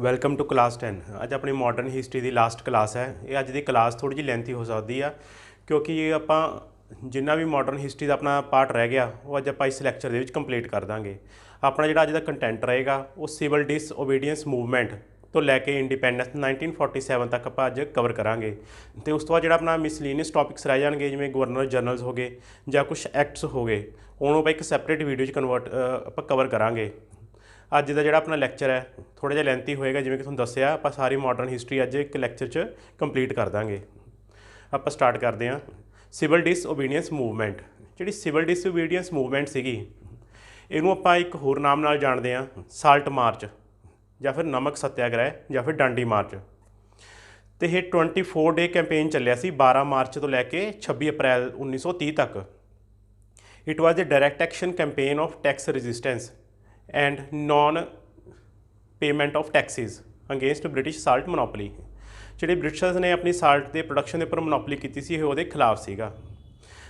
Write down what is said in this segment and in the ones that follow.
Welcome two class 10। ਅੱਜ ਆਪਣੀ modern history ਦੀ last class ਹੈ। ਇਹ ਅੱਜ ਦੀ ਕਲਾਸ ਥੋੜੀ ਜਿਹੀ ਲੈਂਥੀ ਹੋ ਸਕਦੀ ਆ ਕਿਉਂਕਿ ਇਹ ਆਪਾਂ ਜਿੰਨਾ ਵੀ ਮਾਡਰਨ ਹਿਸਟਰੀ ਦਾ ਆਪਣਾ ਪਾਰਟ ਰਹਿ ਗਿਆ ਉਹ ਅੱਜ ਆਪਾਂ ਇਸ ਲੈਕਚਰ ਦੇ ਵਿੱਚ ਕੰਪਲੀਟ ਕਰ ਦਾਂਗੇ। ਆਪਣਾ ਜਿਹੜਾ ਅੱਜ ਦਾ ਕੰਟੈਂਟ ਰਹੇਗਾ ਉਹ ਸਿਵਲ ਡਿਸਓਬੀਡੀਐਂਸ ਮੂਵਮੈਂਟ ਤੋਂ ਲੈ ਕੇ ਇੰਡੀਪੈਂਡੈਂਸ 1947 ਤੱਕ ਆਪਾਂ ਅੱਜ ਕਵਰ ਕਰਾਂਗੇ। ਤੇ ਉਸ ਤੋਂ ਬਾਅਦ ਜਿਹੜਾ ਆਪਣਾ ਮਿਸਲੀਨੀਅਸ ਟੌਪਿਕਸ ਰਹਿ ਜਾਣਗੇ ਜਿਵੇਂ ਗਵਰਨਰ ਜਨਰਲਸ ਹੋ ਗਏ ਜਾਂ ਕੁਛ ਐਕਟਸ ਹੋ ਗਏ, ਉਹਨੂੰ ਆਪਾਂ ਇੱਕ ਸੈਪਰੇਟ ਵੀਡੀਓ 'ਚ ਆਪਾਂ ਕਵਰ ਕਰਾਂਗੇ। ਅੱਜ ਦਾ ਜਿਹੜਾ ਆਪਣਾ ਲੈਕਚਰ ਹੈ ਥੋੜ੍ਹਾ ਜਿਹਾ ਲੈਂਥੀ ਹੋਏਗਾ, ਜਿਵੇਂ ਕਿ ਤੁਹਾਨੂੰ ਦੱਸਿਆ ਆਪਾਂ ਸਾਰੀ ਮਾਡਰਨ ਹਿਸਟਰੀ ਅੱਜ ਇੱਕ ਲੈਕਚਰ 'ਚ ਕੰਪਲੀਟ ਕਰ ਦਾਂਗੇ। ਆਪਾਂ ਸਟਾਰਟ ਕਰਦੇ ਹਾਂ। ਸਿਵਲ ਡਿਸਓਬੀਡੀਐਂਸ ਮੂਵਮੈਂਟ, ਜਿਹੜੀ ਸਿਵਲ ਡਿਸਓਬੀਡੀਐਂਸ ਮੂਵਮੈਂਟ ਸੀਗੀ ਇਹਨੂੰ ਆਪਾਂ ਇੱਕ ਹੋਰ ਨਾਮ ਨਾਲ ਜਾਣਦੇ ਹਾਂ, ਸਾਲਟ ਮਾਰਚ ਜਾਂ ਫਿਰ ਨਮਕ ਸੱਤਿਆਗ੍ਰਹਿ ਜਾਂ ਫਿਰ ਡਾਂਡੀ ਮਾਰਚ। ਅਤੇ ਇਹ 24 ਡੇ ਕੈਂਪੇਨ ਚੱਲਿਆ ਸੀ 12 ਮਾਰਚ ਤੋਂ ਲੈ ਕੇ 26 ਅਪ੍ਰੈਲ 1930 ਤੱਕ। It was a direct action campaign of tax resistance and non payment of taxes against British salt monopoly. ਜਿਹੜੇ ਬ੍ਰਿਟਿਸ਼ਰਸ ਨੇ ਆਪਣੀ ਸਾਲਟ ਦੇ ਪ੍ਰੋਡਕਸ਼ਨ ਦੇ ਉੱਪਰ ਮੋਨੋਪਲੀ ਕੀਤੀ ਸੀ ਇਹ ਉਹਦੇ ਖਿਲਾਫ ਸੀਗਾ।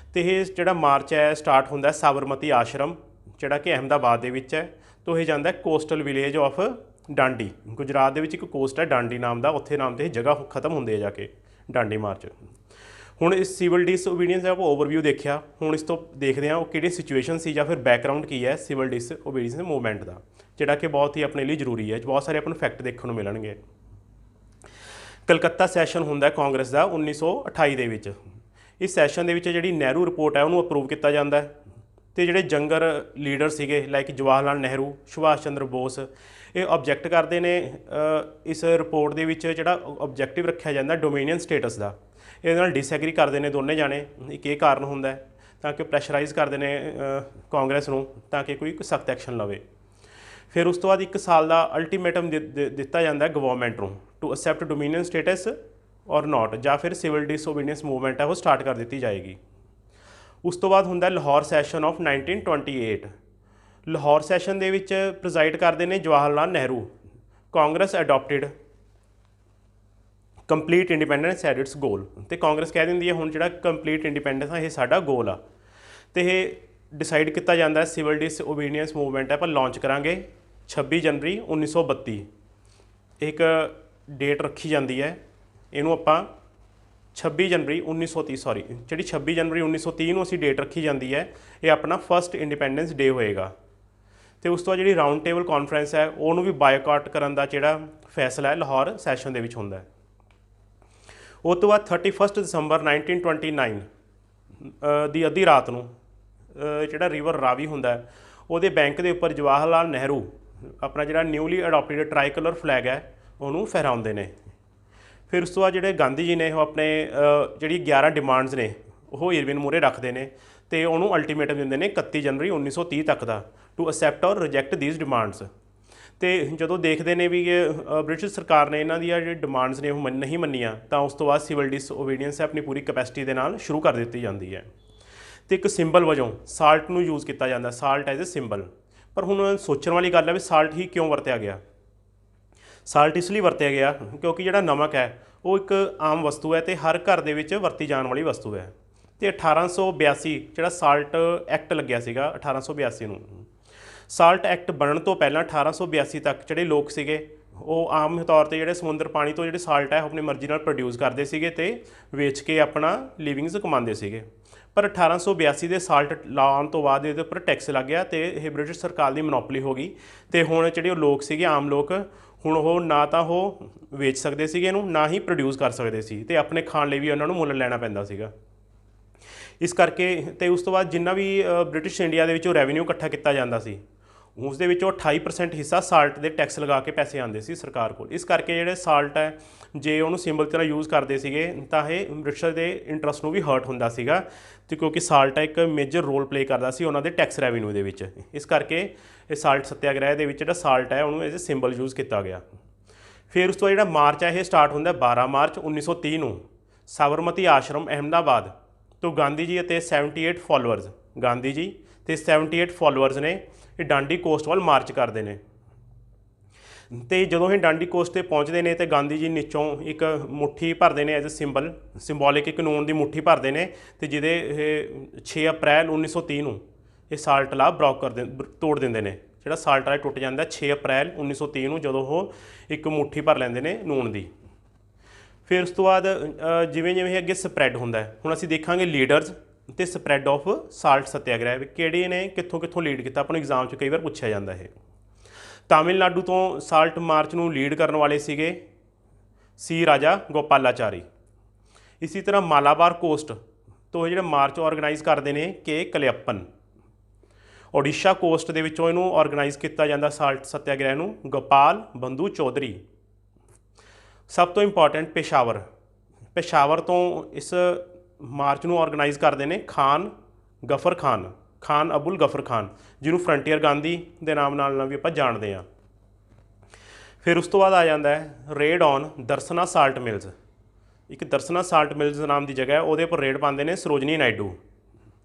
ਅਤੇ ਇਹ ਜਿਹੜਾ ਮਾਰਚ ਹੈ ਸਟਾਰਟ ਹੁੰਦਾ ਸਾਬਰਮਤੀ ਆਸ਼ਰਮ ਜਿਹੜਾ ਕਿ ਅਹਿਮਦਾਬਾਦ ਦੇ ਵਿੱਚ ਹੈ, ਤੋਂ ਇਹ ਜਾਂਦਾ coastal village of Dandi. Gujarat ਦੇ ਵਿੱਚ ਇੱਕ ਕੋਸਟ ਹੈ ਡਾਂਡੀ ਨਾਮ ਦਾ, ਉੱਥੇ ਨਾਮ 'ਤੇ ਇਹ ਜਗ੍ਹਾ ਖਤਮ ਹੁੰਦੀ ਹੈ ਜਾ ਕੇ ਡਾਂਡੀ ਮਾਰਚ। ਹੁਣ ਇਸ ਸਿਵਲ ਡਿਸਓਬੀਡੀਐਂਸ ਦਾ ਆਪਾਂ ਓਵਰਵਿਊ ਦੇਖਿਆ, ਹੁਣ ਇਸ ਤੋਂ ਦੇਖਦੇ ਹਾਂ ਉਹ ਕਿਹੜੀ ਸਿਚੁਏਸ਼ਨ ਸੀ ਜਾਂ ਫਿਰ ਬੈਕਗਰਾਊਂਡ ਕੀ ਹੈ ਸਿਵਲ ਡਿਸਓਬੀਡੀਐਂਸ ਮੂਵਮੈਂਟ ਦਾ, ਜਿਹੜਾ ਕਿ ਬਹੁਤ ਹੀ ਆਪਣੇ ਲਈ ਜ਼ਰੂਰੀ ਹੈ। ਬਹੁਤ ਸਾਰੇ ਆਪਾਂ ਨੂੰ ਫੈਕਟ ਦੇਖਣ ਨੂੰ ਮਿਲਣਗੇ। ਕਲਕੱਤਾ ਸੈਸ਼ਨ ਹੁੰਦਾ ਕਾਂਗਰਸ ਦਾ 1928 ਦੇ ਵਿੱਚ। ਇਸ ਸੈਸ਼ਨ ਦੇ ਵਿੱਚ ਜਿਹੜੀ ਨਹਿਰੂ ਰਿਪੋਰਟ ਹੈ ਉਹਨੂੰ ਅਪਰੂਵ ਕੀਤਾ ਜਾਂਦਾ ਹੈ। ਅਤੇ ਜਿਹੜੇ ਜੰਗਰ ਲੀਡਰ ਸੀਗੇ ਲਾਈਕ ਜਵਾਹਰ ਲਾਲ ਨਹਿਰੂ, ਸੁਭਾਸ਼ ਚੰਦਰ ਬੋਸ, ਇਹ ਆਬਜੈਕਟ ਕਰਦੇ ਨੇ ਇਸ ਰਿਪੋਰਟ ਦੇ ਵਿੱਚ। ਜਿਹੜਾ ਆਬਜੈਕਟਿਵ ਰੱਖਿਆ ਜਾਂਦਾ ਡੋਮੀਨੀਅਨ ਸਟੇਟਸ ਦਾ, ਇਹਦੇ ਨਾਲ ਡਿਸਐਗਰੀ ਕਰਦੇ ਨੇ ਦੋਨੇ ਜਾਣੇ। ਇੱਕ ਇਹ ਕਾਰਨ ਹੁੰਦਾ ਤਾਂ ਕਿ ਪ੍ਰੈਸ਼ਰਾਈਜ਼ ਕਰਦੇ ਨੇ ਕਾਂਗਰਸ ਨੂੰ ਤਾਂ ਕਿ ਕੋਈ ਸਖਤ ਐਕਸ਼ਨ ਲਵੇ। ਫਿਰ ਉਸ ਤੋਂ ਬਾਅਦ 1 ਸਾਲ ਦਾ ਅਲਟੀਮੇਟਮ ਦਿੱਤਾ ਜਾਂਦਾ ਗਵਰਨਮੈਂਟ ਨੂੰ ਟੂ ਅਸੈਪਟ ਡੋਮੀਨੀਅਨ ਸਟੇਟਸ ਔਰ ਨੋਟ, ਜਾਂ ਫਿਰ ਸਿਵਲ ਡਿਸਓਬੀਡੀਐਂਸ ਮੂਵਮੈਂਟ ਹੈ ਉਹ ਸਟਾਰਟ ਕਰ ਦਿੱਤੀ ਜਾਏਗੀ। ਉਸ ਤੋਂ ਬਾਅਦ ਹੁੰਦਾ Lahore session of 1928। Lahore session ਦੇ ਵਿੱਚ ਪ੍ਰਜ਼ਾਈਡ ਕਰਦੇ ਨੇ Jawahar Lal Nehru. Congress adopted complete independence at its goal. ਅਤੇ ਕਾਂਗਰਸ ਕਹਿ ਦਿੰਦੀ ਹੈ ਹੁਣ ਜਿਹੜਾ ਕੰਪਲੀਟ ਇੰਡੀਪੈਂਡੈਂਸ ਆ ਇਹ ਸਾਡਾ ਗੋਲ ਆ। ਅਤੇ ਇਹ ਡਿਸਾਈਡ ਕੀਤਾ ਜਾਂਦਾ ਸਿਵਲ ਡਿਸਓਬੀਡੀਐਂਸ ਮੂਵਮੈਂਟ ਆਪਾਂ ਲਾਂਚ ਕਰਾਂਗੇ 26 ਜਨਵਰੀ 1932। ਇੱਕ ਡੇਟ ਰੱਖੀ ਜਾਂਦੀ ਹੈ, ਇਹਨੂੰ ਆਪਾਂ 26 ਜਨਵਰੀ 1930 ਜਿਹੜੀ 26 ਜਨਵਰੀ 1930 ਨੂੰ ਅਸੀਂ ਡੇਟ ਰੱਖੀ ਜਾਂਦੀ ਹੈ, ਇਹ ਆਪਣਾ ਫਸਟ ਇੰਡੀਪੈਂਡੈਂਸ ਡੇ ਹੋਏਗਾ। ਅਤੇ ਉਸ ਤੋਂ ਬਾਅਦ ਜਿਹੜੀ ਰਾਊਂਡ ਟੇਬਲ ਕਾਨਫਰੰਸ ਹੈ ਉਹਨੂੰ ਵੀ ਬਾਇਕਾਟ ਕਰਨ ਦਾ ਜਿਹੜਾ ਫੈਸਲਾ ਹੈ ਲਾਹੌਰ ਸੈਸ਼ਨ ਦੇ ਵਿੱਚ ਹੁੰਦਾ। ਉਸ ਤੋਂ ਬਾਅਦ 31 ਦਸੰਬਰ 1929 ਦੀ ਅੱਧੀ ਰਾਤ ਨੂੰ ਜਿਹੜਾ ਰਿਵਰ ਰਾਵੀ ਹੁੰਦਾ ਉਹਦੇ ਬੈਂਕ ਦੇ ਉੱਪਰ ਜਵਾਹਰ ਲਾਲ ਨਹਿਰੂ ਆਪਣਾ ਜਿਹੜਾ ਨਿਊਲੀ ਅਡੋਪਟਿਡ ਟ੍ਰਾਈਕਲਰ ਫਲੈਗ ਹੈ ਉਹਨੂੰ ਫਹਿਰਾਉਂਦੇ ਨੇ। ਫਿਰ ਉਸ ਤੋਂ ਬਾਅਦ ਜਿਹੜੇ ਗਾਂਧੀ ਜੀ ਨੇ ਉਹ ਆਪਣੇ ਜਿਹੜੀ 11 ਡਿਮਾਂਡਸ ਨੇ ਉਹ ਇਰਵਿਨ ਮੂਹਰੇ ਰੱਖਦੇ ਨੇ ਅਤੇ ਉਹਨੂੰ ਅਲਟੀਮੇਟਮ ਦਿੰਦੇ ਨੇ 31 ਜਨਵਰੀ 1930 ਤੱਕ ਦਾ ਟੂ ਅਸੈਪਟ ਔਰ ਰਿਜੈਕਟ ਦੀਜ਼ ਡਿਮਾਂਡਸ। ਅਤੇ ਜਦੋਂ ਦੇਖਦੇ ਨੇ ਵੀ ਬ੍ਰਿਟਿਸ਼ ਸਰਕਾਰ ਨੇ ਇਹਨਾਂ ਦੀਆਂ ਜਿਹੜੀ ਡਿਮਾਂਡਸ ਨੇ ਉਹ ਨਹੀਂ ਮੰਨੀਆਂ ਤਾਂ ਉਸ ਤੋਂ ਬਾਅਦ ਸਿਵਲ ਡਿਸਓਬੀਡੀਐਂਸ ਆਪਣੀ ਪੂਰੀ ਕੈਪੈਸਿਟੀ ਦੇ ਨਾਲ ਸ਼ੁਰੂ ਕਰ ਦਿੱਤੀ ਜਾਂਦੀ ਹੈ। ਅਤੇ ਇੱਕ ਸਿੰਬਲ ਵਜੋਂ ਸਾਲਟ ਨੂੰ ਯੂਜ਼ ਕੀਤਾ ਜਾਂਦਾ, ਸਾਲਟ ਐਜ਼ ਏ ਸਿੰਬਲ। ਪਰ ਹੁਣ ਸੋਚਣ ਵਾਲੀ ਗੱਲ ਹੈ ਵੀ ਸਾਲਟ ਹੀ ਕਿਉਂ ਵਰਤਿਆ ਗਿਆ। ਸਾਲਟ ਇਸ ਲਈ ਵਰਤਿਆ ਗਿਆ ਕਿਉਂਕਿ ਜਿਹੜਾ ਨਮਕ ਹੈ ਉਹ ਇੱਕ ਆਮ ਵਸਤੂ ਹੈ ਅਤੇ ਹਰ ਘਰ ਦੇ ਵਿੱਚ ਵਰਤੀ ਜਾਣ ਵਾਲੀ ਵਸਤੂ ਹੈ। ਅਤੇ 1882 ਜਿਹੜਾ ਸਾਲਟ ਐਕਟ ਲੱਗਿਆ ਸੀਗਾ 1882 ਨੂੰ। ਸਾਲਟ ਐਕਟ ਬਣਨ ਤੋਂ ਪਹਿਲਾਂ 1882 ਤੱਕ ਜਿਹੜੇ ਲੋਕ ਸੀਗੇ ਉਹ ਆਮ ਤੌਰ 'ਤੇ ਜਿਹੜੇ ਸਮੁੰਦਰ ਪਾਣੀ ਤੋਂ ਜਿਹੜੇ ਸਾਲਟ ਹੈ ਉਹ ਆਪਣੀ ਮਰਜ਼ੀ ਨਾਲ ਪ੍ਰੋਡਿਊਸ ਕਰਦੇ ਸੀਗੇ ਅਤੇ ਵੇਚ ਕੇ ਆਪਣਾ ਲਿਵਿੰਗਸ ਕਮਾਉਂਦੇ ਸੀਗੇ। ਪਰ 1882 ਦੇ ਸਾਲਟ ਲਾਉਣ ਤੋਂ ਬਾਅਦ ਇਹਦੇ ਉੱਪਰ ਟੈਕਸ ਲੱਗ ਗਿਆ ਅਤੇ ਇਹ ਬ੍ਰਿਟਿਸ਼ ਸਰਕਾਰ ਦੀ ਮੋਨੋਪਲੀ ਹੋ ਗਈ। ਅਤੇ ਹੁਣ ਜਿਹੜੇ ਉਹ ਲੋਕ ਸੀਗੇ ਆਮ ਲੋਕ, ਹੁਣ ਉਹ ਨਾ ਤਾਂ ਉਹ ਵੇਚ ਸਕਦੇ ਸੀਗੇ ਇਹਨੂੰ, ਨਾ ਹੀ ਪ੍ਰੋਡਿਊਸ ਕਰ ਸਕਦੇ ਸੀ, ਅਤੇ ਆਪਣੇ ਖਾਣ ਲਈ ਵੀ ਉਹਨਾਂ ਨੂੰ ਮੁੱਲ ਲੈਣਾ ਪੈਂਦਾ ਸੀਗਾ। ਇਸ ਕਰਕੇ ਅਤੇ ਉਸ ਤੋਂ ਬਾਅਦ ਜਿੰਨਾ ਵੀ ਬ੍ਰਿਟਿਸ਼ ਇੰਡੀਆ ਦੇ ਵਿੱਚੋਂ ਰੈਵਨਿਊ ਇਕੱਠਾ ਕੀਤਾ ਜਾਂਦਾ ਸੀ ਉਸ ਦੇ ਵਿੱਚੋਂ 28% ਹਿੱਸਾ ਸਾਲਟ ਦੇ ਟੈਕਸ ਲਗਾ ਕੇ ਪੈਸੇ ਆਉਂਦੇ ਸੀ ਸਰਕਾਰ ਕੋਲ। ਇਸ ਕਰਕੇ ਜਿਹੜੇ ਸਾਲਟ ਹੈ ਜੇ ਉਹਨੂੰ ਸਿੰਬਲ ਤਰ੍ਹਾਂ ਯੂਜ਼ ਕਰਦੇ ਸੀਗੇ ਤਾਂ ਇਹ ਬ੍ਰਿਟਿਸ਼ਰ ਦੇ ਇੰਟਰਸਟ ਨੂੰ ਵੀ ਹਰਟ ਹੁੰਦਾ ਸੀਗਾ, ਅਤੇ ਕਿਉਂਕਿ ਸਾਲਟ ਇੱਕ ਮੇਜਰ ਰੋਲ ਪਲੇ ਕਰਦਾ ਸੀ ਉਹਨਾਂ ਦੇ ਟੈਕਸ ਰੈਵਨਿਊ ਦੇ ਵਿੱਚ। ਇਸ ਕਰਕੇ ਇਹ ਸਾਲਟ ਸੱਤਿਆਗ੍ਰਹਿ ਦੇ ਵਿੱਚ ਜਿਹੜਾ ਸਾਲਟ ਹੈ ਉਹਨੂੰ ਐਜ਼ ਏ ਸਿੰਬਲ ਯੂਜ਼ ਕੀਤਾ ਗਿਆ। ਫਿਰ ਉਸ ਤੋਂ ਜਿਹੜਾ ਮਾਰਚ ਹੈ ਇਹ ਸਟਾਰਟ ਹੁੰਦਾ 12 ਮਾਰਚ 1930 ਨੂੰ ਸਾਬਰਮਤੀ ਆਸ਼ਰਮ ਅਹਿਮਦਾਬਾਦ ਤੋਂ। ਗਾਂਧੀ ਜੀ ਅਤੇ 78 ਫਾਲੋਅਰਸ, ਗਾਂਧੀ ਜੀ ਅਤੇ 78 ਫਾਲੋਅਰਸ ਨੇ ਇਹ ਡਾਂਡੀ ਕੋਸਟ ਵੱਲ ਮਾਰਚ ਕਰਦੇ ਨੇ। ਅਤੇ ਜਦੋਂ ਇਹ ਡਾਂਡੀ ਕੋਸਟ 'ਤੇ ਪਹੁੰਚਦੇ ਨੇ ਅਤੇ ਗਾਂਧੀ ਜੀ ਨੀਚੋਂ ਇੱਕ ਮੁੱਠੀ ਭਰਦੇ ਨੇ ਐਜ਼ ਅ ਸਿੰਬੋਲਿਕ ਇੱਕ ਕਾਨੂੰਨ ਦੀ ਮੁੱਠੀ ਭਰਦੇ ਨੇ, ਅਤੇ ਜਿਹਦੇ ਇਹ 6 ਅਪ੍ਰੈਲ 1930 ਨੂੰ ਇਹ ਸਾਲਟ ਲਾ ਤੋੜ ਦਿੰਦੇ ਨੇ ਜਿਹੜਾ ਸਾਲਟ ਰਾਜ ਟੁੱਟ ਜਾਂਦਾ 6 ਅਪ੍ਰੈਲ 1930 ਨੂੰ, ਜਦੋਂ ਉਹ ਇੱਕ ਮੁੱਠੀ ਭਰ ਲੈਂਦੇ ਨੇ ਨੂਣ ਦੀ। ਫਿਰ ਉਸ ਤੋਂ ਬਾਅਦ ਜਿਵੇਂ ਜਿਵੇਂ ਅੱਗੇ ਸਪਰੈਡ ਹੁੰਦਾ ਹੈ, ਹੁਣ ਅਸੀਂ ਦੇਖਾਂਗੇ ਲੀਡਰਸ ਅਤੇ ਸਪਰੈਡ ਆਫ ਸਾਲਟ ਸੱਤਿਆਗ੍ਰਹਿ ਵੀ ਕਿਹੜੇ ਨੇ, ਕਿੱਥੋਂ ਕਿੱਥੋਂ ਲੀਡ ਕੀਤਾ। ਆਪਾਂ ਨੂੰ ਐਗਜ਼ਾਮ 'ਚ ਕਈ ਵਾਰ ਪੁੱਛਿਆ ਜਾਂਦਾ ਇਹ। ਤਾਮਿਲਨਾਡੂ ਤੋਂ ਸਾਲਟ ਮਾਰਚ ਨੂੰ ਲੀਡ ਕਰਨ ਵਾਲੇ ਸੀਗੇ ਸੀ ਰਾਜਾ ਗੋਪਾਲਾਚਾਰੀ। ਇਸੇ ਤਰ੍ਹਾਂ ਮਾਲਾਬਾਰ ਕੋਸਟ ਤੋਂ ਇਹ ਜਿਹੜੇ ਮਾਰਚ ਆਰਗੇਨਾਈਜ਼ ਕਰਦੇ ਨੇ ਕੇ ਕਲਿਅੱਪਨ। ਓਡੀਸ਼ਾ ਕੋਸਟ ਦੇ ਵਿੱਚੋਂ ਇਹਨੂੰ ਆਰਗੇਨਾਈਜ਼ ਕੀਤਾ ਜਾਂਦਾ ਸਾਲਟ ਸੱਤਿਆਗ੍ਰਹਿ ਨੂੰ ਗੋਪਾਲ ਬੰਧੂ ਚੌਧਰੀ। ਸਭ ਤੋਂ ਇੰਪੋਰਟੈਂਟ ਪੇਸ਼ਾਵਰ ਤੋਂ ਇਸ ਮਾਰਚ ਨੂੰ ਆਰਗੇਨਾਈਜ਼ ਕਰਦੇ ਨੇ ਖਾਨ ਅਬੁਲ ਗਫਰ ਖਾਨ, ਜਿਹਨੂੰ ਫਰੰਟੀਅਰ ਗਾਂਧੀ ਦੇ ਨਾਮ ਨਾਲ ਵੀ ਆਪਾਂ ਜਾਣਦੇ ਹਾਂ। ਫਿਰ ਉਸ ਤੋਂ ਬਾਅਦ ਆ ਜਾਂਦਾ ਹੈ ਰੇਡ ਔਨ ਦਰਸਨਾ ਸਾਲਟ ਮਿਲਸ। ਇੱਕ ਦਰਸਨਾ ਸਾਲਟ ਮਿਲਸ ਨਾਮ ਦੀ ਜਗ੍ਹਾ ਹੈ, ਉਹਦੇ ਉੱਪਰ ਰੇਡ ਪਾਉਂਦੇ ਨੇ ਸਰੋਜਨੀ ਨਾਇਡੂ।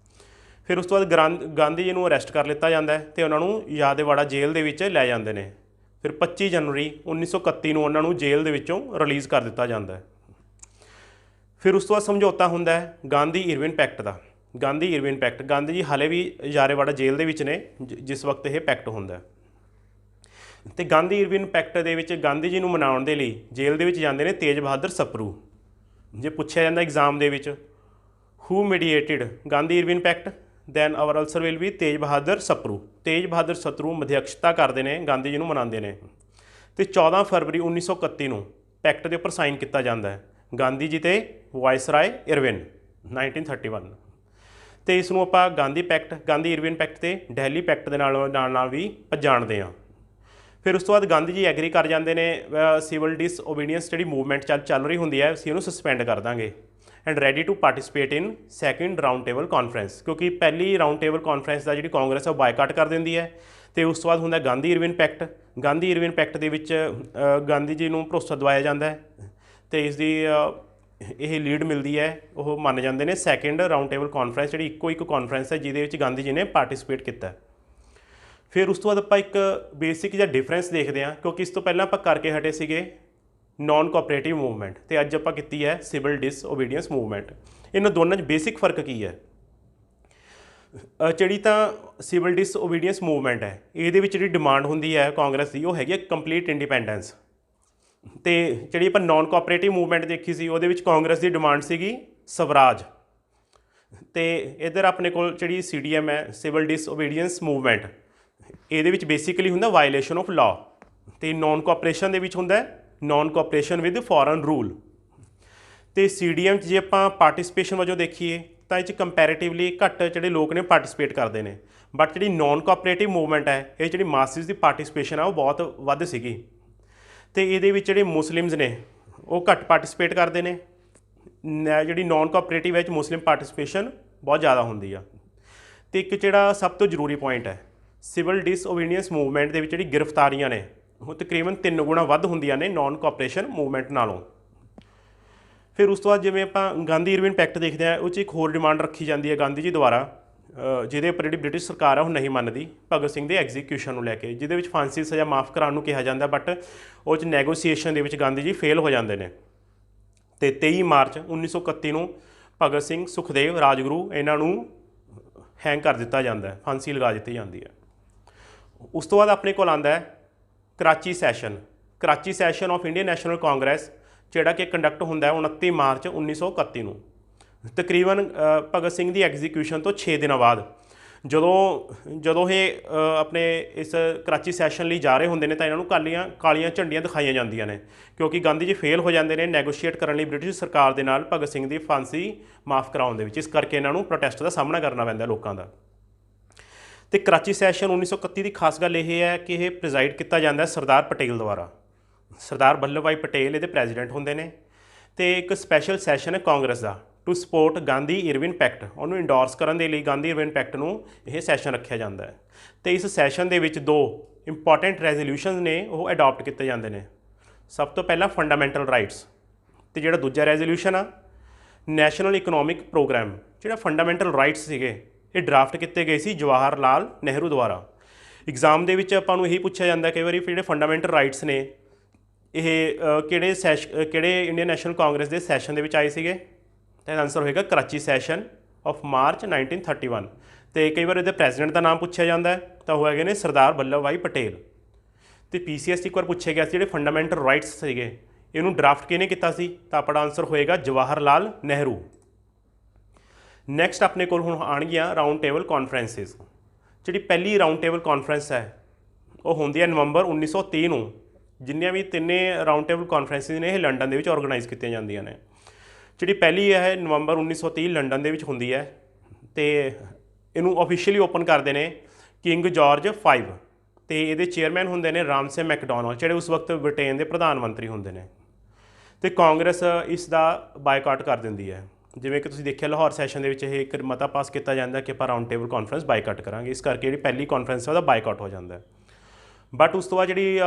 ਫਿਰ ਉਸ ਤੋਂ ਬਾਅਦ ਗਾਂਧੀ ਜੀ ਨੂੰ ਅਰੈਸਟ ਕਰ ਲਿੱਤਾ ਜਾਂਦਾ ਹੈ ਅਤੇ ਉਹਨਾਂ ਨੂੰ ਯਾਦੇਵਾੜਾ ਜੇਲ੍ਹ ਦੇ ਵਿੱਚ ਲੈ ਜਾਂਦੇ ਨੇ। ਫਿਰ 25 ਜਨਵਰੀ 1931 ਨੂੰ ਉਹਨਾਂ ਨੂੰ ਜੇਲ੍ਹ ਦੇ ਵਿੱਚੋਂ ਰਿਲੀਜ਼ ਕਰ ਦਿੱਤਾ ਜਾਂਦਾ ਹੈ। ਫਿਰ ਉਸ ਤੋਂ ਬਾਅਦ ਸਮਝੌਤਾ ਹੁੰਦਾ ਹੈ ਗਾਂਧੀ ਇਰਵਿਨ ਪੈਕਟ ਦਾ। ਗਾਂਧੀ ਜੀ ਹਾਲੇ ਵੀ ਯਾਦੇਵਾੜਾ ਜੇਲ੍ਹ ਦੇ ਵਿੱਚ ਨੇ ਜਿਸ ਵਕਤ ਇਹ ਪੈਕਟ ਹੁੰਦਾ। ਅਤੇ ਗਾਂਧੀ ਇਰਵਿਨ ਪੈਕਟ ਦੇ ਵਿੱਚ ਗਾਂਧੀ ਜੀ ਨੂੰ ਮਨਾਉਣ ਦੇ ਲਈ ਜੇਲ੍ਹ ਦੇ ਵਿੱਚ ਜਾਂਦੇ ਨੇ ਤੇਜ ਬਹਾਦਰ ਸਪਰੂ। ਜੇ ਪੁੱਛਿਆ ਜਾਂਦਾ ਐਗਜ਼ਾਮ ਦੇ ਵਿੱਚ who mediated Gandhi Irwin pact, then our answer will be Tej Bahadur ਸਪਰੂ। ਤੇਜ ਬਹਾਦਰ ਸਪਰੂ ਮਧਿਅਕਸ਼ਤਾ ਕਰਦੇ ਨੇ, ਗਾਂਧੀ ਜੀ ਨੂੰ ਮਨਾਉਂਦੇ ਨੇ। ਅਤੇ 14 ਫਰਵਰੀ 1931 ਨੂੰ ਪੈਕਟ ਦੇ ਉੱਪਰ ਸਾਈਨ ਕੀਤਾ ਜਾਂਦਾ ਹੈ ਗਾਂਧੀ ਜੀ ਅਤੇ ਵਾਇਸਰਾਏ ਇਰਵਿਨ 1931। ਅਤੇ ਇਸ ਨੂੰ ਆਪਾਂ ਗਾਂਧੀ ਇਰਵਿਨ ਪੈਕਟ ਅਤੇ ਦਿੱਲੀ ਪੈਕਟ ਦੇ ਨਾਲ ਵੀ ਜਾਣਦੇ ਹਾਂ। ਫਿਰ ਉਸ ਤੋਂ ਬਾਅਦ ਗਾਂਧੀ ਜੀ ਐਗਰੀ ਕਰ ਜਾਂਦੇ ਨੇ ਸਿਵਲ ਡਿਸਓਬੀਡੀਐਂਸ ਜਿਹੜੀ ਮੂਵਮੈਂਟ ਚੱਲ ਰਹੀ ਹੁੰਦੀ ਹੈ, ਅਸੀਂ ਉਹਨੂੰ ਸਸਪੈਂਡ ਕਰ ਦਾਂਗੇ and ready to participate in second round table conference, ਕਿਉਂਕਿ ਪਹਿਲੀ ਰਾਊਂਡ ਟੇਬਲ ਕਾਨਫਰੰਸ ਦਾ ਜਿਹੜੀ ਕਾਂਗਰਸ ਹੈ ਉਹ ਬਾਈਕਾਟ ਕਰ ਦਿੰਦੀ ਹੈ। ਅਤੇ ਉਸ ਤੋਂ ਬਾਅਦ ਹੁੰਦਾ ਗਾਂਧੀ ਇਰਵਿਨ ਪੈਕਟ ਦੇ ਵਿੱਚ ਗਾਂਧੀ ਜੀ ਨੂੰ ਭਰੋਸਾ ਦਿਵਾਇਆ ਜਾਂਦਾ ਹੈ ਅਤੇ ਇਸ ਦੀ ਇਹ ਲੀਡ ਮਿਲਦੀ ਹੈ, ਉਹ ਮੰਨ ਜਾਂਦੇ ਨੇ ਸੈਕਿੰਡ ਰਾਊਂਡ ਟੇਬਲ ਕਾਨਫਰੰਸ, ਜਿਹੜੀ ਇੱਕੋ ਇੱਕ ਕਾਨਫਰੰਸ ਹੈ ਜਿਹਦੇ ਵਿੱਚ ਗਾਂਧੀ ਜੀ ਨੇ ਪਾਰਟੀਸਪੇਟ ਕੀਤਾ। ਫਿਰ ਉਸ ਤੋਂ ਬਾਅਦ ਆਪਾਂ ਇੱਕ ਬੇਸਿਕ ਜਿਹਾ ਡਿਫਰੈਂਸ ਦੇਖਦੇ ਹਾਂ, ਕਿਉਂਕਿ ਇਸ ਤੋਂ ਪਹਿਲਾਂ ਆਪਾਂ ਕਰਕੇ ਹਟੇ ਸੀਗੇ ਨੋਨ ਕੋਆਪਰੇਟਿਵ ਮੂਵਮੈਂਟ ਅਤੇ ਅੱਜ ਆਪਾਂ ਕੀਤੀ ਹੈ ਸਿਵਲ ਡਿਸਓਬੀਡੀਐਂਸ ਮੂਵਮੈਂਟ। ਇਹਨਾਂ ਦੋਨਾਂ 'ਚ ਬੇਸਿਕ ਫਰਕ ਕੀ ਹੈ? ਜਿਹੜੀ ਤਾਂ ਸਿਵਲ ਡਿਸਓਬੀਡੀਐਂਸ ਮੂਵਮੈਂਟ ਹੈ, ਇਹਦੇ ਵਿੱਚ ਜਿਹੜੀ ਡਿਮਾਂਡ ਹੁੰਦੀ ਹੈ ਕਾਂਗਰਸ ਦੀ, ਉਹ ਹੈਗੀ ਹੈ ਕੰਪਲੀਟ ਇੰਡੀਪੈਂਡੈਂਸ। ਅਤੇ ਜਿਹੜੀ ਆਪਾਂ ਨੋਨ ਕੋਆਪਰੇਟਿਵ ਮੂਵਮੈਂਟ ਦੇਖੀ ਸੀ, ਉਹਦੇ ਵਿੱਚ ਕਾਂਗਰਸ ਦੀ ਡਿਮਾਂਡ ਸੀਗੀ ਸਵਰਾਜ। ਅਤੇ ਇੱਧਰ ਆਪਣੇ ਕੋਲ ਜਿਹੜੀ CDM ਹੈ ਸਿਵਲ ਡਿਸਓਬੀਡੀਐਂਸ ਮੂਵਮੈਂਟ, ਇਹਦੇ ਵਿੱਚ ਬੇਸਿਕਲੀ ਹੁੰਦਾ ਵਾਇਲੇਸ਼ਨ ਆਫ ਲਾਅ। ਅਤੇ ਨੋਨ ਕੋਆਪਰੇਸ਼ਨ ਦੇ ਵਿੱਚ ਹੁੰਦਾ non cooperation with foreign rule. ਅਤੇ CDM 'ਚ ਜੇ ਆਪਾਂ ਪਾਰਟੀਸਪੇਸ਼ਨ ਵਜੋਂ ਦੇਖੀਏ ਤਾਂ ਇਹ 'ਚ ਕੰਪੈਰੇਟਿਵਲੀ ਘੱਟ ਜਿਹੜੇ ਲੋਕ ਨੇ ਪਾਰਟੀਸਪੇਟ ਕਰਦੇ ਨੇ। ਬਟ ਜਿਹੜੀ ਨੋਨ ਕੋਆਪਰੇਟਿਵ ਮੂਵਮੈਂਟ ਹੈ, ਇਹ ਜਿਹੜੀ ਮਾਸਿਸ ਦੀ ਪਾਰਟੀਸਪੇਸ਼ਨ ਆ ਉਹ ਬਹੁਤ ਵੱਧ ਸੀਗੀ। ਅਤੇ ਇਹਦੇ ਵਿੱਚ ਜਿਹੜੇ ਮੁਸਲਿਮਸ ਨੇ ਉਹ ਘੱਟ ਪਾਰਟੀਸਪੇਟ ਕਰਦੇ ਨੇ। ਜਿਹੜੀ ਨੋਨ ਕੋਆਪਰੇਟਿਵ ਵਿੱਚ ਮੁਸਲਿਮ ਪਾਰਟੀਸਪੇਸ਼ਨ ਬਹੁਤ ਜ਼ਿਆਦਾ ਹੁੰਦੀ ਆ। ਅਤੇ ਇੱਕ ਜਿਹੜਾ ਸਭ ਤੋਂ ਜ਼ਰੂਰੀ ਪੁਆਇੰਟ ਹੈ, ਸਿਵਲ ਡਿਸਓਬੀਡੀਐਂਸ ਮੂਵਮੈਂਟ ਦੇ ਵਿੱਚ ਜਿਹੜੀ ਗ੍ਰਿਫਤਾਰੀਆਂ ਨੇ ਉਹ ਤਕਰੀਬਨ 3 ਗੁਣਾ ਵੱਧ ਹੁੰਦੀਆਂ ਨੇ ਨੋਨ ਕੋਆਪਰੇਸ਼ਨ ਮੂਵਮੈਂਟ ਨਾਲੋਂ। ਫਿਰ ਉਸ ਤੋਂ ਬਾਅਦ ਜਿਵੇਂ ਆਪਾਂ ਗਾਂਧੀ ਇਰਵਿਨ ਪੈਕਟ ਦੇਖਦੇ ਹਾਂ, ਉਹ 'ਚ ਇੱਕ ਹੋਰ ਡਿਮਾਂਡ ਰੱਖੀ ਜਾਂਦੀ ਹੈ ਗਾਂਧੀ ਜੀ ਦੁਆਰਾ, ਜਿਹਦੇ ਉੱਪਰ ਜਿਹੜੀ ਬ੍ਰਿਟਿਸ਼ ਸਰਕਾਰ ਆ ਉਹ ਨਹੀਂ ਮੰਨਦੀ, ਭਗਤ ਸਿੰਘ ਦੇ ਐਗਜ਼ੀਕਿਊਸ਼ਨ ਨੂੰ ਲੈ ਕੇ, ਜਿਹਦੇ ਵਿੱਚ ਫਾਂਸੀ ਸਜ਼ਾ ਮਾਫ ਕਰਾਉਣ ਨੂੰ ਕਿਹਾ ਜਾਂਦਾ। ਬਟ ਉਹ 'ਚ ਨੈਗੋਸੀਏਸ਼ਨ ਦੇ ਵਿੱਚ ਗਾਂਧੀ ਜੀ ਫੇਲ ਹੋ ਜਾਂਦੇ ਨੇ। ਅਤੇ 23 ਮਾਰਚ 1931 ਨੂੰ ਭਗਤ ਸਿੰਘ, ਸੁਖਦੇਵ, ਰਾਜਗੁਰੂ ਇਹਨਾਂ ਨੂੰ ਹੈਂਗ ਕਰ ਦਿੱਤਾ ਜਾਂਦਾ ਹੈ, ਫਾਂਸੀ ਲਗਾ ਦਿੱਤੀ ਜਾਂਦੀ ਹੈ। ਉਸ ਤੋਂ ਬਾਅਦ ਆਪਣੇ ਕੋਲ ਆਉਂਦਾ ਹੈ Karachi session of Indian national Congress, ਜਿਹੜਾ ਕਿ ਕੰਡਕਟ ਹੁੰਦਾ ਹੈ 29 ਮਾਰਚ 1931 ਨੂੰ। ਤਕਰੀਬਨ ਭਗਤ ਸਿੰਘ ਦੀ ਐਗਜ਼ੀਕਿਊਸ਼ਨ ਤੋਂ 6 ਦਿਨਾਂ ਬਾਅਦ ਜਦੋਂ ਇਹ ਆਪਣੇ ਇਸ ਕਰਾਚੀ ਸੈਸ਼ਨ ਲਈ ਜਾ ਰਹੇ ਹੁੰਦੇ ਨੇ ਤਾਂ ਇਹਨਾਂ ਨੂੰ ਕਾਲੀਆਂ ਝੰਡੀਆਂ ਦਿਖਾਈਆਂ ਜਾਂਦੀਆਂ ਨੇ, ਕਿਉਂਕਿ ਗਾਂਧੀ ਜੀ ਫੇਲ ਹੋ ਜਾਂਦੇ ਨੇ ਨੈਗੋਸ਼ੀਏਟ ਕਰਨ ਲਈ ਬ੍ਰਿਟਿਸ਼ ਸਰਕਾਰ ਦੇ ਨਾਲ ਭਗਤ ਸਿੰਘ ਦੀ ਫਾਂਸੀ ਮਾਫ ਕਰਾਉਣ ਦੇ ਵਿੱਚ। ਇਸ ਕਰਕੇ ਇਹਨਾਂ ਨੂੰ ਪ੍ਰੋਟੈਸਟ ਦਾ ਸਾਹਮਣਾ ਕਰਨਾ ਪੈਂਦਾ ਲੋਕਾਂ ਦਾ। ਅਤੇ ਕਰਾਚੀ ਸੈਸ਼ਨ 1931 ਦੀ ਖਾਸ ਗੱਲ ਇਹ ਹੈ ਕਿ ਇਹ ਪ੍ਰੀਜ਼ਾਈਡ ਕੀਤਾ ਜਾਂਦਾ ਸਰਦਾਰ ਪਟੇਲ ਦੁਆਰਾ। ਸਰਦਾਰ ਵੱਲਭ ਭਾਈ ਪਟੇਲ ਇਹਦੇ ਪ੍ਰੈਜ਼ੀਡੈਂਟ ਹੁੰਦੇ ਨੇ। ਅਤੇ ਇੱਕ ਸਪੈਸ਼ਲ ਸੈਸ਼ਨ ਹੈ ਕਾਂਗਰਸ ਦਾ to support Gandhi Irwin pact, ਉਹਨੂੰ ਇੰਡੋਰਸ ਕਰਨ ਦੇ ਲਈ ਗਾਂਧੀ ਇਰਵਿਨ ਪੈਕਟ ਨੂੰ ਇਹ ਸੈਸ਼ਨ ਰੱਖਿਆ ਜਾਂਦਾ ਹੈ। ਅਤੇ ਇਸ ਸੈਸ਼ਨ ਦੇ ਵਿੱਚ 2 ਇੰਪੋਰਟੈਂਟ ਰੈਜ਼ੋਲਿਊਸ਼ਨਸ ਨੇ ਉਹ ਅਡੋਪਟ ਕੀਤੇ ਜਾਂਦੇ ਨੇ। ਸਭ ਤੋਂ ਪਹਿਲਾਂ ਫੰਡਾਮੈਂਟਲ ਰਾਈਟਸ, ਅਤੇ ਜਿਹੜਾ ਦੂਜਾ ਰੈਜ਼ੋਲਿਊਸ਼ਨ ਆ ਨੈਸ਼ਨਲ ਇਕਨੋਮਿਕ ਪ੍ਰੋਗਰਾਮ। ਜਿਹੜਾ ਫੰਡਾਮੈਂਟਲ ਰਾਈਟਸ ਸੀਗੇ ਇਹ ਡਰਾਫਟ ਕੀਤੇ ਗਏ ਸੀ ਜਵਾਹਰ ਲਾਲ ਨਹਿਰੂ ਦੁਆਰਾ। ਐਗਜ਼ਾਮ ਦੇ ਵਿੱਚ ਆਪਾਂ ਨੂੰ ਇਹੀ ਪੁੱਛਿਆ ਜਾਂਦਾ ਕਈ ਵਾਰੀ ਜਿਹੜੇ ਫੰਡਾਮੈਂਟਲ ਰਾਈਟਸ ਨੇ ਇਹ ਕਿਹੜੇ ਇੰਡੀਅਨ ਨੈਸ਼ਨਲ ਕਾਂਗਰਸ ਦੇ ਸੈਸ਼ਨ ਦੇ ਵਿੱਚ ਆਏ ਸੀਗੇ? ਤਾਂ ਆਨਸਰ ਹੋਏਗਾ ਕਰਾਚੀ ਸੈਸ਼ਨ ਆਫ ਮਾਰਚ 1931। ਅਤੇ ਕਈ ਵਾਰ ਇਹਦੇ ਪ੍ਰੈਜ਼ੀਡੈਂਟ ਦਾ ਨਾਮ ਪੁੱਛਿਆ ਜਾਂਦਾ ਹੈ, ਤਾਂ ਉਹ ਹੈਗੇ ਨੇ ਸਰਦਾਰ ਵੱਲਭ ਭਾਈ ਪਟੇਲ। ਤੇ PCS 'ਚ ਇੱਕ ਵਾਰ ਪੁੱਛਿਆ ਗਿਆ ਸੀ ਜਿਹੜੇ ਫੰਡਾਮੈਂਟਲ ਰਾਈਟਸ ਸੀਗੇ ਇਹਨੂੰ ਡਰਾਫਟ ਕਿਹਨੇ ਕੀਤਾ ਸੀ, ਤਾਂ ਆਪਣਾ ਆਨਸਰ ਹੋਏਗਾ ਜਵਾਹਰ ਲਾਲ ਨਹਿਰੂ। ਨੈਕਸਟ ਆਪਣੇ ਕੋਲ ਹੁਣ ਆਉਣਗੀਆਂ ਰਾਊਂਡ ਟੇਬਲ ਕਾਨਫਰੰਸਿਸ। ਜਿਹੜੀ ਪਹਿਲੀ ਰਾਊਂਡ ਟੇਬਲ ਕਾਨਫਰੰਸ ਹੈ ਉਹ ਹੁੰਦੀ ਹੈ ਨਵੰਬਰ 1930 ਨੂੰ। ਜਿੰਨੀਆਂ ਵੀ ਤਿੰਨੇ ਰਾਊਂਡ ਟੇਬਲ ਕਾਨਫਰੰਸਿਸ ਨੇ ਇਹ ਲੰਡਨ ਦੇ ਵਿੱਚ ਆਰਗੇਨਾਈਜ਼ ਕੀਤੀਆਂ ਜਾਂਦੀਆਂ ਨੇ। ਜਿਹੜੀ ਪਹਿਲੀ ਹੈ ਨਵੰਬਰ 1930 ਲੰਡਨ ਦੇ ਵਿੱਚ ਹੁੰਦੀ ਹੈ ਤੇ ਇਹਨੂੰ ਆਫੀਸ਼ੀਅਲੀ ਓਪਨ ਕਰਦੇ ਨੇ ਕਿੰਗ ਜਾਰਜ 5 ਤੇ ਇਹਦੇ ਚੇਅਰਮੈਨ ਹੁੰਦੇ ਨੇ ਰਾਮਸੇ ਮੈਕਡੋਨਲਡ ਜਿਹੜੇ ਉਸ ਵਕਤ ਬ੍ਰਿਟੇਨ ਦੇ ਪ੍ਰਧਾਨ ਮੰਤਰੀ ਹੁੰਦੇ ਨੇ। ਤੇ ਕਾਂਗਰਸ ਇਸ ਦਾ ਬਾਈਕਾਟ ਕਰ ਦਿੰਦੀ ਹੈ। ਜਿਵੇਂ ਕਿ ਤੁਸੀਂ ਦੇਖਿਆ ਲਾਹੌਰ ਸੈਸ਼ਨ ਦੇ ਵਿੱਚ ਇਹ ਇੱਕ ਮਤਾ ਪਾਸ ਕੀਤਾ ਜਾਂਦਾ ਕਿ ਆਪਾਂ ਰਾਊਂਡ ਟੇਬਲ ਕਾਨਫਰੰਸ ਬਾਈਕਾਟ ਕਰਾਂਗੇ, ਇਸ ਕਰਕੇ ਜਿਹੜੀ ਪਹਿਲੀ ਕਾਨਫਰੰਸ ਹੈ ਉਹਦਾ ਬਾਈਕਾਟ ਹੋ ਜਾਂਦਾ। ਬਟ ਉਸ ਤੋਂ ਬਾਅਦ ਜਿਹੜੀ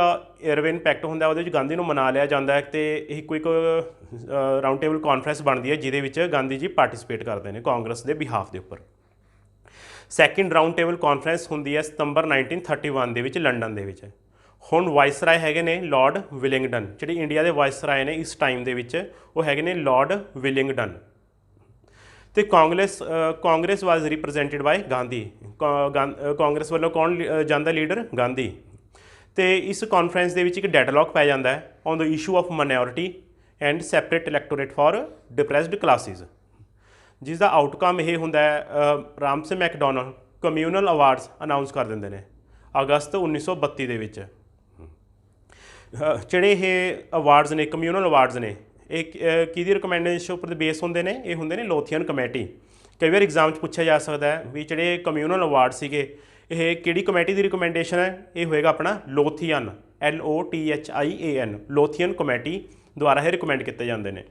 ਇਰਵਿਨ ਪੈਕਟ ਹੁੰਦਾ ਉਹਦੇ ਵਿੱਚ ਗਾਂਧੀ ਨੂੰ ਮਨਾ ਲਿਆ ਜਾਂਦਾ ਹੈ ਤੇ ਇੱਕ ਰਾਊਂਡ ਟੇਬਲ ਕਾਨਫਰੰਸ ਬਣਦੀ ਹੈ ਜਿਹਦੇ ਵਿੱਚ ਗਾਂਧੀ ਜੀ ਪਾਰਟਿਸਿਪੇਟ ਕਰਦੇ ਨੇ ਕਾਂਗਰਸ ਦੇ ਬਿਹਾਫ ਦੇ ਉੱਪਰ। ਸੈਕਿੰਡ ਰਾਊਂਡ ਟੇਬਲ ਕਾਨਫਰੰਸ ਹੁੰਦੀ ਹੈ ਸਤੰਬਰ 1931 ਦੇ ਵਿੱਚ ਲੰਡਨ ਦੇ ਵਿੱਚ। ਹੁਣ ਵਾਇਸਰਾਏ ਹੈਗੇ ਨੇ ਲਾਰਡ ਵਿਲਿੰਗਡਨ। ਜਿਹੜੀ ਇੰਡੀਆ ਦੇ ਵਾਇਸਰਾਏ ਨੇ ਇਸ ਟਾਈਮ ਦੇ ਵਿੱਚ ਉਹ ਹੈਗੇ ਨੇ ਲਾਰਡ ਵਿਲਿੰਗਡਨ। ਤੇ ਕਾਂਗਰਸ ਵਾਜ਼ ਰਿਪਰੈਜ਼ੈਂਟਡ ਬਾਈ ਗਾਂਧੀ। ਕਾਂਗਰਸ ਵੱਲੋਂ ਕੌਣ ਜਾਂਦਾ ਲੀਡਰ? ਗਾਂਧੀ। ਤੇ ਇਸ ਕਾਨਫਰੰਸ ਦੇ ਵਿੱਚ ਇੱਕ ਡੈਡਲੌਕ ਪੈ ਜਾਂਦਾ ਹੈ on the issue of minority and separate electorate for depressed classes, ਜਿਸ ਦਾ ਆਊਟਕਮ ਇਹ ਹੁੰਦਾ ਹੈ ਰਾਮਸੇ ਮੈਕਡੋਨਲਡ ਕਮਿਊਨਲ ਅਵਾਰਡਸ ਅਨਾਊਂਸ ਕਰ ਦਿੰਦੇ ਨੇ ਅਗਸਤ 1932 ਦੇ ਵਿੱਚ। ਜਿਹੜੇ ਇਹ ਅਵਾਰਡਸ ਨੇ ਕਮਿਊਨਲ ਅਵਾਰਡਸ ਨੇ ਇਹ ਕਿਹਦੀ ਰਿਕਮੈਂਡੇਸ਼ਨ ਉੱਪਰ ਬੇਸ ਹੁੰਦੇ ਨੇ? ਇਹ ਹੁੰਦੇ ਨੇ ਲੋਥੀਅਨ ਕਮੇਟੀ। ਕਈ ਵਾਰ ਐਗਜ਼ਾਮ 'ਚ ਪੁੱਛਿਆ ਜਾ ਸਕਦਾ ਹੈ ਵੀ ਜਿਹੜੇ ਕਮਿਊਨਲ ਅਵਾਰਡ ਸੀਗੇ ਇਹ ਕਿਹੜੀ ਕਮੇਟੀ ਦੀ ਰਿਕਮੈਂਡੇਸ਼ਨ ਹੈ? ਇਹ ਹੋਏਗਾ ਆਪਣਾ ਲੋਥੀਅਨ LOTHIAN ਲੋਥੀਅਨ ਕਮੇਟੀ ਦੁਆਰਾ ਇਹ ਰਿਕਮੈਂਡ ਕੀਤੇ ਜਾਂਦੇ ਨੇ।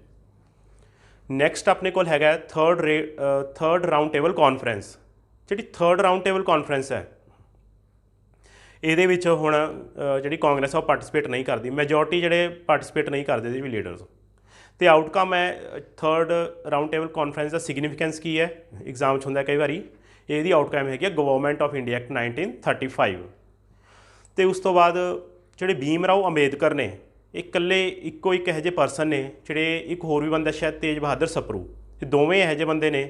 ਨੈਕਸਟ ਆਪਣੇ ਕੋਲ ਹੈਗਾ ਥਰਡ ਰਾਊਂਡ ਟੇਬਲ ਕਾਨਫਰੰਸ। ਜਿਹੜੀ ਥਰਡ ਰਾਊਂਡ ਟੇਬਲ ਕਾਨਫਰੰਸ ਹੈ ਇਹਦੇ ਵਿੱਚ ਹੁਣ ਜਿਹੜੀ ਕਾਂਗਰਸ ਆ ਉਹ ਪਾਰਟਿਸਿਪੇਟ ਨਹੀਂ ਕਰਦੀ। ਮੈਜੋਰਟੀ ਜਿਹੜੇ ਪਾਰਟਿਸਿਪੇਟ ਨਹੀਂ ਕਰਦੇ ਇਹਦੇ ਵੀ ਲੀਡਰਸ। ਤੇ ਆਊਟਕਮ ਹੈ ਥਰਡ ਰਾਊਂਡ ਟੇਬਲ ਕਾਨਫਰੰਸ ਦਾ ਸਿਗਨੀਫਿਕੈਂਸ ਕੀ ਹੈ ਐਗਜ਼ਾਮ 'ਚ ਹੁੰਦਾ ਕਈ ਵਾਰੀ। ਇਹਦੀ ਆਊਟਕਮ ਹੈਗੀ ਆ ਗਵਰਨਮੈਂਟ ਆਫ ਇੰਡੀਆ ਐਕਟ 1935। ਤੇ ਉਸ ਤੋਂ ਬਾਅਦ ਜਿਹੜੇ ਭੀਮ ਰਾਓ ਅੰਬੇਦਕਰ ਨੇ ਇਹ ਇਕੱਲੇ ਇੱਕੋ ਇੱਕ ਇਹੋ ਜਿਹੇ ਪਰਸਨ ਨੇ ਜਿਹੜੇ, ਇੱਕ ਹੋਰ ਵੀ ਬੰਦਾ ਸ਼ਾਇਦ ਤੇਜ ਬਹਾਦਰ ਸਪਰੂ, ਇਹ ਦੋਵੇਂ ਇਹੋ ਜਿਹੇ ਬੰਦੇ ਨੇ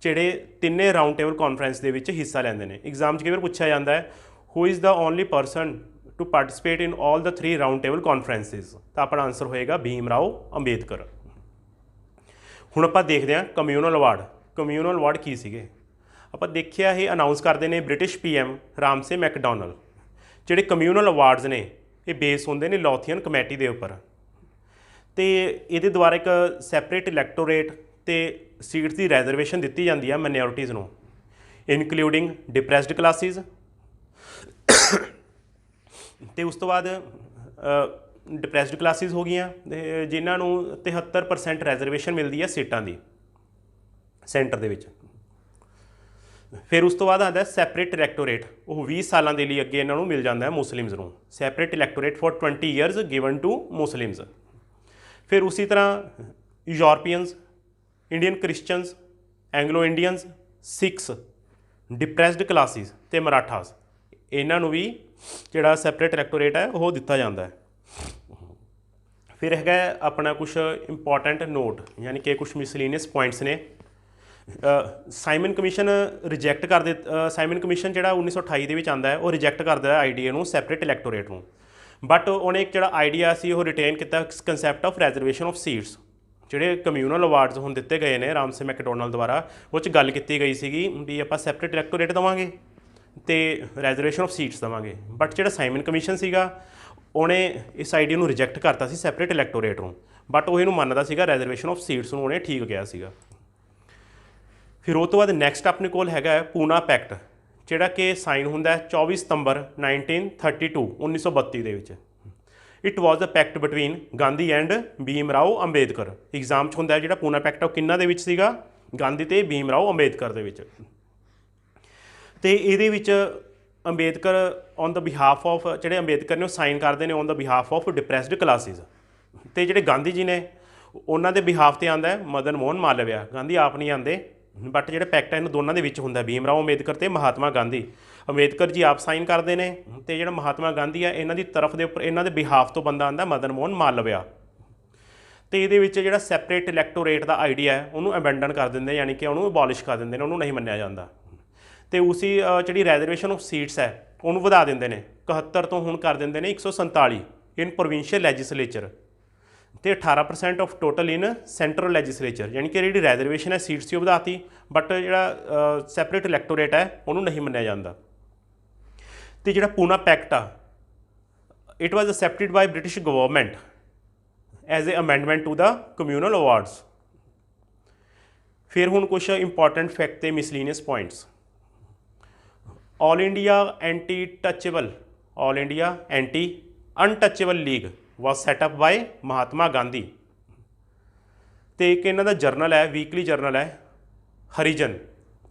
ਜਿਹੜੇ ਤਿੰਨੇ ਰਾਊਂਡ ਟੇਬਲ ਕਾਨਫਰੰਸ ਦੇ ਵਿੱਚ ਹਿੱਸਾ ਲੈਂਦੇ ਨੇ। ਐਗਜ਼ਾਮ 'ਚ ਕਈ ਵਾਰ ਪੁੱਛਿਆ ਜਾਂਦਾ ਹੈ who is the only person to participate in all the 3 round table conferences, ਤਾਂ ਆਪਣਾ ਆਨਸਰ ਹੋਏਗਾ ਭੀਮ ਰਾਓ ਅੰਬੇਦਕਰ। ਹੁਣ ਆਪਾਂ ਦੇਖਦੇ ਹਾਂ ਕਮਿਊਨਲ ਅਵਾਰਡ। ਕਮਿਊਨਲ ਅਵਾਰਡ ਕੀ ਸੀਗੇ? ਆਪਾਂ ਦੇਖਿਆ ਇਹ ਅਨਾਊਂਸ ਕਰਦੇ ਨੇ ਬ੍ਰਿਟਿਸ਼ PM ਰਾਮਸੇ ਮੈਕਡੋਨਲਡ। ਜਿਹੜੇ ਕਮਿਊਨਲ ਅਵਾਰਡਸ ਨੇ ਇਹ ਬੇਸ ਹੁੰਦੇ ਨੇ ਲੋਥੀਅਨ ਕਮੇਟੀ ਦੇ ਉੱਪਰ ਤੇ ਇਹਦੇ ਦੁਆਰਾ ਇੱਕ ਸੈਪਰੇਟ ਇਲੈਕਟੋਰੇਟ ਤੇ ਸੀਟਸ ਦੀ ਰੈਜ਼ਰਵੇਸ਼ਨ ਦਿੱਤੀ ਜਾਂਦੀ ਹੈ ਮਾਈਨੋਰਿਟੀਜ਼ ਨੂੰ, ਇਨਕਲੂਡਿੰਗ ਡਿਪਰੈਸਡ ਕਲਾਸਿਸ। ਤੇ ਉਸ ਤੋਂ ਬਾਅਦ ਡਿਪਰੈਸਡ ਕਲਾਸਿਸ ਹੋ ਗਈਆਂ ਜਿਨ੍ਹਾਂ ਨੂੰ 73% ਰੈਜ਼ਰਵੇਸ਼ਨ ਮਿਲਦੀ ਹੈ ਸੀਟਾਂ ਦੀ ਸੈਂਟਰ ਦੇ ਵਿੱਚ। ਫਿਰ ਉਸ ਤੋਂ ਬਾਅਦ ਆਉਂਦਾ ਸੈਪਰੇਟ ਇਲੈਕਟੋਰੇਟ, ਉਹ 20 ਸਾਲਾਂ ਦੇ ਲਈ ਅੱਗੇ ਇਹਨਾਂ ਨੂੰ ਮਿਲ ਜਾਂਦਾ ਹੈ ਮੁਸਲਿਮਸ ਨੂੰ। Separate electorate for 20 years given to Muslims. ਫਿਰ ਉਸੇ ਤਰ੍ਹਾਂ Europeans, Indian Christians, Anglo Indians, Sikhs, depressed classes ਤੇ ਮਰਾਠਾਸ, ਇਹਨਾਂ ਨੂੰ ਵੀ ਜਿਹੜਾ ਸੈਪਰੇਟ ਇਲੈਕਟੋਰੇਟ ਹੈ ਉਹ ਦਿੱਤਾ ਜਾਂਦਾ ਹੈ। ਫਿਰ ਹੈਗਾ ਆਪਣਾ ਕੁਛ ਇੰਪੋਰਟੈਂਟ ਨੋਟ, ਯਾਨੀ ਕਿ ਕੁਛ ਮਿਸਲੀਨੀਅਸ ਪੁਆਇੰਟਸ ਨੇ। ਸਾਈਮਨ ਕਮਿਸ਼ਨ ਰਿਜੈਕਟ ਕਰ ਸਾਈਮਨ ਕਮਿਸ਼ਨ ਜਿਹੜਾ 1928 ਦੇ ਵਿੱਚ ਆਉਂਦਾ ਹੈ ਉਹ ਰਿਜੈਕਟ ਕਰਦਾ ਹੈ ਆਈਡੀਆ ਨੂੰ ਸੈਪਰੇਟ ਇਲੈਕਟੋਰੇਟ ਨੂੰ। ਬਟ ਉਹਨੇ ਇੱਕ ਜਿਹੜਾ ਆਈਡੀਆ ਸੀ ਉਹ ਰਿਟੇਨ ਕੀਤਾ concept of reservation of seats. ਜਿਹੜੇ ਕਮਿਊਨਲ ਅਵਾਰਡਸ ਹੁਣ ਦਿੱਤੇ ਗਏ ਨੇ ਰਾਮਸੇ ਮੈਕਡੋਨਲਡ ਦੁਆਰਾ ਉਹ 'ਚ ਗੱਲ ਕੀਤੀ ਗਈ ਸੀਗੀ ਵੀ ਆਪਾਂ ਸੈਪਰੇਟ ਇਲੈਕਟੋਰੇਟ ਦੇਵਾਂਗੇ ਤੇ ਰੈਜ਼ਰਵੇਸ਼ਨ ਆਫ ਸੀਟਸ ਦੇਵਾਂਗੇ। ਬਟ ਜਿਹੜਾ ਸਾਈਮਨ ਕਮਿਸ਼ਨ ਸੀਗਾ ਉਹਨੇ ਇਸ ਆਈਡੀਆ ਨੂੰ ਰਿਜੈਕਟ ਕਰਤਾ ਸੀ ਸੈਪਰੇਟ ਇਲੈਕਟੋਰੇਟ ਨੂੰ, ਬਟ ਉਹ ਇਹਨੂੰ ਮੰਨਦਾ ਸੀਗਾ ਰੈਜ਼ਰਵੇਸ਼ਨ ਆਫ ਸੀਟਸ ਨੂੰ ਉਹਨੇ ਠੀਕ ਕਿਹਾ ਸੀਗਾ। ਫਿਰ ਉਹ ਤੋਂ ਬਾਅਦ ਨੈਕਸਟ ਆਪਣੇ ਕੋਲ ਹੈਗਾ ਪੂਨਾ ਪੈਕਟ, ਜਿਹੜਾ ਕਿ ਸਾਈਨ ਹੁੰਦਾ 24 ਸਤੰਬਰ 1932 ਦੇ ਵਿੱਚ। It was a pact between Gandhi and Bhim Rao Ambedkar. Exam 'ਚ ਹੁੰਦਾ ਜਿਹੜਾ ਪੂਨਾ ਪੈਕਟ ਉਹ ਕਿਹਨਾਂ ਦੇ ਵਿੱਚ ਸੀਗਾ? ਗਾਂਧੀ ਤੇ ਭੀਮ ਰਾਓ ਅੰਬੇਦਕਰ ਦੇ ਵਿੱਚ। ਤੇ ਇਹਦੇ ਵਿੱਚ Ambedkar on the behalf of, ਜਿਹੜੇ ਅੰਬੇਦਕਰ ਨੇ ਉਹ ਸਾਈਨ ਕਰਦੇ ਨੇ on the behalf of depressed classes. ਤੇ ਜਿਹੜੇ ਗਾਂਧੀ ਜੀ ਨੇ ਉਹਨਾਂ ਦੇ ਬਿਹਾਫ ਤੇ ਆਉਂਦਾ ਮਦਨ ਮੋਹਨ ਮਾਲਵਿਆ। ਗਾਂਧੀ ਆਪ ਨਹੀਂ ਆਉਂਦੇ, ਬਟ ਜਿਹੜਾ ਪੈਕਟ ਹੈ ਇਹਨਾਂ ਦੋਨਾਂ ਦੇ ਵਿੱਚ ਹੁੰਦਾ ਭੀਮ ਰਾਓ ਅੰਬੇਦਕਰ ਤੇ ਮਹਾਤਮਾ ਗਾਂਧੀ। ਅੰਬੇਦਕਰ ਜੀ ਆਪ ਸਾਈਨ ਕਰਦੇ ਨੇ ਤੇ ਜਿਹੜਾ ਮਹਾਤਮਾ ਗਾਂਧੀ ਆ ਇਹਨਾਂ ਦੀ ਤਰਫ ਦੇ ਉੱਪਰ ਇਹਨਾਂ ਦੇ ਬਿਹਾਫ ਤੋਂ ਬੰਦਾ ਆਉਂਦਾ ਮਦਨ ਮੋਹਨ ਮਾਲਵਿਆ। ਤੇ ਇਹਦੇ ਵਿੱਚ ਜਿਹੜਾ ਸੈਪਰੇਟ ਇਲੈਕਟੋਰੇਟ ਦਾ ਆਈਡੀਆ ਹੈ ਉਹਨੂੰ ਅਬੈਂਡਨ ਕਰ ਦਿੰਦੇ, ਯਾਨੀ ਕਿ ਉਹਨੂੰ ਅਬੋਲਿਸ਼ ਕਰ ਦਿੰਦੇ ਨੇ, ਉਹਨੂੰ ਨਹੀਂ ਮੰਨਿਆ ਜਾਂਦਾ। ਤੇ ਉਸੀ ਜਿਹੜੀ ਰੈਜ਼ਰਵੇਸ਼ਨ ਆਫ ਸੀਟਸ ਹੈ ਉਹਨੂੰ ਵਧਾ ਦਿੰਦੇ ਨੇ 71 ਤੋਂ ਹੁਣ ਕਰ ਦਿੰਦੇ ਨੇ 147 ਇਨ ਪ੍ਰੋਵਿੰਸ਼ੀਅਲ ਲੈਜਿਸਲੇਚਰ ਤੇ 18% of total in central legislature, ਯਾਨੀ ਕਿ ਜਿਹੜੀ ਰੈਜ਼ਰਵੇਸ਼ਨ ਹੈ ਸੀਟਸ ਹੀ ਵਧਾਤੀ, ਬਟ ਜਿਹੜਾ ਸੈਪਰੇਟ ਇਲੈਕਟੋਰੇਟ ਹੈ ਉਹਨੂੰ ਨਹੀਂ ਮੰਨਿਆ ਜਾਂਦਾ। ਤੇ ਜਿਹੜਾ ਪੂਨਾ ਪੈਕਟ ਆ, it was accepted by British government as a amendment to the communal awards. ਫਿਰ ਹੁਣ ਕੁਛ ਇੰਪੋਰਟੈਂਟ ਫੈਕਟ ਤੇ miscellaneous points. All India anti touchable, all India anti untouchable league was set up by Mahatma Gandhi. ਤੇ ਇੱਕ ਇਹਨਾਂ ਦਾ ਜਰਨਲ ਹੈ, weekly general ਹੈ ਹਰੀਜਨ।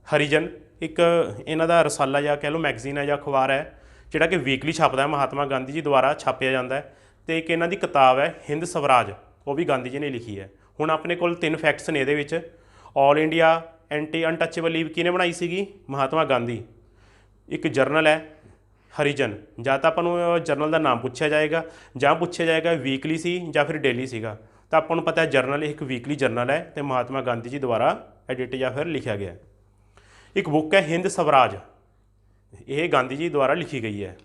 ਹਰੀਜਨ ਇੱਕ ਇਹਨਾਂ ਦਾ ਰਸਾਲਾ ਜਾਂ ਕਹਿ ਲਓ ਮੈਗਜ਼ੀਨ ਹੈ ਜਾਂ ਅਖਬਾਰ ਹੈ ਜਿਹੜਾ ਕਿ ਵੀਕਲੀ ਛਪਦਾ, ਮਹਾਤਮਾ ਗਾਂਧੀ ਜੀ ਦੁਆਰਾ ਛਾਪਿਆ ਜਾਂਦਾ ਹੈ। ਤੇ ਇੱਕ ਇਹਨਾਂ ਦੀ ਕਿਤਾਬ ਹੈ ਹਿੰਦ ਸਵਰਾਜ, ਉਹ ਵੀ ਗਾਂਧੀ ਜੀ ਨੇ ਲਿਖੀ ਹੈ। ਹੁਣ ਆਪਣੇ ਕੋਲ 3 ਫੈਕਟਸ ਨੇ ਇਹਦੇ ਵਿੱਚ। ਆਲ ਇੰਡੀਆ ਐਂਟੀ ਅਨਟੱਚੇਬਲ ਲੀਗ ਕਿਹਨੇ ਬਣਾਈ ਸੀਗੀ? ਮਹਾਤਮਾ ਗਾਂਧੀ। ਇੱਕ ਜਰਨਲ ਹੈ ਹਰੀਜਨ, ਜਾਂ ਤਾਂ ਆਪਾਂ ਨੂੰ ਜਰਨਲ ਦਾ ਨਾਮ ਪੁੱਛਿਆ ਜਾਏਗਾ ਜਾਂ ਪੁੱਛਿਆ ਜਾਏਗਾ ਵੀਕਲੀ ਸੀ ਜਾਂ ਫਿਰ ਡੇਲੀ ਸੀਗਾ। ਤਾਂ ਆਪਾਂ ਨੂੰ ਪਤਾ ਹੈ ਜਰਨਲ ਇੱਕ ਵੀਕਲੀ ਜਰਨਲ ਹੈ ਅਤੇ ਮਹਾਤਮਾ ਗਾਂਧੀ ਜੀ ਦੁਆਰਾ ਐਡਿਟ ਜਾਂ ਫਿਰ ਲਿਖਿਆ ਗਿਆ। ਇੱਕ ਬੁੱਕ ਹੈ ਹਿੰਦ ਸਵਰਾਜ, ਇਹ ਗਾਂਧੀ ਜੀ ਦੁਆਰਾ ਲਿਖੀ ਗਈ ਹੈ।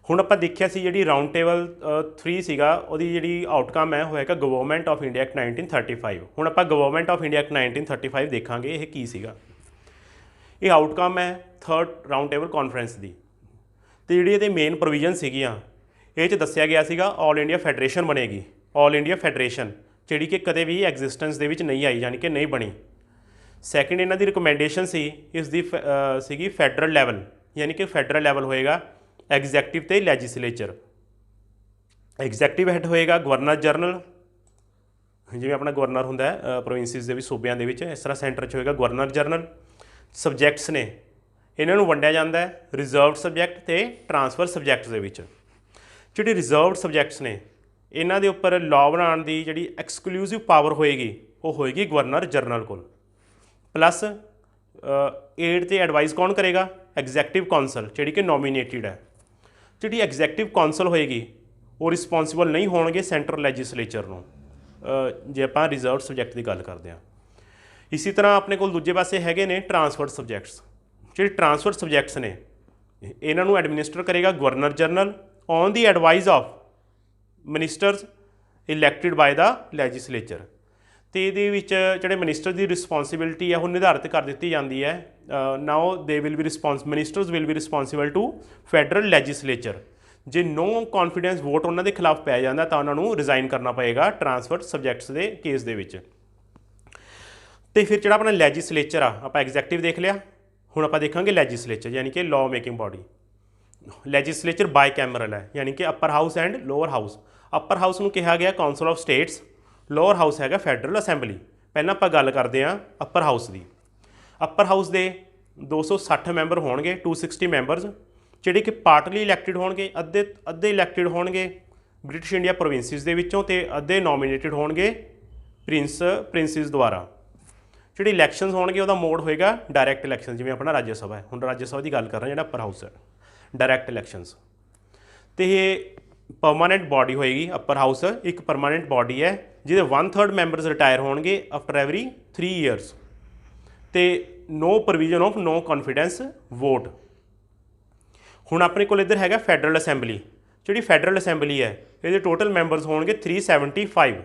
ਹੁਣ ਆਪਾਂ ਦੇਖਿਆ ਸੀ ਜਿਹੜੀ ਰਾਊਂਡ ਟੇਬਲ 3 ਸੀਗਾ, ਉਹਦੀ ਜਿਹੜੀ ਆਊਟਕਮ ਹੈ ਹੋਏਗਾ ਗਵਰਨਮੈਂਟ ਆਫ ਇੰਡੀਆ ਐਕਟ 1935। ਹੁਣ ਆਪਾਂ ਗਵਰਨਮੈਂਟ ਆਫ ਇੰਡੀਆ ਐਕਟ 1935 ਦੇਖਾਂਗੇ ਇਹ ਕੀ ਸੀਗਾ। ਇਹ ਆਊਟਕਮ ਹੈ 3rd ਰਾਊਂਡ ਟੇਬਲ ਕਾਨਫਰੰਸ ਦੀ। ਅਤੇ ਜਿਹੜੀ ਇਹਦੇ ਮੇਨ ਪ੍ਰੋਵੀਜ਼ਨ ਸੀਗੀਆਂ ਇਹ 'ਚ ਦੱਸਿਆ ਗਿਆ ਸੀਗਾ ਆਲ ਇੰਡੀਆ ਫੈਡਰੇਸ਼ਨ ਬਣੇਗੀ, ਆਲ ਇੰਡੀਆ ਫੈਡਰੇਸ਼ਨ, ਜਿਹੜੀ ਕਿ ਕਦੇ ਵੀ ਐਗਜ਼ਿਸਟੈਂਸ ਦੇ ਵਿੱਚ ਨਹੀਂ ਆਈ, ਯਾਨੀ ਕਿ ਨਹੀਂ ਬਣੀ। ਸੈਕਿੰਡ ਇਹਨਾਂ ਦੀ ਰਿਕਮੈਂਡੇਸ਼ਨ ਸੀ ਇਸ ਦੀ ਸੀਗੀ ਫੈਡਰਲ ਲੈਵਲ, ਯਾਨੀ ਕਿ ਫੈਡਰਲ ਲੈਵਲ ਹੋਏਗਾ ਐਗਜ਼ੈਕਟਿਵ ਅਤੇ ਲੈਜਿਸਲੇਚਰ। ਐਗਜ਼ੈਕਟਿਵ ਹੈਡ ਹੋਏਗਾ ਗਵਰਨਰ ਜਨਰਲ, ਜਿਵੇਂ ਆਪਣਾ ਗਵਰਨਰ ਹੁੰਦਾ ਪ੍ਰੋਵਿੰਸਿਸ ਦੇ ਵਿੱਚ, ਸੂਬਿਆਂ ਦੇ ਵਿੱਚ, ਇਸ ਤਰ੍ਹਾਂ ਸੈਂਟਰ 'ਚ ਹੋਏਗਾ ਗਵਰਨਰ ਜਨਰਲ। ਸਬਜੈਕਟਸ ਨੇ ਇਹਨਾਂ ਨੂੰ ਵੰਡਿਆ ਜਾਂਦਾ ਹੈ ਰਿਜ਼ਰਵਡ ਸਬਜੈਕਟ ਅਤੇ ਟਰਾਂਸਫਰ ਸਬਜੈਕਟਸ ਦੇ ਵਿੱਚ। ਜਿਹੜੇ ਰਿਜ਼ਰਵਡ ਸਬਜੈਕਟਸ ਨੇ ਇਹਨਾਂ ਦੇ ਉੱਪਰ ਲਾਅ ਬਣਾਉਣ ਦੀ ਜਿਹੜੀ ਐਕਸਕਲੂਸਿਵ ਪਾਵਰ ਹੋਏਗੀ ਉਹ ਹੋਏਗੀ ਗਵਰਨਰ ਜਨਰਲ ਕੋਲ। ਪਲੱਸ ਏਡ ਅਤੇ ਐਡਵਾਈਸ ਕੌਣ ਕਰੇਗਾ? ਐਗਜ਼ੈਕਟਿਵ ਕੌਂਸਲ, ਜਿਹੜੀ ਕਿ ਨੋਮੀਨੇਟਿਡ ਹੈ। ਜਿਹੜੀ ਐਗਜ਼ੈਕਟਿਵ ਕੌਂਸਲ ਹੋਏਗੀ ਉਹ ਰਿਸਪੌਂਸੀਬਲ ਨਹੀਂ ਹੋਣਗੇ ਸੈਂਟਰਲ ਲੈਜਿਸਲੇਚਰ ਨੂੰ, ਜੇ ਆਪਾਂ ਰਿਜ਼ਰਵਡ ਸਬਜੈਕਟ ਦੀ ਗੱਲ ਕਰਦੇ ਹਾਂ। ਇਸੇ ਤਰ੍ਹਾਂ ਆਪਣੇ ਕੋਲ ਦੂਜੇ ਪਾਸੇ ਹੈਗੇ ਨੇ ਟਰਾਂਸਫਰਡ ਸਬਜੈਕਟਸ। ਜਿਹੜੇ ਟਰਾਂਸਫਰਡ ਸਬਜੈਕਟਸ ਨੇ ਇਹਨਾਂ ਨੂੰ ਐਡਮਿਨਿਸਟਰ ਕਰੇਗਾ governor general on the advice of ministers elected by the legislature. ਅਤੇ ਇਹਦੇ ਵਿੱਚ ਜਿਹੜੇ ਮਿਨਿਸਟਰ ਦੀ ਰਿਸਪੌਂਸੀਬਿਲਿਟੀ ਹੈ ਉਹ ਨਿਰਧਾਰਿਤ ਕਰ ਦਿੱਤੀ ਜਾਂਦੀ ਹੈ। Now they will be ministers will be responsible to federal legislature. ਜੇ ਨੋ ਕੌਨਫੀਡੈਂਸ ਵੋਟ ਉਹਨਾਂ ਦੇ ਖਿਲਾਫ ਪੈ ਜਾਂਦਾ ਤਾਂ ਉਹਨਾਂ ਨੂੰ ਰਿਜ਼ਾਈਨ ਕਰਨਾ ਪਏਗਾ ਟਰਾਂਸਫਰਡ ਸਬਜੈਕਟਸ ਦੇ ਕੇਸ ਦੇ ਵਿੱਚ। ਅਤੇ ਫਿਰ ਜਿਹੜਾ ਆਪਣਾ ਲੈਜਿਸਲੇਚਰ ਆ, ਆਪਾਂ ਐਗਜ਼ੈਕਟਿਵ ਦੇਖ ਲਿਆ, ਹੁਣ ਆਪਾਂ ਦੇਖਾਂਗੇ ਲੈਜਿਸਲੇਚਰ, ਯਾਨੀ ਕਿ law making body. Legislature bicameral ਹੈ, ਯਾਨੀ ਕਿ upper house and lower house. Upper house ਨੂੰ ਕਿਹਾ ਗਿਆ council of states, lower house ਹੈਗਾ ਫੈਡਰਲ ਅਸੈਂਬਲੀ। ਪਹਿਲਾਂ ਆਪਾਂ ਗੱਲ ਕਰਦੇ ਹਾਂ ਅਪਰ ਹਾਊਸ ਦੀ। ਅਪਰ ਹਾਊਸ ਦੇ 260 ਮੈਂਬਰ ਹੋਣਗੇ, 260 ਮੈਂਬਰਸ, ਜਿਹੜੇ ਕਿ ਪਾਰਟਲੀ ਇਲੈਕਟਿਡ ਹੋਣਗੇ, ਅੱਧੇ ਇਲੈਕਟਿਡ ਹੋਣਗੇ ਬ੍ਰਿਟਿਸ਼ ਇੰਡੀਆ ਪ੍ਰੋਵਿੰਸਿਸ ਦੇ ਵਿੱਚੋਂ ਅਤੇ ਅੱਧੇ ਨੋਮੀਨੇਟਿਡ ਹੋਣਗੇ ਪ੍ਰਿੰਸਿਸ ਦੁਆਰਾ। ਜਿਹੜੇ ਇਲੈਕਸ਼ਨਸ ਹੋਣਗੇ ਉਹਦਾ ਮੋਡ ਹੋਏਗਾ ਡਾਇਰੈਕਟ ਇਲੈਕਸ਼ਨ, ਜਿਵੇਂ ਆਪਣਾ ਰਾਜ ਸਭਾ ਹੈ। ਹੁਣ ਰਾਜ ਸਭਾ ਦੀ ਗੱਲ ਕਰ ਰਹੇ ਜਿਹੜਾ ਅਪਰ ਹਾਊਸ ਹੈ, ਡਾਇਰੈਕਟ ਇਲੈਕਸ਼ਨਸ। ਅਤੇ ਇਹ ਪਰਮਾਨੈਂਟ ਬਾਡੀ ਹੋਏਗੀ ਅਪਰ ਹਾਊਸ, ਇੱਕ ਪਰਮਾਨੈਂਟ ਬਾਡੀ ਹੈ ਜਿਹਦੇ 1/3 ਮੈਂਬਰਸ ਰਿਟਾਇਰ ਹੋਣਗੇ ਆਫਟਰ ਐਵਰੀ 3 ਈਅਰਸ। ਅਤੇ no provision of no confidence vote. ਹੁਣ ਆਪਣੇ ਕੋਲ ਇੱਧਰ ਹੈਗਾ ਫੈਡਰਲ ਅਸੈਂਬਲੀ। ਜਿਹੜੀ ਫੈਡਰਲ ਅਸੈਂਬਲੀ ਹੈ ਇਹਦੇ ਟੋਟਲ ਮੈਂਬਰਸ ਹੋਣਗੇ 375,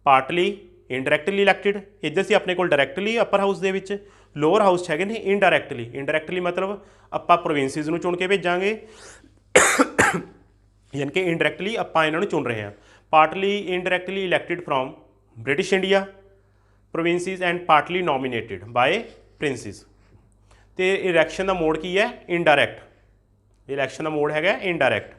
ਪਾਰਟਲੀ ਇਨਡਾਇਰੈਕਟਲੀ ਇਲੈਕਟਿਡ। ਇੱਧਰ ਸੀ ਆਪਣੇ ਕੋਲ ਡਾਇਰੈਕਟਲੀ ਅਪਰ ਹਾਊਸ ਦੇ ਵਿੱਚ, ਲੋਅਰ ਹਾਊਸ 'ਚ ਹੈਗੇ ਨੇ ਇਨਡਾਇਰੈਕਟਲੀ। ਇਨਡਾਇਰੈਕਟਲੀ ਮਤਲਬ ਆਪਾਂ ਪ੍ਰੋਵਿੰਸਿਸ ਨੂੰ ਚੁਣ ਕੇ ਭੇਜਾਂਗੇ, ਯਾਨੀ ਕਿ ਇਨਡਾਇਰੈਕਟਲੀ ਆਪਾਂ ਇਹਨਾਂ ਨੂੰ ਚੁਣ ਰਹੇ ਹਾਂ। Partly indirectly elected from British India provinces and partly nominated by princes. ਅਤੇ ਇਲੈਕਸ਼ਨ ਦਾ ਮੋਡ ਕੀ ਹੈ? ਇਨਡਾਇਰੈਕਟ। ਇਲੈਕਸ਼ਨ ਦਾ ਮੋਡ ਹੈਗਾ ਇਨਡਾਇਰੈਕਟ।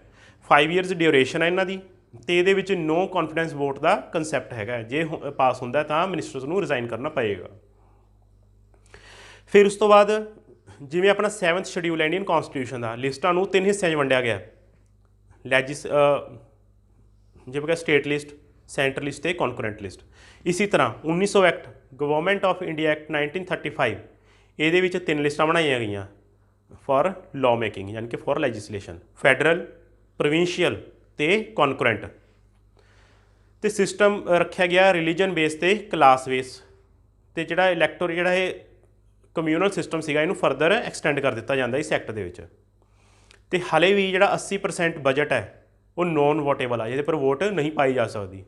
5 ਈਅਰਸ ਡਿਊਰੇਸ਼ਨ ਹੈ ਇਹਨਾਂ ਦੀ, ਅਤੇ ਇਹਦੇ ਵਿੱਚ ਨੋ ਕੌਨਫੀਡੈਂਸ ਵੋਟ ਦਾ ਕੰਸੈਪਟ ਹੈਗਾ। ਜੇ ਪਾਸ ਹੁੰਦਾ ਤਾਂ ਮਿਨਿਸਟਰਸ ਨੂੰ ਰਿਜ਼ਾਈਨ ਕਰਨਾ ਪਏਗਾ। ਫਿਰ ਉਸ ਤੋਂ ਬਾਅਦ ਜਿਵੇਂ ਆਪਣਾ 7th ਸ਼ਡਿਊਲ ਇੰਡੀਅਨ ਕੌਂਸਟੀਟਿਊਸ਼ਨ ਦਾ, ਲਿਸਟਾਂ ਨੂੰ 3 ਹਿੱਸਿਆਂ 'ਚ ਵੰਡਿਆ ਗਿਆ। ਜਿਵੇਂ ਕਿ ਸਟੇਟ ਲਿਸਟ, ਸੈਂਟਰ ਲਿਸਟ ਅਤੇ ਕੌਨਕਰੈਂਟ ਲਿਸਟ। ਇਸੀ ਤਰ੍ਹਾਂ 1900 act, government of India act 1935, ਇਹਦੇ ਵਿੱਚ 3 ਲਿਸਟਾਂ ਬਣਾਈਆਂ ਗਈਆਂ ਫॉर ਲਾਅ ਮੇਕਿੰਗ, ਯਾਨੀ ਕਿ ਫॉर ਲੈਜਿਸਲੇਸ਼ਨ, ਫੈਡਰਲ, ਪ੍ਰੋਵਿੰਸ਼ੀਅਲ ਅਤੇ ਕੌਨਕਰੈਂਟ। ਅਤੇ ਸਿਸਟਮ ਰੱਖਿਆ ਗਿਆ ਰਿਲੀਜਨ ਬੇਸ ਅਤੇ ਕਲਾਸ ਬੇਸ। ਅਤੇ ਜਿਹੜਾ ਇਲੈਕਟੋਰ ਜਿਹੜਾ ਇਹ ਕਮਿਊਨਲ ਸਿਸਟਮ ਸੀਗਾ ਇਹਨੂੰ ਫਰਦਰ ਐਕਸਟੈਂਡ ਕਰ ਦਿੱਤਾ ਜਾਂਦਾ ਇਸ ਐਕਟ ਦੇ ਵਿੱਚ। ਤੇ ਹਾਲੇ ਵੀ ਜਿਹੜਾ 80% ਬਜਟ ਹੈ ਉਹ ਨੋਨ ਵੋਟੇਬਲ ਆ, ਜਿਹਦੇ ਪਰ ਵੋਟ ਨਹੀਂ ਪਾਈ ਜਾ ਸਕਦੀ।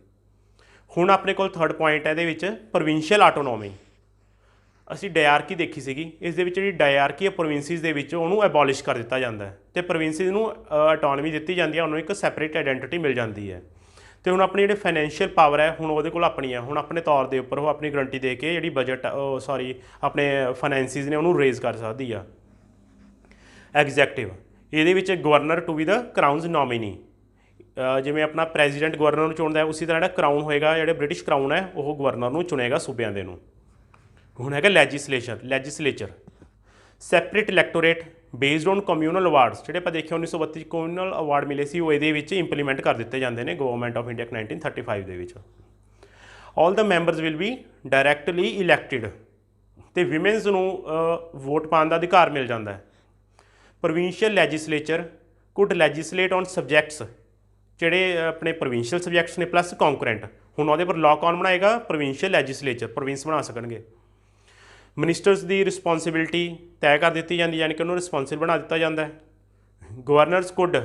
ਹੁਣ ਆਪਣੇ ਕੋਲ ਥਰਡ ਪੁਆਇੰਟ ਹੈ ਇਹਦੇ ਵਿੱਚ ਪ੍ਰੋਵਿੰਸ਼ੀਅਲ ਆਟੋਨੋਮੀ। ਅਸੀਂ ਡਾਇਆਰਕੀ ਦੇਖੀ ਸੀਗੀ, ਇਸ ਦੇ ਵਿੱਚ ਜਿਹੜੀ ਡਾਇਆਰਕੀ ਹੈ ਪ੍ਰੋਵਿੰਸਿਸ ਦੇ ਵਿੱਚ ਉਹਨੂੰ ਐਬੋਲਿਸ਼ ਕਰ ਦਿੱਤਾ ਜਾਂਦਾ ਹੈ ਤੇ ਪ੍ਰੋਵਿੰਸਿਸ ਨੂੰ ਆਟੋਨੋਮੀ ਦਿੱਤੀ ਜਾਂਦੀ ਹੈ, ਉਹਨੂੰ ਇੱਕ ਸੈਪਰੇਟ ਆਇਡੈਂਟੀਟੀ ਮਿਲ ਜਾਂਦੀ ਹੈ। ਤੇ ਹੁਣ ਆਪਣੀ ਜਿਹੜੀ ਫਾਈਨੈਂਸ਼ੀਅਲ ਪਾਵਰ ਹੈ ਹੁਣ ਉਹਦੇ ਕੋਲ ਆਪਣੀ ਹੈ, ਹੁਣ ਆਪਣੇ ਤੌਰ ਦੇ ਉੱਪਰ ਉਹ ਆਪਣੀ ਗਰੰਟੀ ਦੇ ਕੇ ਜਿਹੜੀ ਬਜਟ ਆਪਣੇ ਫਾਈਨੈਂਸਿਸ ਨੇ ਉਹਨੂੰ ਰੇਜ਼ ਕਰ ਸਕਦੀ ਆ। ਐਗਜ਼ੈਕਟਿਵ, ਇਹਦੇ ਵਿੱਚ governor to be the crown's nominee, ਜਿਵੇਂ ਆਪਣਾ ਪ੍ਰੈਜ਼ੀਡੈਂਟ ਗਵਰਨਰ ਨੂੰ ਚੁਣਦਾ ਹੈ ਉਸੇ ਤਰ੍ਹਾਂ ਜਿਹੜਾ ਕਰਾਊਨ ਹੋਏਗਾ, ਜਿਹੜੇ ਬ੍ਰਿਟਿਸ਼ ਕਰਾਊਨ ਹੈ ਉਹ ਗਵਰਨਰ ਨੂੰ ਚੁਣੇਗਾ ਸੂਬਿਆਂ ਦੇ ਨੂੰ। ਹੁਣ ਹੈਗਾ legislature, separate electorate based on communal awards, ਜਿਹੜੇ ਆਪਾਂ ਦੇਖਿਆ 1932 ਕਮਿਊਨਲ ਅਵਾਰਡ ਮਿਲੇ ਸੀ ਉਹ ਇਹਦੇ ਵਿੱਚ ਇੰਪਲੀਮੈਂਟ ਕਰ ਦਿੱਤੇ ਜਾਂਦੇ ਨੇ ਗਵਰਨਮੈਂਟ ਆਫ ਇੰਡੀਆ 1935 ਦੇ ਵਿੱਚ। All the members will be directly elected, ਤੇ ਵਿਮਨਸ ਨੂੰ ਵੋਟ ਪਾਉਣ ਦਾ ਅਧਿਕਾਰ ਮਿਲ ਜਾਂਦਾ ਹੈ। Provincial legislature could legislate on subjects, ਜਿਹੜੇ ਆਪਣੇ ਪ੍ਰੋਵਿੰਸ਼ੀਅਲ ਸਬਜੈਕਟਸ ਨੇ ਪਲੱਸ ਕੌਂਕਰੈਂਟ, ਹੁਣ ਉਹਦੇ ਪਰ ਲਾਅ ਕੌਣ ਬਣਾਏਗਾ? ਪ੍ਰੋਵਿੰਸ਼ੀਅਲ ਲੈਜਿਸਲੇਚਰ, ਪ੍ਰੋਵਿੰਸ ਬਣਾ ਸਕਣਗੇ। ਮਿਨਿਸਟਰਸ ਦੀ ਰਿਸਪੌਂਸਿਬਿਲਿਟੀ ਤੈਅ ਕਰ ਦਿੱਤੀ ਜਾਂਦੀ, ਯਾਨੀ ਕਿ ਉਹਨੂੰ ਰਿਸਪੌਂਸਿਬਲ ਬਣਾ ਦਿੱਤਾ ਜਾਂਦਾ ਹੈ। ਗਵਰਨਰਸ ਕੁੱਡ,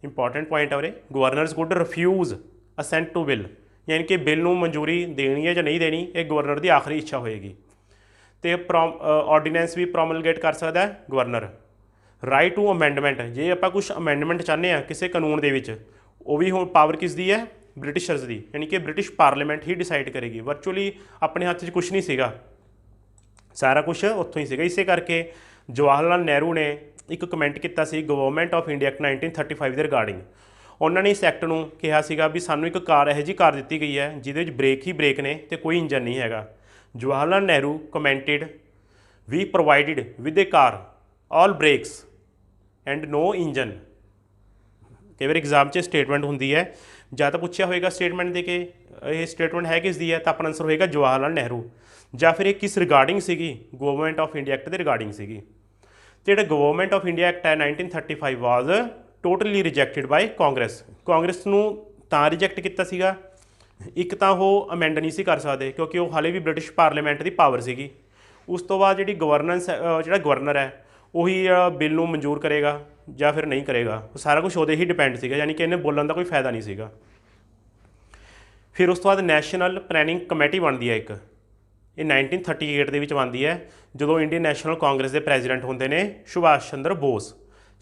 ਇੰਪੋਰਟੈਂਟ ਪੁਆਇੰਟ ਆ ਉਰੇ, governors could refuse assent to bill, ਯਾਨੀ ਕਿ ਬਿੱਲ ਨੂੰ ਮਨਜ਼ੂਰੀ ਦੇਣੀ ਹੈ ਜਾਂ ਨਹੀਂ ਦੇਣੀ ਇਹ ਗਵਰਨਰ ਦੀ ਆਖਰੀ ਇੱਛਾ ਹੋਏਗੀ। ਤੇ ਆਰਡੀਨੈਂਸ ਵੀ ਪ੍ਰੋਮਲਗੇਟ ਕਰ ਸਕਦਾ ਹੈ ਗਵਰਨਰ। ਰਾਈਟ ਟੂ ਅਮੈਂਡਮੈਂਟ, ਜੇ ਆਪਾਂ ਕੁਛ ਅਮੈਂਡਮੈਂਟ ਚਾਹੁੰਦੇ ਹਾਂ ਕਿਸੇ ਕਾਨੂੰਨ ਦੇ ਵਿੱਚ, ਉਹ ਵੀ ਹੁਣ ਪਾਵਰ ਕਿਸ ਦੀ ਹੈ? ਬ੍ਰਿਟਿਸ਼ਰਸ ਦੀ, ਯਾਨੀ ਕਿ ਬ੍ਰਿਟਿਸ਼ ਪਾਰਲੀਮੈਂਟ ਹੀ ਡਿਸਾਈਡ ਕਰੇਗੀ। ਵਰਚੁਅਲੀ ਆਪਣੇ ਹੱਥ 'ਚ ਕੁਛ ਨਹੀਂ ਸੀਗਾ, ਸਾਰਾ ਕੁਛ ਉੱਥੋਂ ਹੀ ਸੀਗਾ। ਇਸੇ ਕਰਕੇ ਜਵਾਹਰ ਲਾਲ ਨਹਿਰੂ ਨੇ ਇੱਕ ਕਮੈਂਟ ਕੀਤਾ ਸੀ ਗਵਰਨਮੈਂਟ ਆਫ ਇੰਡੀਆ ਐਕਟ 1935 ਦੇ ਰਿਗਾਰਡਿੰਗ। ਉਹਨਾਂ ਨੇ ਇਸ ਐਕਟ ਨੂੰ ਕਿਹਾ ਸੀਗਾ ਵੀ ਸਾਨੂੰ ਇੱਕ ਕਾਰ ਇਹੋ ਜਿਹੀ ਕਾਰ ਦਿੱਤੀ ਗਈ ਹੈ ਜਿਹਦੇ ਵਿੱਚ ਬ੍ਰੇਕ ਹੀ ਬ੍ਰੇਕ ਨੇ ਅਤੇ ਕੋਈ ਇੰਜਨ ਨਹੀਂ ਹੈਗਾ। Jawahar Lal Nehru commented we provided with a car all brakes and no engine. ਕਈ ਵਾਰ ਐਗਜ਼ਾਮ 'ਚ ਸਟੇਟਮੈਂਟ ਹੁੰਦੀ ਹੈ, ਜਾਂ ਤਾਂ ਪੁੱਛਿਆ ਹੋਏਗਾ ਸਟੇਟਮੈਂਟ ਦੇ ਕੇ ਇਹ ਸਟੇਟਮੈਂਟ ਹੈ ਕਿਸ ਦੀ ਹੈ, ਤਾਂ ਆਪਣਾ ਆਨਸਰ ਹੋਏਗਾ ਜਵਾਹਰ ਲਾਲ ਨਹਿਰੂ। ਜਾਂ ਫਿਰ ਇਹ ਕਿਸ ਰਿਗਾਰਡਿੰਗ ਸੀਗੀ? ਗਵਰਨਮੈਂਟ ਆਫ ਇੰਡੀਆ ਐਕਟ ਦੇ ਰਿਗਾਰਡਿੰਗ ਸੀਗੀ। ਤੇ ਜਿਹੜਾ ਗਵਰਨਮੈਂਟ ਆਫ ਇੰਡੀਆ ਐਕਟ ਹੈ 1935 ਵਾਜ਼ ਟੋਟਲੀ ਰਿਜੈਕਟਡ ਬਾਈ ਕਾਂਗਰਸ। ਕਾਂਗਰਸ ਨੂੰ ਤਾਂ ਰਿਜੈਕਟ ਕੀਤਾ ਸੀਗਾ, ਇੱਕ ਤਾਂ ਉਹ ਅਮੈਂਡ ਨਹੀਂ ਸੀ ਕਰ ਸਕਦੇ ਕਿਉਂਕਿ ਉਹ ਹਾਲੇ ਵੀ ਬ੍ਰਿਟਿਸ਼ ਪਾਰਲੀਮੈਂਟ ਦੀ ਪਾਵਰ ਸੀਗੀ। ਉਸ ਤੋਂ ਬਾਅਦ ਜਿਹੜੀ ਗਵਰਨੈਂਸ, ਜਿਹੜਾ ਗਵਰਨਰ ਹੈ ਉਹੀ ਬਿੱਲ ਨੂੰ ਮਨਜ਼ੂਰ ਕਰੇਗਾ ਜਾਂ ਫਿਰ ਨਹੀਂ ਕਰੇਗਾ, ਸਾਰਾ ਕੁਛ ਉਹਦੇ ਹੀ ਡਿਪੈਂਡ ਸੀਗਾ, ਯਾਨੀ ਕਿ ਇਹਨੇ ਬੋਲਣ ਦਾ ਕੋਈ ਫਾਇਦਾ ਨਹੀਂ ਸੀਗਾ। ਫਿਰ ਉਸ ਤੋਂ ਬਾਅਦ ਨੈਸ਼ਨਲ ਪਲੈਨਿੰਗ ਕਮੇਟੀ ਬਣਦੀ ਹੈ ਇੱਕ, ਇਹ 1938 ਦੇ ਵਿੱਚ ਬਣਦੀ ਹੈ, ਜਦੋਂ ਇੰਡੀਅਨ ਨੈਸ਼ਨਲ ਕਾਂਗਰਸ ਦੇ ਪ੍ਰੈਜ਼ੀਡੈਂਟ ਹੁੰਦੇ ਨੇ ਸੁਭਾਸ਼ ਚੰਦਰ ਬੋਸ।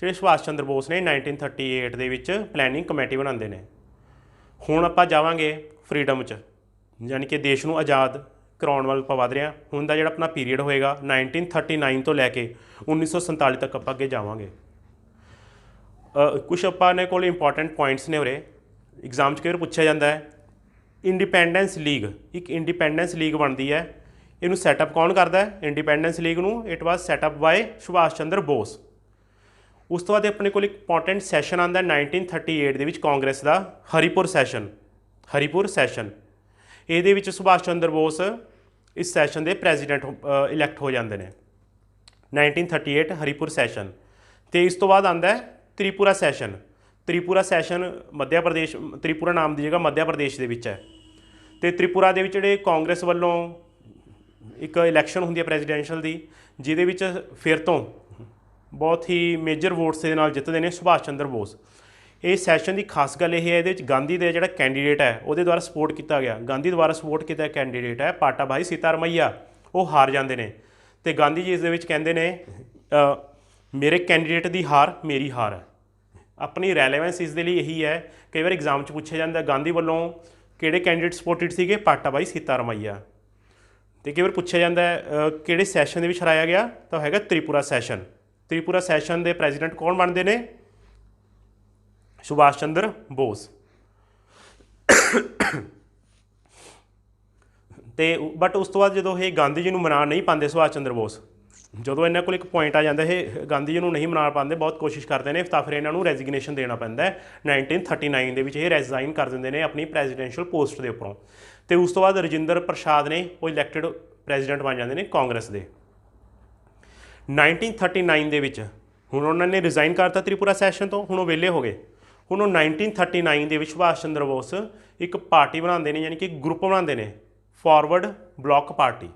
ਜਿਹੜੇ ਸੁਭਾਸ਼ ਚੰਦਰ ਬੋਸ ਨੇ 1938 ਦੇ ਵਿੱਚ ਪਲੈਨਿੰਗ ਕਮੇਟੀ ਬਣਾਉਂਦੇ ਨੇ। ਹੁਣ ਆਪਾਂ ਜਾਵਾਂਗੇ ਫਰੀਡਮ 'ਚ, ਯਾਨੀ ਕਿ ਦੇਸ਼ ਨੂੰ ਆਜ਼ਾਦ ਕਰਾਉਣ ਵੱਲ ਆਪਾਂ ਵਧ ਰਹੇ ਹਾਂ। ਹੁਣ ਦਾ ਜਿਹੜਾ ਆਪਣਾ ਪੀਰੀਅਡ ਹੋਏਗਾ 1939 ਤੋਂ ਲੈ ਕੇ 1947 ਤੱਕ ਆਪਾਂ ਅੱਗੇ ਜਾਵਾਂਗੇ। ਕੁਛ ਆਪਾਂ ਨੇ ਕੋਲ ਇੰਪੋਰਟੈਂਟ ਪੁਆਇੰਟਸ ਨੇ ਉਰੇ, ਐਗਜ਼ਾਮ 'ਚ ਕਈ ਵਾਰ ਪੁੱਛਿਆ ਜਾਂਦਾ ਹੈ। ਇੰਡੀਪੈਂਡੈਂਸ ਲੀਗ, ਇੱਕ ਇੰਡੀਪੈਂਡੈਂਸ ਲੀਗ ਬਣਦੀ ਹੈ, ਇਹਨੂੰ ਸੈਟਅਪ ਕੌਣ ਕਰਦਾ ਹੈ? ਇੰਡੀਪੈਂਡੈਂਸ ਲੀਗ ਨੂੰ it was set up by Subhash Chandra Bose. ਉਸ ਤੋਂ ਬਾਅਦ ਆਪਣੇ ਕੋਲ ਇੱਕ ਇੰਪੋਰਟੈਂਟ ਸੈਸ਼ਨ ਆਉਂਦਾ 1938 ਦੇ ਵਿੱਚ ਕਾਂਗਰਸ ਦਾ, ਹਰੀਪੁਰ ਸੈਸ਼ਨ। ਇਹਦੇ ਵਿੱਚ ਸੁਭਾਸ਼ ਚੰਦਰ ਬੋਸ ਇਸ ਸੈਸ਼ਨ ਦੇ ਪ੍ਰੈਜ਼ੀਡੈਂਟ ਇਲੈਕਟ ਹੋ ਜਾਂਦੇ ਨੇ 1938 ਹਰੀਪੁਰ ਸੈਸ਼ਨ। ਅਤੇ ਇਸ ਤੋਂ ਬਾਅਦ ਆਉਂਦਾ ਤ੍ਰਿਪੁਰਾ ਸੈਸ਼ਨ। ਤ੍ਰਿਪੁਰਾ ਨਾਮ ਦੀ ਜਗ੍ਹਾ ਮੱਧ ਪ੍ਰਦੇਸ਼ ਦੇ ਵਿੱਚ ਹੈ। ਅਤੇ ਤ੍ਰਿਪੁਰਾ ਦੇ ਵਿੱਚ ਜਿਹੜੇ ਕਾਂਗਰਸ ਵੱਲੋਂ ਇੱਕ ਇਲੈਕਸ਼ਨ ਹੁੰਦੀ ਹੈ ਪ੍ਰੈਜ਼ੀਡੈਂਸ਼ੀਅਲ ਦੀ, ਜਿਹਦੇ ਵਿੱਚ ਫਿਰ ਤੋਂ ਬਹੁਤ ਹੀ ਮੇਜਰ ਵੋਟਸ ਦੇ ਨਾਲ ਜਿੱਤਦੇ ਨੇ ਸੁਭਾਸ਼ ਚੰਦਰ ਬੋਸ। ਇਹ ਸੈਸ਼ਨ ਦੀ ਖਾਸ ਗੱਲ ਇਹ ਹੈ, ਇਹਦੇ ਵਿੱਚ ਗਾਂਧੀ ਦੇ ਜਿਹੜਾ ਕੈਂਡੀਡੇਟ ਹੈ ਉਹਦੇ ਦੁਆਰਾ ਸਪੋਰਟ ਕੀਤਾ ਗਿਆ, ਗਾਂਧੀ ਦੁਆਰਾ ਸਪੋਰਟ ਕੀਤਾ ਕੈਂਡੀਡੇਟ ਹੈ ਪਾਟਾ ਭਾਈ ਸੀਤਾਰਮਈਆ, ਉਹ ਹਾਰ ਜਾਂਦੇ ਨੇ। ਅਤੇ ਗਾਂਧੀ ਜੀ ਇਸ ਦੇ ਵਿੱਚ ਕਹਿੰਦੇ ਨੇ ਮੇਰੇ ਕੈਂਡੀਡੇਟ ਦੀ ਹਾਰ ਮੇਰੀ ਹਾਰ ਹੈ। ਆਪਣੀ ਰੈਲੇਵੈਂਸ ਇਸ ਦੇ ਲਈ ਇਹੀ ਹੈ, ਕਈ ਵਾਰ ਐਗਜ਼ਾਮ 'ਚ ਪੁੱਛਿਆ ਜਾਂਦਾ ਗਾਂਧੀ ਵੱਲੋਂ ਕਿਹੜੇ ਕੈਂਡੀਡੇਟ ਸਪੋਰਟਡ ਸੀਗੇ? ਪਾਟਾ ਭਾਈ ਸੀਤਾਰਮਈਆ। ਅਤੇ ਕਈ ਵਾਰ ਪੁੱਛਿਆ ਜਾਂਦਾ ਕਿਹੜੇ ਸੈਸ਼ਨ ਦੇ ਵਿੱਚ ਹਰਾਇਆ ਗਿਆ, ਤਾਂ ਹੈਗਾ ਤ੍ਰਿਪੁਰਾ ਸੈਸ਼ਨ। ਤ੍ਰਿਪੁਰਾ ਸੈਸ਼ਨ ਦੇ ਪ੍ਰੈਜ਼ੀਡੈਂਟ ਕੌਣ ਬਣਦੇ ਨੇ? ਸੁਭਾਸ਼ ਚੰਦਰ ਬੋਸ। ਅਤੇ ਬਟ ਉਸ ਤੋਂ ਬਾਅਦ ਜਦੋਂ ਇਹ ਗਾਂਧੀ ਜੀ ਨੂੰ ਮਨਾ ਨਹੀਂ ਪਾਉਂਦੇ ਸੁਭਾਸ਼ ਚੰਦਰ ਬੋਸ, ਜਦੋਂ ਇਹਨਾਂ ਕੋਲ ਇੱਕ ਪੁਆਇੰਟ ਆ ਜਾਂਦਾ ਇਹ ਗਾਂਧੀ ਜੀ ਨੂੰ ਨਹੀਂ ਮਨਾ ਪਾਉਂਦੇ, ਬਹੁਤ ਕੋਸ਼ਿਸ਼ ਕਰਦੇ ਨੇ, ਤਾਂ ਫਿਰ ਇਹਨਾਂ ਨੂੰ ਰੈਜ਼ੀਗਨੇਸ਼ਨ ਦੇਣਾ ਪੈਂਦਾ ਹੈ। 1939 ਦੇ ਵਿੱਚ ਇਹ ਰੈਜ਼ਾਈਨ ਕਰ ਦਿੰਦੇ ਨੇ ਆਪਣੀ ਪ੍ਰੈਜ਼ੀਡੈਂਸ਼ੀਅਲ ਪੋਸਟ ਦੇ ਉੱਪਰੋਂ। ਅਤੇ ਉਸ ਤੋਂ ਬਾਅਦ ਰਜਿੰਦਰ ਪ੍ਰਸਾਦ ਨੇ ਉਹ ਇਲੈਕਟਡ ਪ੍ਰੈਜ਼ੀਡੈਂਟ ਬਣ ਜਾਂਦੇ ਨੇ ਕਾਂਗਰਸ ਦੇ। 1939 ਦੇ ਵਿੱਚ ਹੁਣ ਉਹਨਾਂ ਨੇ ਰਿਜ਼ਾਈਨ ਕਰਤਾ ਤ੍ਰਿਪੁਰਾ ਸੈਸ਼ਨ ਤੋਂ, ਹੁਣ ਉਹ ਵਿਹਲੇ ਹੋ ਗਏ। ਹੁਣ ਉਹ 1939 ਦੇ ਵਿੱਚ ਸੁਭਾਸ਼ ਚੰਦਰ ਬੋਸ ਇੱਕ ਪਾਰਟੀ ਬਣਾਉਂਦੇ ਨੇ, ਯਾਨੀ ਕਿ ਗਰੁੱਪ ਬਣਾਉਂਦੇ ਨੇ, ਫਾਰਵਰਡ ਬਲਾਕ ਪਾਰਟੀ।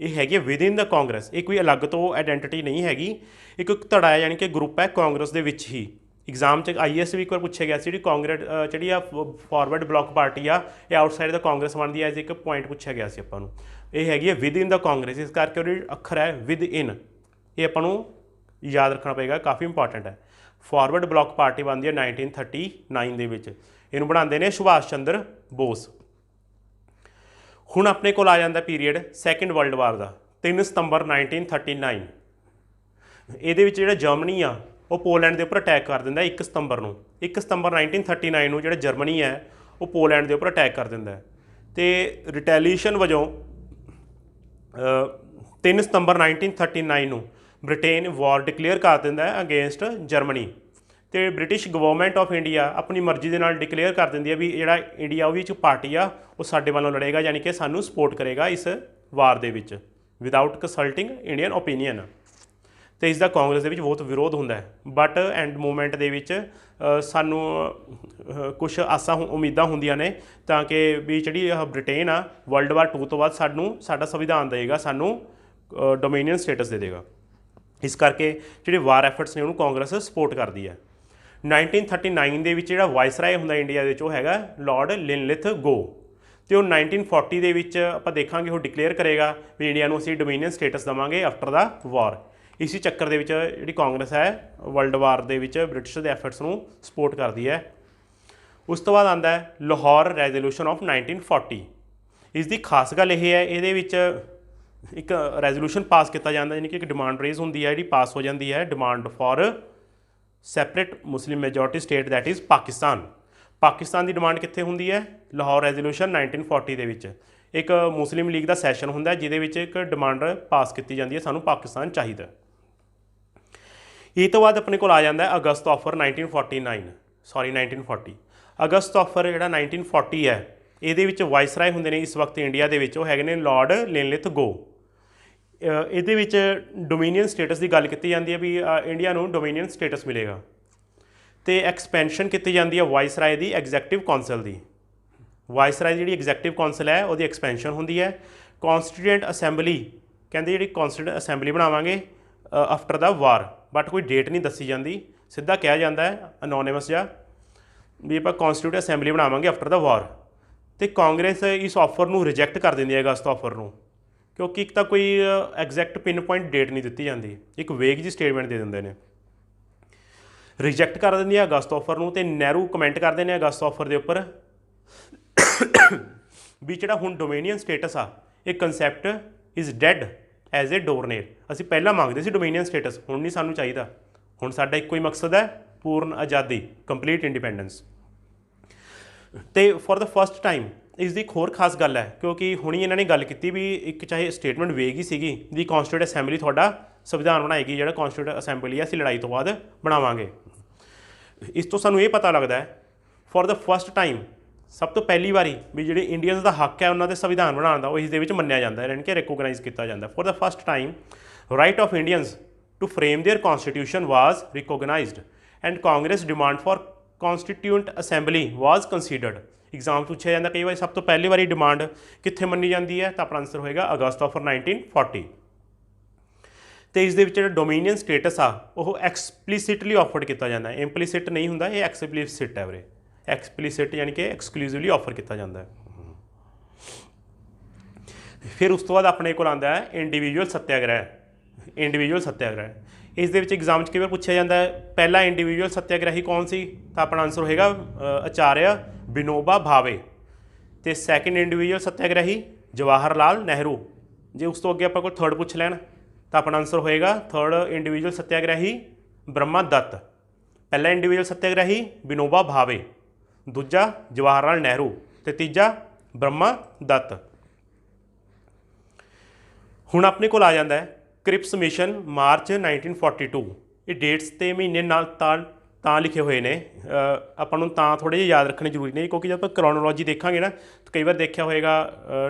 ਇਹ ਹੈਗੀ ਹੈ ਵਿਦ ਇਨ ਦ ਕਾਂਗਰਸ, ਇਹ ਕੋਈ ਅਲੱਗ ਤੋਂ ਆਇਡੈਂਟੀਟੀ ਨਹੀਂ ਹੈਗੀ, ਇੱਕ ਧੜਾ ਹੈ ਯਾਨੀ ਕਿ ਗਰੁੱਪ ਹੈ ਕਾਂਗਰਸ ਦੇ ਵਿੱਚ ਹੀ। ਐਗਜ਼ਾਮ 'ਚ IAS ਵੀ ਇੱਕ ਵਾਰ ਪੁੱਛਿਆ ਗਿਆ ਸੀ, ਜਿਹੜੀ ਕਾਂਗਰਸ ਜਿਹੜੀ ਆ ਫਾਰਵਰਡ ਬਲੋਕ ਪਾਰਟੀ ਆ, ਇਹ ਆਊਟਸਾਈਡ ਦਾ ਕਾਂਗਰਸ ਬਣਦੀ ਹੈ, ਐਜ਼ ਇੱਕ ਪੁਆਇੰਟ ਪੁੱਛਿਆ ਗਿਆ ਸੀ ਆਪਾਂ ਨੂੰ। ਇਹ ਹੈਗੀ ਹੈ ਵਿਦ ਇਨ ਦਾ ਕਾਂਗਰਸ, ਇਸ ਕਰਕੇ ਉਹਦੀ ਅੱਖਰ ਹੈ ਵਿਦ ਇਨ, ਇਹ ਆਪਾਂ ਨੂੰ ਯਾਦ ਰੱਖਣਾ ਪਏਗਾ, ਕਾਫੀ ਇੰਪੋਰਟੈਂਟ ਹੈ। ਫਾਰਵਰਡ ਬਲੋਕ ਪਾਰਟੀ ਬਣਦੀ ਹੈ 1939 ਦੇ ਵਿੱਚ, ਇਹਨੂੰ ਬਣਾਉਂਦੇ ਨੇ ਸੁਭਾਸ਼ ਚੰਦਰ ਬੋਸ। ਹੁਣ ਆਪਣੇ ਕੋਲ ਆ ਜਾਂਦਾ ਪੀਰੀਅਡ ਸੈਕਿੰਡ ਵਰਲਡ ਵਾਰ ਦਾ, 3 ਸਤੰਬਰ 1939। ਇਹਦੇ ਵਿੱਚ ਜਿਹੜਾ ਜਰਮਨੀ ਆ ਉਹ ਪੋਲੈਂਡ ਦੇ ਉੱਪਰ ਅਟੈਕ ਕਰ ਦਿੰਦਾ 1 ਸਤੰਬਰ ਨੂੰ। 1 ਸਤੰਬਰ 1939 ਨੂੰ ਜਿਹੜਾ ਜਰਮਨੀ ਹੈ ਉਹ ਪੋਲੈਂਡ ਦੇ ਉੱਪਰ ਅਟੈਕ ਕਰ ਦਿੰਦਾ ਹੈ, ਅਤੇ ਰਿਟੈਲੀਏਸ਼ਨ ਵਜੋਂ 3 ਸਤੰਬਰ 1939 ਨੂੰ ਬ੍ਰਿਟੇਨ ਵਾਰ ਡਿਕਲੇਅਰ ਕਰ ਦਿੰਦਾ ਹੈ ਅਗੇਂਸਟ ਜਰਮਨੀ, ਅਤੇ ਬ੍ਰਿਟਿਸ਼ ਗਵਰਨਮੈਂਟ ਆਫ ਇੰਡੀਆ ਆਪਣੀ ਮਰਜ਼ੀ ਦੇ ਨਾਲ ਡਿਕਲੇਅਰ ਕਰ ਦਿੰਦੀ ਹੈ ਵੀ ਜਿਹੜਾ ਇੰਡੀਆ ਉਹ ਵਿੱਚ ਪਾਰਟੀ ਆ ਉਹ ਸਾਡੇ ਵੱਲੋਂ ਲੜੇਗਾ, ਯਾਨੀ ਕਿ ਸਾਨੂੰ ਸਪੋਰਟ ਕਰੇਗਾ ਇਸ ਵਾਰ ਦੇ ਵਿੱਚ ਵਿਦਆਊਟ ਕੰਸਲਟਿੰਗ ਇੰਡੀਅਨ ਓਪੀਨੀਅਨ। ਅਤੇ ਇਸ ਦਾ ਕਾਂਗਰਸ ਦੇ ਵਿੱਚ ਬਹੁਤ ਵਿਰੋਧ ਹੁੰਦਾ ਹੈ, ਬਟ ਐਂਡ ਮੂਵਮੈਂਟ ਦੇ ਵਿੱਚ ਸਾਨੂੰ ਕੁਛ ਆਸਾਂ ਉਮੀਦਾਂ ਹੁੰਦੀਆਂ ਨੇ ਤਾਂ ਕਿ ਵੀ ਜਿਹੜੀ ਬ੍ਰਿਟੇਨ ਆ ਵਰਲਡ ਵਾਰ 2 ਤੋਂ ਬਾਅਦ ਸਾਡਾ ਸੰਵਿਧਾਨ ਦੇਗਾ, ਸਾਨੂੰ ਡੋਮੀਨੀਅਨ ਸਟੇਟਸ ਦੇ ਦੇਗਾ। ਇਸ ਕਰਕੇ ਜਿਹੜੇ ਵਾਰ ਐਫਰਟਸ ਨੇ ਉਹਨੂੰ ਕਾਂਗਰਸ ਸਪੋਰਟ ਕਰਦੀ ਹੈ। 1939 ਦੇ ਵਿੱਚ ਜਿਹੜਾ ਵਾਇਸਰਾਏ ਹੁੰਦਾ ਇੰਡੀਆ ਦੇ ਵਿੱਚ ਉਹ ਹੈਗਾ ਲਾਰਡ ਲਿਨਲਿਥ ਗੋ, ਅਤੇ ਉਹ 1940 ਦੇ ਵਿੱਚ ਆਪਾਂ ਦੇਖਾਂਗੇ ਉਹ ਡਿਕਲੇਅਰ ਕਰੇਗਾ ਵੀ ਇੰਡੀਆ ਨੂੰ ਅਸੀਂ ਡੋਮੀਨੀਅਨ ਸਟੇਟਸ ਦੇਵਾਂਗੇ ਆਫਟਰ ਦਾ ਵਾਰ। ਇਸੇ ਚੱਕਰ ਦੇ ਵਿੱਚ ਜਿਹੜੀ ਕਾਂਗਰਸ ਹੈ ਵਰਲਡ ਵਾਰ ਦੇ ਵਿੱਚ ਬ੍ਰਿਟਿਸ਼ ਦੇ ਐਫਰਟਸ ਨੂੰ ਸਪੋਰਟ ਕਰਦੀ ਹੈ। ਉਸ ਤੋਂ ਬਾਅਦ ਆਉਂਦਾ ਹੈ ਲਾਹੌਰ ਰੈਜ਼ੋਲੂਸ਼ਨ ਆਫ 1940। ਇਸ ਦੀ ਖਾਸ ਗੱਲ ਇਹ ਹੈ, ਇਹਦੇ ਵਿੱਚ ਇੱਕ ਰੈਜ਼ੋਲੂਸ਼ਨ ਪਾਸ ਕੀਤਾ ਜਾਂਦਾ, ਯਾਨੀ ਕਿ ਇੱਕ ਡਿਮਾਂਡ ਰੇਜ਼ ਹੁੰਦੀ ਹੈ ਜਿਹੜੀ ਪਾਸ ਹੋ ਜਾਂਦੀ ਹੈ, demand for separate Muslim majority state that is Pakistan. Pakistan the demand ਕਿੱਥੇ ਹੁੰਦੀ ਹੈ? ਲਾਹੌਰ ਰੈਜ਼ੋਲੂਸ਼ਨ 1940 ਦੇ ਵਿੱਚ ਇੱਕ ਮੁਸਲਿਮ ਲੀਗ ਦਾ ਸੈਸ਼ਨ ਹੁੰਦਾ ਜਿਹਦੇ ਵਿੱਚ ਇੱਕ ਡਿਮਾਂਡ ਪਾਸ ਕੀਤੀ ਜਾਂਦੀ ਹੈ, ਸਾਨੂੰ ਪਾਕਿਸਤਾਨ ਚਾਹੀਦਾ। ਇਹ ਤੋਂ ਬਾਅਦ ਆਪਣੇ ਕੋਲ ਆ ਜਾਂਦਾ ਹੈ ਅਗਸਤ ਆਫਰ 1940। ਅਗਸਤ ਆਫਰ ਜਿਹੜਾ 1940 ਹੈ ਇਹਦੇ ਵਿੱਚ ਵਾਇਸਰਾਏ ਹੁੰਦੇ ਨੇ ਇਸ ਵਕਤ ਇੰਡੀਆ ਦੇ ਵਿੱਚ, ਉਹ ਹੈਗੇ ਨੇ ਲਾਰਡ ਲਿਨਲਿਥ ਗੋ। ਇਹਦੇ ਵਿੱਚ ਡੋਮੀਨੀਅਨ ਸਟੇਟਸ ਦੀ ਗੱਲ ਕੀਤੀ ਜਾਂਦੀ ਹੈ ਵੀ ਇੰਡੀਆ ਨੂੰ ਡੋਮੀਨੀਅਨ ਸਟੇਟਸ ਮਿਲੇਗਾ, ਅਤੇ ਐਕਸਪੈਂਸ਼ਨ ਕੀਤੀ ਜਾਂਦੀ ਹੈ ਵਾਇਸਰਾਏ ਦੀ ਐਗਜ਼ੈਕਟਿਵ ਕੌਂਸਲ ਦੀ। ਵਾਇਸਰਾਏ ਦੀ ਜਿਹੜੀ ਐਗਜ਼ੈਕਟਿਵ ਕੌਂਸਲ ਹੈ ਉਹਦੀ ਐਕਸਪੈਂਸ਼ਨ ਹੁੰਦੀ ਹੈ। ਕੌਂਸਟੀਟਿਊਐਂਟ ਅਸੈਂਬਲੀ ਕਹਿੰਦੇ ਜਿਹੜੀ ਕੌਂਸਟੀਟਿਊਐਂਟ ਅਸੈਂਬਲੀ ਬਣਾਵਾਂਗੇ ਆਫਟਰ ਦਾ ਵਾਰ, ਬਟ ਕੋਈ ਡੇਟ ਨਹੀਂ ਦੱਸੀ ਜਾਂਦੀ, ਸਿੱਧਾ ਕਿਹਾ ਜਾਂਦਾ ਹੈ ਅਨੋਨਿਮਸ ਜਿਹਾ ਵੀ ਆਪਾਂ ਕੌਂਸਟੀਟਿਊਐਂਟ ਅਸੈਂਬਲੀ ਬਣਾਵਾਂਗੇ ਆਫਟਰ ਦਾ ਵਾਰ। ਅਤੇ ਕਾਂਗਰਸ ਇਸ ਆਫਰ ਨੂੰ ਰਿਜੈਕਟ ਕਰ ਦਿੰਦੀ ਹੈ ਅਗਸਤ ਆਫਰ ਨੂੰ, ਕਿਉਂਕਿ ਇੱਕ ਤਾਂ ਕੋਈ ਐਗਜ਼ੈਕਟ ਪਿਨ ਪੁਆਇੰਟ ਡੇਟ ਨਹੀਂ ਦਿੱਤੀ ਜਾਂਦੀ, ਇੱਕ ਵੇਗ ਜੀ ਸਟੇਟਮੈਂਟ ਦੇ ਦਿੰਦੇ ਨੇ, ਰਿਜੈਕਟ ਕਰ ਦਿੰਦੀ ਹੈ ਅਗਸਤ ਆਫਰ ਨੂੰ। ਅਤੇ ਨਹਿਰੂ ਕਮੈਂਟ ਕਰਦੇ ਨੇ ਅਗਸਤ ਆਫਰ ਦੇ ਉੱਪਰ ਵੀ ਜਿਹੜਾ ਹੁਣ ਡੋਮੀਨੀਅਨ ਸਟੇਟਸ ਆ ਇਹ concept is dead as a doornail. ਅਸੀਂ ਪਹਿਲਾਂ ਮੰਗਦੇ ਸੀ ਡੋਮੀਨੀਅਨ ਸਟੇਟਸ, ਹੁਣ ਨਹੀਂ ਸਾਨੂੰ ਚਾਹੀਦਾ, ਹੁਣ ਸਾਡਾ ਇੱਕੋ ਹੀ ਮਕਸਦ ਹੈ ਪੂਰਨ ਆਜ਼ਾਦੀ, ਕੰਪਲੀਟ ਇੰਡੀਪੈਂਡੈਂਸ। ਅਤੇ ਫॉर द ਫਸਟ ਟਾਈਮ ਇਸ ਦੀ ਇੱਕ ਹੋਰ ਖਾਸ ਗੱਲ ਹੈ, ਕਿਉਂਕਿ ਹੁਣੀ ਇਹਨਾਂ ਨੇ ਗੱਲ ਕੀਤੀ ਵੀ ਇੱਕ ਚਾਹੇ ਸਟੇਟਮੈਂਟ ਵੇਗ ਹੀ ਸੀਗੀ ਦੀ ਕੌਂਸਟੀਟਿਊਐਂਟ ਅਸੈਂਬਲੀ ਤੁਹਾਡਾ ਸੰਵਿਧਾਨ ਬਣਾਏਗੀ, ਜਿਹੜਾ ਕੌਂਸਟੀਟਿਊਐਂਟ ਅਸੈਂਬਲੀ ਹੈ ਅਸੀਂ ਲੜਾਈ ਤੋਂ ਬਾਅਦ ਬਣਾਵਾਂਗੇ। ਇਸ ਤੋਂ ਸਾਨੂੰ ਇਹ ਪਤਾ ਲੱਗਦਾ ਹੈ ਫॉर द ਫਸਟ ਟਾਈਮ ਸਭ ਤੋਂ ਪਹਿਲੀ ਵਾਰੀ ਵੀ ਜਿਹੜੇ ਇੰਡੀਅਨਸ ਦਾ ਹੱਕ ਹੈ ਉਹਨਾਂ ਦੇ ਸੰਵਿਧਾਨ ਬਣਾਉਣ ਦਾ ਉਹ ਇਸ ਦੇ ਵਿੱਚ ਮੰਨਿਆ ਜਾਂਦਾ ਹੈ, ਯਾਨੀ ਕਿ ਰਿਕੋਗਨਾਈਜ਼ ਕੀਤਾ ਜਾਂਦਾ। For the first time right of Indians to frame their constitution was recognized and Congress demand for constituent assembly was considered. Exam ਪੁੱਛਿਆ ਜਾਂਦਾ ਕਈ ਵਾਰੀ ਸਭ ਤੋਂ ਪਹਿਲੀ ਵਾਰੀ ਡਿਮਾਂਡ ਕਿੱਥੇ ਮੰਨੀ ਜਾਂਦੀ ਹੈ, ਤਾਂ ਆਪਣਾ ਆਨਸਰ ਹੋਏਗਾ ਅਗਸਤ ਆਫਰ 1940। ਅਤੇ ਇਸ ਦੇ ਵਿੱਚ ਜਿਹੜਾ ਡੋਮੀਨੀਅਨ ਸਟੇਟਸ ਆ ਉਹ ਐਕਸਪਲੀਸਿਟਲੀ ਆਫਰਡ ਕੀਤਾ ਜਾਂਦਾ, ਇੰਪਲੀਸਿਟ ਨਹੀਂ ਹੁੰਦਾ, ਇਹ ਐਕਸਪਲੀਸਿਟ ਹੈ ਵੀਰੇ, ਐਕਸਪਲੀਸਿਟ ਯਾਨੀ ਕਿ ਐਕਸਕਲੂਸਿਵਲੀ ਆਫਰ ਕੀਤਾ ਜਾਂਦਾ ਹੈ। ਫਿਰ ਉਸ ਤੋਂ ਬਾਅਦ ਆਪਣੇ ਕੋਲ ਆਉਂਦਾ ਹੈ ਇੰਡੀਵਿਜੂਅਲ ਸੱਤਿਆਗ੍ਰਹਿ। ਇੰਡੀਵਿਜੂਅਲ ਸੱਤਿਆਗ੍ਰਹਿ ਇਸ ਦੇ ਵਿੱਚ ਐਗਜ਼ਾਮ 'ਚ ਕਈ ਵਾਰ ਪੁੱਛਿਆ ਜਾਂਦਾ ਹੈ ਪਹਿਲਾ ਇੰਡੀਵਿਜੂਅਲ ਸੱਤਿਆਗ੍ਰਹਿੀ ਕੌਣ ਸੀ, ਤਾਂ ਆਪਣਾ ਆਨਸਰ ਹੋਏਗਾ ਆਚਾਰਿਆ ਵਿਨੋਬਾ ਭਾਵੇ। ਅਤੇ ਸੈਕਿੰਡ ਇੰਡੀਵਿਜੂਅਲ ਸੱਤਿਆਗ੍ਰਹਿੀ ਜਵਾਹਰ ਲਾਲ ਨਹਿਰੂ। ਜੇ ਉਸ ਤੋਂ ਅੱਗੇ ਆਪਾਂ ਕੋਲ ਥਰਡ ਪੁੱਛ ਲੈਣ ਤਾਂ ਆਪਣਾ ਆਨਸਰ ਹੋਏਗਾ ਥਰਡ ਇੰਡੀਵਿਜੂਅਲ ਸੱਤਿਆਗ੍ਰਹਿੀ ਬ੍ਰਹਮਾ ਦੱਤ। ਪਹਿਲਾ ਇੰਡੀਵਿਜੂਅਲ ਸੱਤਿਆਗ੍ਰਹਿੀ ਵਿਨੋਬਾ ਭਾਵੇ, ਦੂਜਾ ਜਵਾਹਰ ਲਾਲ ਨਹਿਰੂ, ਅਤੇ ਤੀਜਾ ਬ੍ਰਹਮਾ ਦੱਤ। ਹੁਣ ਆਪਣੇ ਕੋਲ ਆ ਜਾਂਦਾ ਹੈ ਕ੍ਰਿਪਸ ਮਿਸ਼ਨ ਮਾਰਚ 1942। ਇਹ ਡੇਟਸ ਅਤੇ ਮਹੀਨੇ ਨਾਲ ਤਾਂ ਲਿਖੇ ਹੋਏ ਨੇ, ਆਪਾਂ ਨੂੰ ਤਾਂ ਥੋੜ੍ਹੇ ਜਿਹੇ ਯਾਦ ਰੱਖਣੇ ਜ਼ਰੂਰੀ ਨੇ, ਕਿਉਂਕਿ ਜਦ ਆਪਾਂ ਕਰੋਨੋਲੋਜੀ ਦੇਖਾਂਗੇ ਨਾ ਤਾਂ ਕਈ ਵਾਰ ਦੇਖਿਆ ਹੋਏਗਾ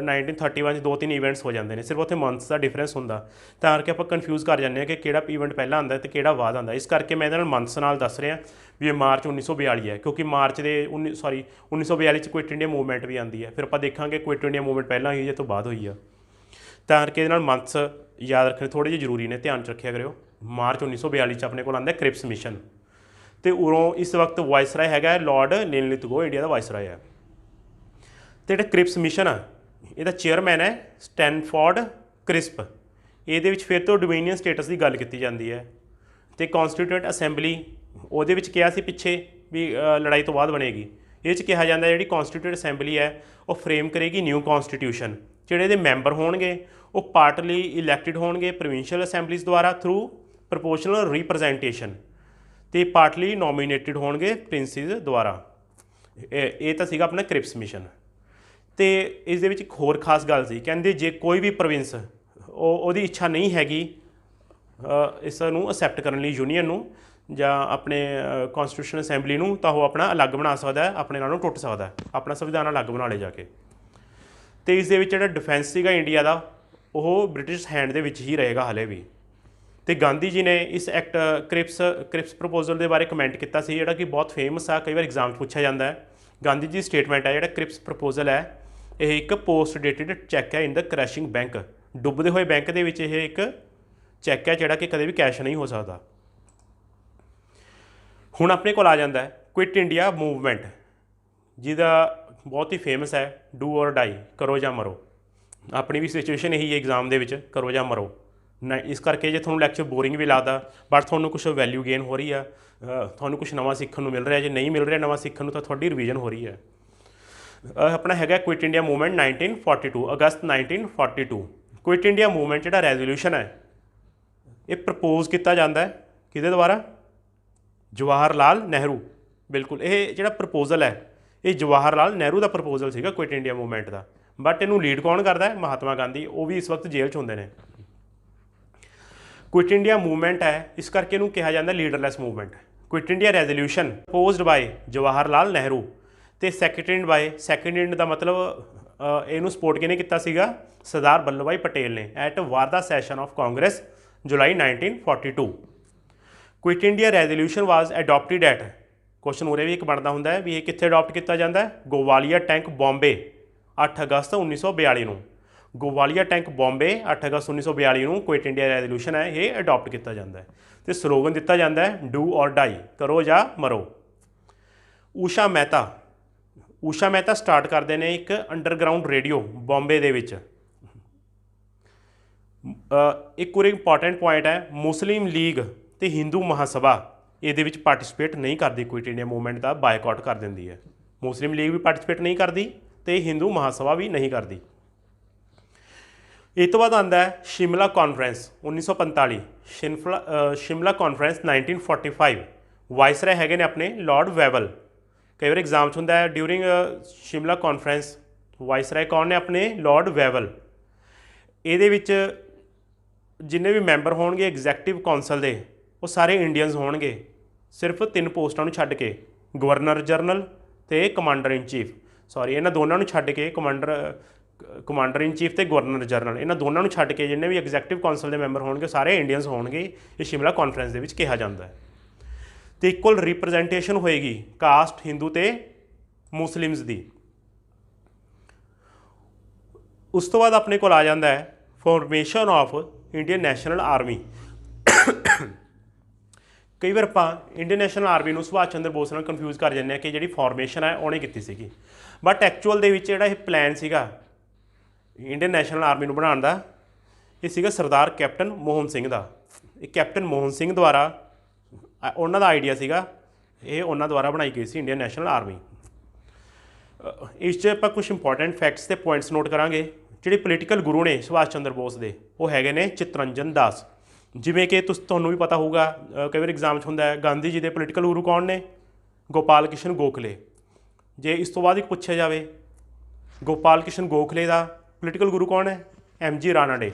1931 'ਚ 2-3 ਈਵੈਂਟਸ ਹੋ ਜਾਂਦੇ ਨੇ, ਸਿਰਫ ਉੱਥੇ ਮੰਥਸ ਦਾ ਡਿਫਰੈਂਸ ਹੁੰਦਾ, ਤਾਂ ਕਰਕੇ ਆਪਾਂ ਕਨਫਿਊਜ਼ ਕਰ ਜਾਂਦੇ ਹਾਂ ਕਿ ਕਿਹੜਾ ਈਵੈਂਟ ਪਹਿਲਾਂ ਆਉਂਦਾ ਅਤੇ ਕਿਹੜਾ ਬਾਅਦ ਆਉਂਦਾ। ਇਸ ਕਰਕੇ ਮੈਂ ਇਹਦੇ ਨਾਲ ਮੰਥਸ ਨਾਲ ਦੱਸ ਰਿਹਾ ਵੀ ਇਹ ਮਾਰਚ 1942 ਹੈ, ਕਿਉਂਕਿ ਮਾਰਚ ਦੇ 1942 'ਚ ਕੁਇਟ ਇੰਡੀਆ ਮੂਵਮੈਂਟ ਵੀ ਆਉਂਦੀ ਹੈ। ਫਿਰ ਆਪਾਂ ਦੇਖਾਂਗੇ ਕੁਇਟ ਇੰਡੀਆ ਮੂਵਮੈਂਟ ਪਹਿਲਾਂ ਹੋਈ ਜਾਂ ਤੋਂ ਬਾਅਦ ਹੋਈ ਆ। ਤਾਂ ਕਰਕੇ ਇਹਦੇ ਨਾਲ ਮੰਥਸ याद रखने थोड़े ਜਿਹੇ ਜ਼ਰੂਰੀ ਨੇ, ਧਿਆਨ 'ਚ ਰੱਖਿਆ ਕਰਿਓ। ਮਾਰਚ 1942 ਚ ਆਪਣੇ ਕੋਲ ਆਉਂਦਾ ਕ੍ਰਿਪਸ ਮਿਸ਼ਨ, ਤੇ ਉਰੋਂ ਇਸ ਵਕਤ ਵਾਇਸਰਾਏ ਹੈਗਾ ਲॉर्ड लिनलिथगो, ਇੰਡੀਆ ਦਾ ਵਾਇਸਰਾਏ ਹੈ। ਤੇ ਜਿਹੜਾ ਕ੍ਰਿਪਸ ਮਿਸ਼ਨ ਆ ਇਹਦਾ ਚੇਅਰਮੈਨ ਹੈ ਸਟੈਨਫੋਰਡ ਕ੍ਰਿਸਪ। ਇਹਦੇ ਵਿੱਚ ਫਿਰ ਤੋਂ ਡੋਮੀਨੀਅਨ ਸਟੇਟਸ ਦੀ ਗੱਲ ਕੀਤੀ ਜਾਂਦੀ ਹੈ। ਤੇ ਕੌਂਸਟੀਟਿਊਟ ਅਸੈਂਬਲੀ ਉਹਦੇ ਵਿੱਚ ਕਿਹਾ ਸੀ ਪਿੱਛੇ ਵੀ ਲੜਾਈ ਤੋਂ ਬਾਅਦ ਬਣੇਗੀ। ਇਹ 'ਚ ਕਿਹਾ ਜਾਂਦਾ ਜਿਹੜੀ ਕੌਂਸਟੀਟਿਊਟ ਅਸੈਂਬਲੀ ਹੈ ਉਹ ਫਰੇਮ ਕਰੇਗੀ ਨਿਊ ਕੌਂਸਟੀਟਿਊਸ਼ਨ। ਜਿਹੜੇ ਇਹਦੇ ਮੈਂਬਰ ਹੋਣਗੇ ਉਹ ਪਾਰਟਲੀ ਇਲੈਕਟਿਡ ਹੋਣਗੇ ਪ੍ਰੋਵਿੰਸ਼ੀਅਲ ਅਸੈਂਬਲੀਜ਼ ਦੁਆਰਾ ਥਰੂ ਪ੍ਰਪੋਰਸ਼ਨਲ ਰਿਪਰੈਜ਼ੈਂਟੇਸ਼ਨ, ਤੇ ਪਾਰਟਲੀ ਨੋਮੀਨੇਟਿਡ ਹੋਣਗੇ ਪ੍ਰਿੰਸਿਸ ਦੁਆਰਾ। ਇਹ ਤਾਂ ਸੀਗਾ ਆਪਣਾ ਕ੍ਰਿਪਸ ਮਿਸ਼ਨ। ਤੇ ਇਸ ਦੇ ਵਿੱਚ ਇੱਕ ਹੋਰ ਖਾਸ ਗੱਲ ਸੀ, ਕਹਿੰਦੇ ਜੇ ਕੋਈ ਵੀ ਪ੍ਰੋਵਿੰਸ ਉਹਦੀ ਇੱਛਾ ਨਹੀਂ ਹੈਗੀ ਇਸ ਨੂੰ ਅਸੈਪਟ ਕਰਨ ਲਈ ਯੂਨੀਅਨ ਨੂੰ ਜਾਂ ਆਪਣੇ ਕੌਂਸਟੀਟਿਊਸ਼ਨ ਅਸੈਂਬਲੀ ਨੂੰ, ਤਾਂ ਉਹ ਆਪਣਾ ਅਲੱਗ ਬਣਾ ਸਕਦਾ ਹੈ, ਆਪਣੇ ਨਾਲੋਂ ਟੁੱਟ ਸਕਦਾ ਹੈ, ਆਪਣਾ ਸੰਵਿਧਾਨ ਅਲੱਗ ਬਣਾ ਲੇ ਜਾ ਕੇ। ਤੇ ਇਸ ਦੇ ਵਿੱਚ ਜਿਹੜਾ ਡਿਫੈਂਸ ਸੀਗਾ ਇੰਡੀਆ ਦਾ ਉਹ ਬ੍ਰਿਟਿਸ਼ ਹੈਂਡ ਦੇ ਵਿੱਚ ਹੀ ਰਹੇਗਾ ਹਾਲੇ ਵੀ। ਤੇ ਗਾਂਧੀ ਜੀ ਨੇ ਇਸ ਐਕਟ ਕ੍ਰਿਪਸ ਪ੍ਰਪੋਜ਼ਲ ਦੇ ਬਾਰੇ ਕਮੈਂਟ ਕੀਤਾ ਸੀ, ਜਿਹੜਾ ਕਿ ਬਹੁਤ ਫੇਮਸ ਆ, ਕਈ ਵਾਰ ਐਗਜ਼ਾਮ 'ਚ ਪੁੱਛਿਆ ਜਾਂਦਾ ਹੈ। ਗਾਂਧੀ ਜੀ ਸਟੇਟਮੈਂਟ ਹੈ ਜਿਹੜਾ ਕ੍ਰਿਪਸ ਪ੍ਰਪੋਜ਼ਲ ਹੈ, ਇਹ ਇੱਕ ਪੋਸਟ ਡੇਟਡ ਚੈੱਕ ਹੈ ਇਨ ਦ ਕ੍ਰੈਸ਼ਿੰਗ ਬੈਂਕ। ਡੁੱਬਦੇ ਹੋਏ ਬੈਂਕ ਦੇ ਵਿੱਚ ਇਹ ਇੱਕ ਚੈੱਕ ਹੈ ਜਿਹੜਾ ਕਿ ਕਦੇ ਵੀ ਕੈਸ਼ ਨਹੀਂ ਹੋ ਸਕਦਾ। ਹੁਣ ਆਪਣੇ ਕੋਲ ਆ ਜਾਂਦਾ ਹੈ ਕੁਇਟ ਇੰਡੀਆ ਮੂਵਮੈਂਟ, ਜਿਹਦਾ ਬਹੁਤ ਹੀ ਫੇਮਸ ਹੈ ਡੂ ਔਰ ਡਾਈ, ਕਰੋ ਜਾਂ ਮਰੋ। ਆਪਣੀ ਵੀ ਸਿਚੁਏਸ਼ਨ ਇਹੀ ਹੈ ਐਗਜ਼ਾਮ ਦੇ ਵਿੱਚ, ਕਰੋ ਜਾਂ ਮਰੋ। ਇਸ ਕਰਕੇ ਜੇ ਤੁਹਾਨੂੰ ਲੈਕਚਰ ਬੋਰਿੰਗ ਵੀ ਲੱਗਦਾ ਬਟ ਤੁਹਾਨੂੰ ਕੁਛ ਵੈਲਿਊ ਗੇਨ ਹੋ ਰਹੀ ਆ, ਤੁਹਾਨੂੰ ਕੁਛ ਨਵਾਂ ਸਿੱਖਣ ਨੂੰ ਮਿਲ ਰਿਹਾ। ਜੇ ਨਹੀਂ ਮਿਲ ਰਿਹਾ ਨਵਾਂ ਸਿੱਖਣ ਨੂੰ ਤਾਂ ਤੁਹਾਡੀ ਰਿਵੀਜ਼ਨ ਹੋ ਰਹੀ ਹੈ। ਆਪਣਾ ਹੈਗਾ ਕੁਇਟ ਇੰਡੀਆ ਮੂਵਮੈਂਟ 1942, ਅਗਸਤ 1942। ਕੁਇਟ ਇੰਡੀਆ ਮੂਵਮੈਂਟ ਜਿਹੜਾ ਰੈਜ਼ੋਲਿਊਸ਼ਨ ਹੈ ਇਹ ਪ੍ਰਪੋਜ਼ ਕੀਤਾ ਜਾਂਦਾ ਹੈ ਕਿਹਦੇ ਦੁਆਰਾ? ਜਵਾਹਰ ਲਾਲ ਨਹਿਰੂ। ਬਿਲਕੁਲ, ਇਹ ਜਿਹੜਾ ਪ੍ਰਪੋਜ਼ਲ ਹੈ ਇਹ ਜਵਾਹਰ ਲਾਲ ਨਹਿਰੂ ਦਾ ਪ੍ਰਪੋਜ਼ਲ ਸੀਗਾ quit India movement the. But ਇਹਨੂੰ ਲੀਡ ਕੌਣ ਕਰਦਾ ਹੈ? ਮਹਾਤਮਾ ਗਾਂਧੀ। ਉਹ ਵੀ ਇਸ ਵਕਤ ਜੇਲ੍ਹ 'ਚ ਹੁੰਦੇ ਨੇ। ਕੁਇਟ ਇੰਡੀਆ ਮੂਵਮੈਂਟ ਹੈ ਇਸ ਕਰਕੇ ਇਹਨੂੰ ਕਿਹਾ ਜਾਂਦਾ leaderless movement. Quit India resolution proposed by Jawahar Lal Nehru ਤੇ ਸੈਕੰਡਡ ਬਾਏ, ਸੈਕੰਡਡ ਦਾ ਮਤਲਬ ਇਹਨੂੰ ਸਪੋਰਟ ਕਿਹਨੇ ਕੀਤਾ ਸੀਗਾ? ਸਰਦਾਰ ਵੱਲਭ ਭਾਈ ਪਟੇਲ ਨੇ at Wardha session of Congress July 1942। Quit India resolution was adopted at, question ਉਰੇ ਵੀ ਇੱਕ ਬਣਦਾ ਹੁੰਦਾ ਹੈ ਵੀ ਇਹ ਕਿੱਥੇ ਅਡੋਪਟ ਕੀਤਾ ਜਾਂਦਾ ਹੈ? ਗੋਵਾਲੀਆ ਟੈਂਕ ਬੰਬੇ 8 ਅਗਸਤ 1942 ਨੂੰ। ਗੋਵਾਲੀਆ ਟੈਂਕ ਬੰਬੇ 8 ਅਗਸਤ 1942 ਨੂੰ ਕੁਇਟ ਇੰਡੀਆ ਰੈਜ਼ੋਲਿਊਸ਼ਨ ਹੈ ਇਹ ਅਡੋਪਟ ਕੀਤਾ ਜਾਂਦਾ ਹੈ। ਤੇ ਸਲੋਗਨ ਦਿੱਤਾ ਜਾਂਦਾ ਹੈ ਡੂ ਔਰ ਡਾਈ, ਕਰੋ ਜਾਂ ਮਰੋ। ਊਸ਼ਾ ਮਹਿਤਾ ਸਟਾਰਟ ਕਰਦੇ ਨੇ ਇੱਕ ਅੰਡਰਗਰਾਊਂਡ ਰੇਡੀਓ ਬੰਬੇ ਦੇ ਵਿੱਚ। ਇੱਕ ਹੋਰ ਇੰਪੋਰਟੈਂਟ ਪੁਆਇੰਟ ਹੈ, ਮੁਸਲਿਮ ਲੀਗ ਤੇ ਹਿੰਦੂ ਮਹਾਸਭਾ ਇਹਦੇ ਵਿੱਚ ਪਾਰਟੀਸਪੇਟ ਨਹੀਂ ਕਰਦੀ, ਕੁਇਟ ਇੰਡੀਆ ਮੂਵਮੈਂਟ ਦਾ ਬਾਈਕਾਟ ਕਰ ਦਿੰਦੀ ਹੈ। ਮੁਸਲਿਮ ਲੀਗ ਵੀ ਪਾਰਟੀਸਪੇਟ ਨਹੀਂ ਕਰਦੀ ਤੇ ਹਿੰਦੂ ਮਹਾਸਭਾ ਵੀ ਨਹੀਂ ਕਰਦੀ। ਇਹ ਤੋਂ ਬਾਅਦ ਆਉਂਦਾ ਹੈ Shimla conference 1945, Shimla conference 1945। Viceroy ਹੈਗੇ ਨੇ ਆਪਣੇ ਲॉर्ड ਵੈਵਲ। ਕਈ ਵਾਰ ਐਗਜ਼ਾਮ 'ਚ ਹੁੰਦਾ ਹੈ ਡਿਊਰਿੰਗ ਸ਼ਿਮਲਾ ਕਾਨਫਰੰਸ ਵਾਇਸਰਾਏ ਕੌਣ ਨੇ? ਆਪਣੇ ਲॉर्ड ਵੈਵਲ। ਇਹਦੇ ਵਿੱਚ ਜਿੰਨੇ ਵੀ ਮੈਂਬਰ ਹੋਣਗੇ ਐਗਜ਼ੈਕਟਿਵ ਕੌਂਸਲ ਦੇ ਉਹ ਸਾਰੇ ਇੰਡੀਅਨਸ ਹੋਣਗੇ, ਸਿਰਫ 3 ਪੋਸਟਾਂ ਨੂੰ ਛੱਡ ਕੇ, ਗਵਰਨਰ ਜਨਰਲ ਤੇ ਕਮਾਂਡਰ ਇਨ ਚੀਫ। ਸੌਰੀ, ਇਹਨਾਂ ਦੋਨਾਂ ਨੂੰ ਛੱਡ ਕੇ, ਕਮਾਂਡਰ ਇਨ ਚੀਫ ਤੇ ਗਵਰਨਰ ਜਨਰਲ, ਇਹਨਾਂ ਦੋਨਾਂ ਨੂੰ ਛੱਡ ਕੇ ਜਿੰਨੇ ਵੀ ਐਗਜ਼ੈਕਟਿਵ ਕੌਂਸਲ ਦੇ ਮੈਂਬਰ ਹੋਣਗੇ ਸਾਰੇ ਇੰਡੀਅਨਸ ਹੋਣਗੇ। ਇਹ ਸ਼ਿਮਲਾ ਕਾਨਫਰੰਸ ਦੇ ਵਿੱਚ ਕਿਹਾ ਜਾਂਦਾ ਹੈ। ਤੇ ਇਕੁਅਲ ਰਿਪਰੈਜ਼ੈਂਟੇਸ਼ਨ ਹੋਏਗੀ ਕਾਸਟ, ਹਿੰਦੂ ਤੇ ਮੁਸਲਿਮਸ ਦੀ। ਉਸ ਤੋਂ ਬਾਅਦ ਆਪਣੇ ਕੋਲ ਆ ਜਾਂਦਾ ਹੈ formation of Indian national army. ਕਈ ਵਾਰ ਆਪਾਂ ਇੰਡੀਅਨ ਨੈਸ਼ਨਲ ਆਰਮੀ ਨੂੰ ਸੁਭਾਸ਼ ਚੰਦਰ ਬੋਸ ਨਾਲ ਕਨਫਿਊਜ਼ ਕਰ ਜਾਂਦੇ ਹਾਂ ਕਿ ਜਿਹੜੀ ਫਾਰਮੇਸ਼ਨ ਹੈ ਉਹਨੇ ਕੀਤੀ ਸੀਗੀ, ਬਟ ਐਕਚੁਅਲ ਦੇ ਵਿੱਚ ਜਿਹੜਾ ਇਹ ਪਲਾਨ ਸੀਗਾ ਇੰਡੀਅਨ ਨੈਸ਼ਨਲ ਆਰਮੀ ਨੂੰ ਬਣਾਉਣ ਦਾ, ਇਹ ਸੀਗਾ ਸਰਦਾਰ ਕੈਪਟਨ ਮੋਹਨ ਸਿੰਘ ਦਾ। ਇਹ ਕੈਪਟਨ ਮੋਹਨ ਸਿੰਘ ਦੁਆਰਾ ਉਹਨਾਂ ਦਾ ਆਈਡੀਆ ਸੀਗਾ, ਇਹ ਉਹਨਾਂ ਦੁਆਰਾ ਬਣਾਈ ਗਈ ਸੀ ਇੰਡੀਅਨ ਨੈਸ਼ਨਲ ਆਰਮੀ। ਇਸ 'ਚ ਆਪਾਂ ਕੁਛ ਇੰਪੋਰਟੈਂਟ ਫੈਕਟਸ ਤੇ ਪੁਆਇੰਟਸ ਨੋਟ ਕਰਾਂਗੇ। ਜਿਹੜੇ ਪੋਲੀਟੀਕਲ ਗੁਰੂ ਨੇ ਸੁਭਾਸ਼ ਚੰਦਰ ਬੋਸ ਦੇ ਉਹ ਹੈਗੇ ਨੇ ਚਿਤਰੰਜਨ ਦਾਸ। ਜਿਵੇਂ ਕਿ ਤੁਹਾਨੂੰ ਵੀ ਪਤਾ ਹੋਊਗਾ, ਕਈ ਵਾਰ ਐਗਜ਼ਾਮ 'ਚ ਹੁੰਦਾ ਹੈ ਗਾਂਧੀ ਜੀ ਦੇ ਪੋਲੀਟੀਕਲ ਗੁਰੂ ਕੌਣ ਨੇ? ਗੋਪਾਲ ਕ੍ਰਿਸ਼ਨ ਗੋਖਲੇ। ਜੇ ਇਸ ਤੋਂ ਬਾਅਦ ਇੱਕ ਪੁੱਛਿਆ ਜਾਵੇ ਗੋਪਾਲ ਕ੍ਰਿਸ਼ਨ ਗੋਖਲੇ ਦਾ ਪੋਲੀਟੀਕਲ ਗੁਰੂ ਕੌਣ ਹੈ? MG ਰਾਨਾਡੇ।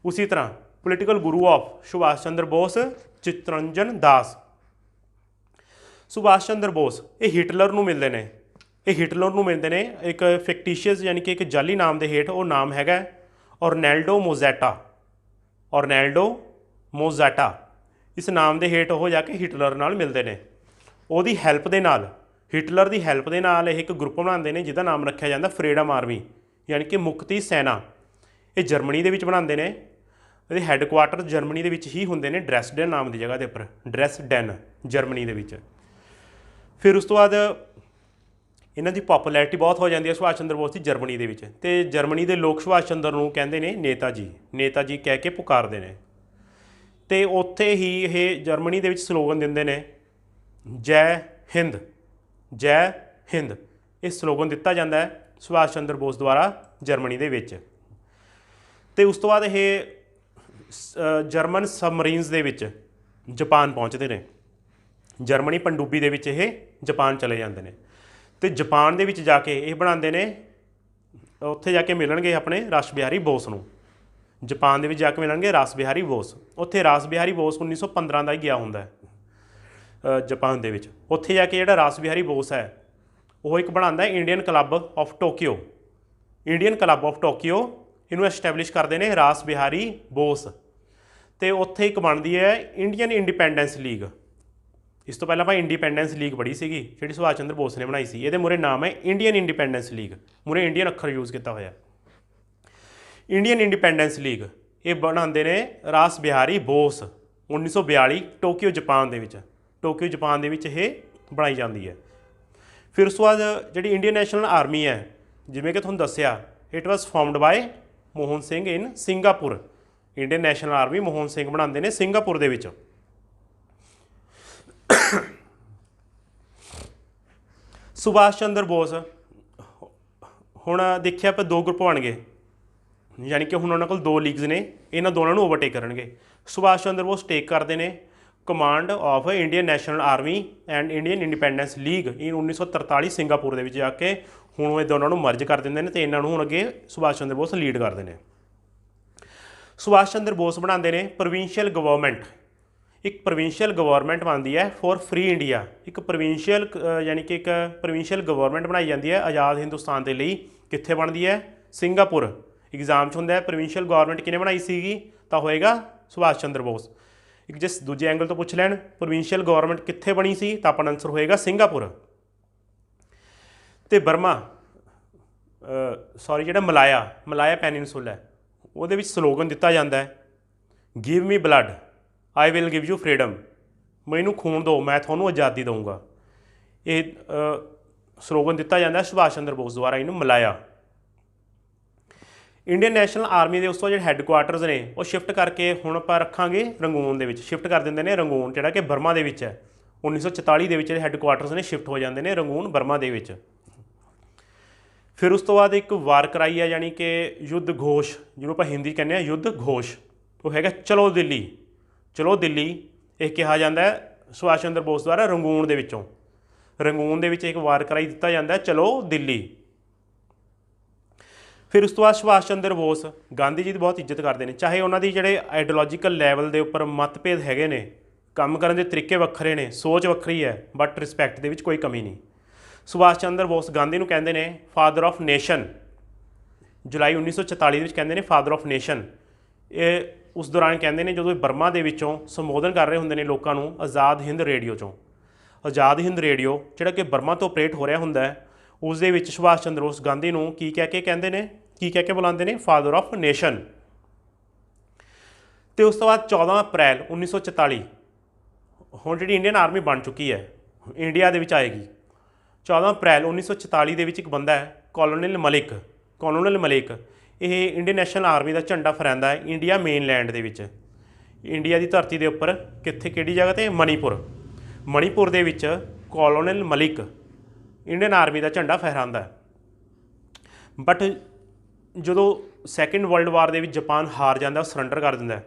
ਉਸੀ ਤਰ੍ਹਾਂ ਪੋਲੀਟੀਕਲ ਗੁਰੂ ਆਫ ਸੁਭਾਸ਼ ਚੰਦਰ ਬੋਸ ਚਿਤਰੰਜਨ ਦਾਸ। ਸੁਭਾਸ਼ ਚੰਦਰ ਬੋਸ ਇਹ ਹਿਟਲਰ ਨੂੰ ਮਿਲਦੇ ਨੇ, ਇੱਕ ਫਿਕਟੀਸ਼ੀਅਸ ਯਾਨੀ ਕਿ ਇੱਕ ਜਾਲੀ ਨਾਮ ਦੇ ਹੇਠ। ਉਹ ਨਾਮ ਹੈਗਾ ਔਰਨੈਲਡੋ ਮੋਜ਼ਾਟਾ। ਇਸ ਨਾਮ ਦੇ ਹੇਠ ਉਹ ਜਾ ਕੇ ਹਿਟਲਰ ਨਾਲ ਮਿਲਦੇ ਨੇ। ਉਹਦੀ ਹੈਲਪ ਦੇ ਨਾਲ, ਹਿਟਲਰ ਦੀ ਹੈਲਪ ਦੇ ਨਾਲ ਇਹ ਇੱਕ ਗਰੁੱਪ ਬਣਾਉਂਦੇ ਨੇ ਜਿਹਦਾ ਨਾਮ ਰੱਖਿਆ ਜਾਂਦਾ ਫਰੀडम ਆਰਮੀ, ਯਾਨੀ ਕਿ ਮੁਕਤੀ ਸੈਨਾ। ਇਹ ਜਰਮਨੀ ਦੇ ਵਿੱਚ ਬਣਾਉਂਦੇ ਨੇ। ਇਹਦੇ ਹੈੱਡਕੁਆਟਰ ਜਰਮਨੀ ਦੇ ਵਿੱਚ ਹੀ ਹੁੰਦੇ ਨੇ, ਡਰੈਸਡਨ ਨਾਮ ਦੀ ਜਗ੍ਹਾ ਦੇ ਉੱਪਰ, ਡਰੈਸਡਨ ਜਰਮਨੀ ਦੇ ਵਿੱਚ। ਫਿਰ ਉਸ ਤੋਂ ਬਾਅਦ ਇਹਨਾਂ ਦੀ ਪੋਪੂਲੈਰਿਟੀ ਬਹੁਤ ਹੋ ਜਾਂਦੀ ਹੈ ਸੁਭਾਸ਼ ਚੰਦਰ ਬੋਸ ਦੀ ਜਰਮਨੀ ਦੇ ਵਿੱਚ, ਅਤੇ ਜਰਮਨੀ ਦੇ ਲੋਕ ਸੁਭਾਸ਼ ਚੰਦਰ ਨੂੰ ਕਹਿੰਦੇ ਨੇ ਨੇਤਾ ਜੀ, ਨੇਤਾ ਜੀ ਕਹਿ ਕੇ ਪੁਕਾਰਦੇ ਨੇ। ਅਤੇ ਉੱਥੇ ਹੀ ਇਹ ਜਰਮਨੀ ਦੇ ਵਿੱਚ ਸਲੋਗਨ ਦਿੰਦੇ ਨੇ ਜੈ ਹਿੰਦ, ਜੈ ਹਿੰਦ। ਇਹ ਸਲੋਗਨ ਦਿੱਤਾ ਜਾਂਦਾ ਹੈ ਸੁਭਾਸ਼ ਚੰਦਰ ਬੋਸ ਦੁਆਰਾ ਜਰਮਨੀ ਦੇ ਵਿੱਚ। ਅਤੇ ਉਸ ਤੋਂ ਬਾਅਦ ਇਹ ਜਰਮਨ ਸਬਮਰੀਨਸ ਦੇ ਵਿੱਚ ਜਾਪਾਨ ਪਹੁੰਚਦੇ ਨੇ। ਜਰਮਨੀ ਪਣਡੁੱਬੀ ਦੇ ਵਿੱਚ ਇਹ ਜਾਪਾਨ ਚਲੇ ਜਾਂਦੇ ਨੇ, ਅਤੇ ਜਾਪਾਨ ਦੇ ਵਿੱਚ ਜਾ ਕੇ ਇਹ ਬਣਾਉਂਦੇ ਨੇ, ਉੱਥੇ ਜਾ ਕੇ ਮਿਲਣਗੇ ਆਪਣੇ ਰਾਸ ਬਿਹਾਰੀ ਬੋਸ ਨੂੰ। ਜਾਪਾਨ ਦੇ ਵਿੱਚ ਜਾ ਕੇ ਮਿਲਣਗੇ ਰਾਸ ਬਿਹਾਰੀ ਬੋਸ। ਉੱਥੇ ਰਾਸ ਬਿਹਾਰੀ ਬੋਸ 1915 ਦਾ ਹੀ ਗਿਆ ਹੁੰਦਾ ਹੈ ਜਾਪਾਨ ਦੇ ਵਿੱਚ। ਉੱਥੇ ਜਾ ਕੇ ਜਿਹੜਾ ਰਾਸ ਬਿਹਾਰੀ ਬੋਸ ਹੈ ਉਹ ਇੱਕ ਬਣਾਉਂਦਾ Indian club of Tokyo. Indian club of Tokyo ਇਹਨੂੰ ਐਸਟੈਬਲਿਸ਼ ਕਰਦੇ ਨੇ ਰਾਸ ਬਿਹਾਰੀ ਬੋਸ। ਅਤੇ ਉੱਥੇ ਇੱਕ ਬਣਦੀ ਹੈ ਇੰਡੀਅਨ ਇੰਡੀਪੈਂਡੈਂਸ ਲੀਗ। ਇਸ ਤੋਂ ਪਹਿਲਾਂ ਆਪਾਂ ਇੰਡੀਪੈਂਡੈਂਸ ਲੀਗ ਪੜ੍ਹੀ ਸੀਗੀ ਜਿਹੜੀ ਸੁਭਾਸ਼ ਚੰਦਰ ਬੋਸ ਨੇ ਬਣਾਈ ਸੀ। ਇਹਦੇ ਮੂਹਰੇ ਨਾਮ ਹੈ ਇੰਡੀਅਨ ਇੰਡੀਪੈਂਡੈਂਸ ਲੀਗ, ਮੂਹਰੇ ਇੰਡੀਅਨ ਅੱਖਰ ਯੂਜ਼ ਕੀਤਾ ਹੋਇਆ। ਇੰਡੀਅਨ ਇੰਡੀਪੈਂਡੈਂਸ ਲੀਗ ਇਹ ਬਣਾਉਂਦੇ ਨੇ ਰਾਸ ਬਿਹਾਰੀ ਬੋਸ 1942 ਟੋਕੀਓ ਜਾਪਾਨ ਦੇ ਵਿੱਚ। ਟੋਕੀਓ ਜਾਪਾਨ ਦੇ ਵਿੱਚ ਇਹ ਬਣਾਈ ਜਾਂਦੀ ਹੈ। ਫਿਰ ਉਸ ਤੋਂ ਬਾਅਦ ਜਿਹੜੀ ਇੰਡੀਅਨ ਨੈਸ਼ਨਲ ਆਰਮੀ ਹੈ, ਜਿਵੇਂ ਕਿ ਤੁਹਾਨੂੰ ਦੱਸਿਆ, it was formed by Mohan Singh in Singapore. Indian national Army Mohan Singh ਬਣਾਉਂਦੇ ਨੇ ਸਿੰਗਾਪੁਰ ਦੇ ਵਿੱਚ। ਸੁਭਾਸ਼ ਚੰਦਰ ਬੋਸ ਹੁਣ ਦੇਖਿਆ ਆਪਾਂ ਦੋ ਗਰੁੱਪ ਬਣ ਗਏ, ਯਾਨੀ ਕਿ ਹੁਣ ਉਹਨਾਂ ਕੋਲ ਦੋ ਲੀਗਸ ਨੇ, ਇਹਨਾਂ ਦੋਨਾਂ ਨੂੰ ਓਵਰਟੇਕ ਕਰਨਗੇ। ਸੁਭਾਸ਼ ਚੰਦਰ ਬੋਸ ਟੇਕ ਕਰਦੇ ਨੇ command of Indian national army and Indian independence league in 1943 Singapore ਦੇ ਵਿੱਚ ਜਾ ਕੇ। ਹੁਣ ਇਹ ਦੋਨਾਂ ਨੂੰ ਮਰਜ ਕਰ ਦਿੰਦੇ ਨੇ ਅਤੇ ਇਹਨਾਂ ਨੂੰ ਹੁਣ ਅੱਗੇ ਸੁਭਾਸ਼ ਚੰਦਰ ਬੋਸ ਲੀਡ ਕਰਦੇ ਨੇ। ਸੁਭਾਸ਼ ਚੰਦਰ ਬੋਸ ਬਣਾਉਂਦੇ ਨੇ ਪ੍ਰੋਵਿੰਸ਼ੀਅਲ ਗਵਰਨਮੈਂਟ। ਇੱਕ ਪ੍ਰੋਵਿੰਸ਼ੀਅਲ ਗਵਰਨਮੈਂਟ ਬਣਦੀ ਹੈ ਫॉर ਫਰੀ ਇੰਡੀਆ। ਇੱਕ ਪ੍ਰੋਵਿੰਸ਼ੀਅਲ ਯਾਨੀ ਕਿ ਇੱਕ ਪ੍ਰੋਵਿੰਸ਼ੀਅਲ ਗਵਰਨਮੈਂਟ ਬਣਾਈ ਜਾਂਦੀ ਹੈ ਆਜ਼ਾਦ ਹਿੰਦੁਸਤਾਨ ਦੇ ਲਈ। ਕਿੱਥੇ ਬਣਦੀ ਹੈ? ਸਿੰਗਾਪੁਰ। ਐਗਜ਼ਾਮ 'ਚ ਹੁੰਦਾ ਹੈ ਪ੍ਰੋਵਿੰਸ਼ੀਅਲ ਗਵਰਨਮੈਂਟ ਕਿਹਨੇ ਬਣਾਈ ਸੀਗੀ, ਤਾਂ ਹੋਏਗਾ ਸੁਭਾਸ਼ ਚੰਦਰ ਬੋਸ। ਇੱਕ ਜਿਸ ਦੂਜੇ ਐਂਗਲ ਤੋਂ ਪੁੱਛ ਲੈਣ ਪ੍ਰੋਵਿੰਸ਼ੀਅਲ ਗਵਰਨਮੈਂਟ ਕਿੱਥੇ ਬਣੀ ਸੀ, ਤਾਂ ਆਪਣਾ ਆਨਸਰ ਹੋਏਗਾ ਸਿੰਗਾਪੁਰ। ਅਤੇ ਬਰਮਾ ਜਿਹੜਾ ਮਲਾਇਆ ਪੈਨਿਨਸੂਲਾ ਹੈ, ਉਹਦੇ ਵਿੱਚ ਸਲੋਗਨ ਦਿੱਤਾ ਜਾਂਦਾ ਹੈ give me blood I will give you freedom. ਮੈਨੂੰ ਖੂਨ ਦਿਓ, ਮੈਂ ਤੁਹਾਨੂੰ ਆਜ਼ਾਦੀ ਦਊਂਗਾ। ਇਹ ਸਲੋਗਨ ਦਿੱਤਾ ਜਾਂਦਾ ਸੁਭਾਸ਼ ਚੰਦਰ ਬੋਸ ਦੁਆਰਾ ਇਹਨੂੰ ਮਲਾਇਆ। ਇੰਡੀਅਨ ਨੈਸ਼ਨਲ ਆਰਮੀ ਦੇ ਉਸ ਤੋਂ ਜਿਹੜੇ ਹੈੱਡਕੁਆਟਰਸ ਨੇ ਉਹ ਸ਼ਿਫਟ ਕਰਕੇ ਹੁਣ ਆਪਾਂ ਰੱਖਾਂਗੇ ਰੰਗੂਨ ਦੇ ਵਿੱਚ। ਸ਼ਿਫਟ ਕਰ ਦਿੰਦੇ ਨੇ ਰੰਗੂਨ, ਜਿਹੜਾ ਕਿ ਬਰਮਾ ਦੇ ਵਿੱਚ ਹੈ। 1944 ਦੇ ਵਿੱਚ ਜਿਹੜੇ ਹੈੱਡਕੁਆਟਰਸ ਨੇ ਸ਼ਿਫਟ ਹੋ ਜਾਂਦੇ ਨੇ ਰੰਗੂਨ, ਬਰਮਾ ਦੇ ਵਿੱਚ। ਫਿਰ ਉਸ ਤੋਂ ਬਾਅਦ ਇੱਕ ਵਾਰ ਕਰਾਈ ਹੈ, ਯਾਨੀ ਕਿ ਯੁੱਧ ਘੋਸ਼, ਜਿਹਨੂੰ ਆਪਾਂ ਹਿੰਦੀ ਕਹਿੰਦੇ ਹਾਂ ਯੁੱਧ ਘੋਸ਼। ਉਹ ਹੈਗਾ ਚਲੋ ਦਿੱਲੀ। ਚਲੋ ਦਿੱਲੀ ਇਹ ਕਿਹਾ ਜਾਂਦਾ ਹੈ ਸੁਭਾਸ਼ ਚੰਦਰ ਬੋਸ ਦੁਆਰਾ ਰੰਗੂਨ ਦੇ ਵਿੱਚੋਂ। ਰੰਗੂਨ ਦੇ ਵਿੱਚ ਇੱਕ ਵਾਰ ਕਰਾਈ ਦਿੱਤਾ ਜਾਂਦਾ ਚਲੋ ਦਿੱਲੀ। ਫਿਰ ਉਸ ਤੋਂ ਬਾਅਦ ਸੁਭਾਸ਼ ਚੰਦਰ ਬੋਸ ਗਾਂਧੀ ਜੀ ਦੀ ਬਹੁਤ ਇੱਜ਼ਤ ਕਰਦੇ ਨੇ, ਚਾਹੇ ਉਹਨਾਂ ਦੀ ਜਿਹੜੇ ਆਈਡੀਓਲੋਜੀਕਲ ਲੈਵਲ ਦੇ ਉੱਪਰ ਮਤਭੇਦ ਹੈਗੇ ਨੇ, ਕੰਮ ਕਰਨ ਦੇ ਤਰੀਕੇ ਵੱਖਰੇ ਨੇ, ਸੋਚ ਵੱਖਰੀ ਹੈ, ਬਟ ਰਿਸਪੈਕਟ ਦੇ ਵਿੱਚ ਕੋਈ ਕਮੀ ਨਹੀਂ। ਸੁਭਾਸ਼ ਚੰਦਰ ਬੋਸ ਗਾਂਧੀ ਨੂੰ ਕਹਿੰਦੇ ਨੇ ਫਾਦਰ ਆਫ ਨੇਸ਼ਨ। ਜੁਲਾਈ 1944 ਦੇ ਵਿੱਚ ਕਹਿੰਦੇ ਨੇ ਫਾਦਰ ਆਫ ਨੇਸ਼ਨ। ਇਹ ਉਸ ਦੌਰਾਨ ਕਹਿੰਦੇ ਨੇ ਜਦੋਂ ਬਰਮਾ ਦੇ ਵਿੱਚੋਂ ਸੰਬੋਧਨ ਕਰ ਰਹੇ ਹੁੰਦੇ ਨੇ ਲੋਕਾਂ ਨੂੰ ਆਜ਼ਾਦ ਹਿੰਦ ਰੇਡੀਓ 'ਚੋਂ। ਆਜ਼ਾਦ ਹਿੰਦ ਰੇਡੀਓ ਜਿਹੜਾ ਕਿ ਬਰਮਾ ਤੋਂ ਆਪਰੇਟ ਹੋ ਰਿਹਾ ਹੁੰਦਾ ਹੈ, ਉਸ ਦੇ ਵਿੱਚ ਸੁਭਾਸ਼ ਚੰਦਰ ਬੋਸ ਗਾਂਧੀ ਨੂੰ ਕੀ ਕਹਿ ਕੇ ਕਹਿੰਦੇ ਨੇ, ਕੀ ਕਹਿ ਕੇ ਬੁਲਾਉਂਦੇ ਨੇ? Father of nation. ਅਤੇ ਉਸ ਤੋਂ ਬਾਅਦ 14 ਅਪ੍ਰੈਲ 1944 ਹੁਣ ਜਿਹੜੀ ਇੰਡੀਅਨ ਆਰਮੀ ਬਣ ਚੁੱਕੀ ਹੈ, ਇੰਡੀਆ ਦੇ ਵਿੱਚ ਆਏਗੀ। 14 ਅਪ੍ਰੈਲ 1944 ਦੇ ਵਿੱਚ ਇੱਕ ਬੰਦਾ ਹੈ ਕੋਲੋਨਲ ਮਲਿਕ। ਕੋਲੋਨਲ ਮਲਿਕ ਇਹ ਇੰਡੀਅਨ ਨੈਸ਼ਨਲ ਆਰਮੀ ਦਾ ਝੰਡਾ ਫਹਿਰਾਉਂਦਾ ਹੈ ਇੰਡੀਆ ਮੇਨਲੈਂਡ ਦੇ ਵਿੱਚ, ਇੰਡੀਆ ਦੀ ਧਰਤੀ ਦੇ ਉੱਪਰ। ਕਿੱਥੇ, ਕਿਹੜੀ ਜਗ੍ਹਾ 'ਤੇ? ਮਣੀਪੁਰ। ਮਣੀਪੁਰ ਦੇ ਵਿੱਚ ਕੋਲੋਨਲ ਮਲਿਕ ਇੰਡੀਅਨ ਆਰਮੀ ਦਾ ਝੰਡਾ ਫਹਿਰਾਉਂਦਾ ਹੈ। ਬਟ ਜਦੋਂ ਸੈਕਿੰਡ ਵਰਲਡ ਵਾਰ ਦੇ ਵਿੱਚ ਜਾਪਾਨ ਹਾਰ ਜਾਂਦਾ, ਉਹ ਸਰੈਂਡਰ ਕਰ ਦਿੰਦਾ,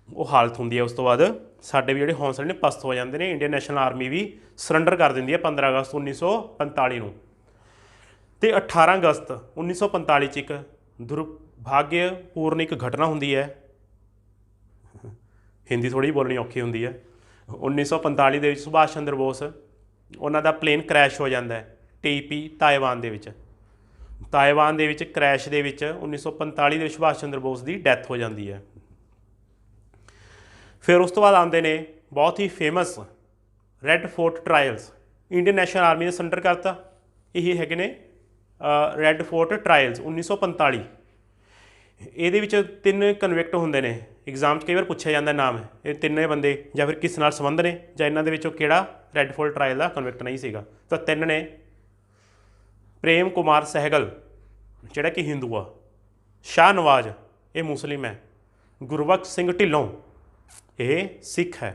ਉਹ ਹਾਲਤ ਹੁੰਦੀ ਹੈ। ਉਸ ਤੋਂ ਬਾਅਦ ਸਾਡੇ ਵੀ ਜਿਹੜੇ ਹੌਸਲੇ ਨੇ ਪਸਤ ਹੋ ਜਾਂਦੇ ਨੇ। ਇੰਡੀਅਨ ਨੈਸ਼ਨਲ ਆਰਮੀ ਵੀ ਸਰੈਂਡਰ ਕਰ ਦਿੰਦੀ ਹੈ 15 ਅਗਸਤ 1945 ਨੂੰ। ਅਤੇ 18 ਅਗਸਤ 1945 'ਚ ਇੱਕ ਦੁਰਭਾਗਯਪੂਰਨ ਇੱਕ ਘਟਨਾ ਹੁੰਦੀ ਹੈ, ਹਿੰਦੀ ਥੋੜ੍ਹੀ ਬੋਲਣੀ ਔਖੀ ਹੁੰਦੀ ਹੈ। 1945 ਦੇ ਵਿੱਚ ਸੁਭਾਸ਼ ਚੰਦਰ ਬੋਸ ਉਹਨਾਂ ਦਾ ਪਲੇਨ ਕ੍ਰੈਸ਼ ਹੋ ਜਾਂਦਾ ਹੈ TP ਤਾਇਵਾਨ ਦੇ ਵਿੱਚ। ਤਾਇਵਾਨ ਦੇ ਵਿੱਚ ਕ੍ਰੈਸ਼ ਦੇ ਵਿੱਚ 1945 ਦੇ ਵਿੱਚ ਸੁਭਾਸ਼ ਚੰਦਰ ਬੋਸ ਦੀ ਡੈਥ ਹੋ ਜਾਂਦੀ ਹੈ। ਫਿਰ ਉਸ ਤੋਂ ਬਾਅਦ ਆਉਂਦੇ ਨੇ ਬਹੁਤ ਹੀ famous red fort trials. Indian national army ਨੇ ਸਰੈਂਡਰ ਕਰਤਾ। ਇਹ ਹੈਗੇ ਨੇ ਰੈੱਡ ਫੋਰਟ ਟਰਾਇਲਸ 1945। ਇਹਦੇ ਵਿੱਚ 3 ਕਨਵਿਕਟ ਹੁੰਦੇ ਨੇ। एग्जाम कई बार पूछा जाता नाम ये तिने बंदे या फिर किस नाल संबंध ने ਜਾਂ ਇਹਨਾਂ ਦੇ ਵਿੱਚੋਂ ਕਿਹੜਾ ਰੈੱਡ ਫੋर्ट ट्रायल का कन्विक्ट नहीं ਸੀਗਾ। ਤਾਂ 3 ने प्रेम कुमार सहगल ਜਿਹੜਾ कि हिंदू आ, शाह नवाज ये मुस्लिम है, गुरबख्श सिंह ढिल्लों ये सिख है।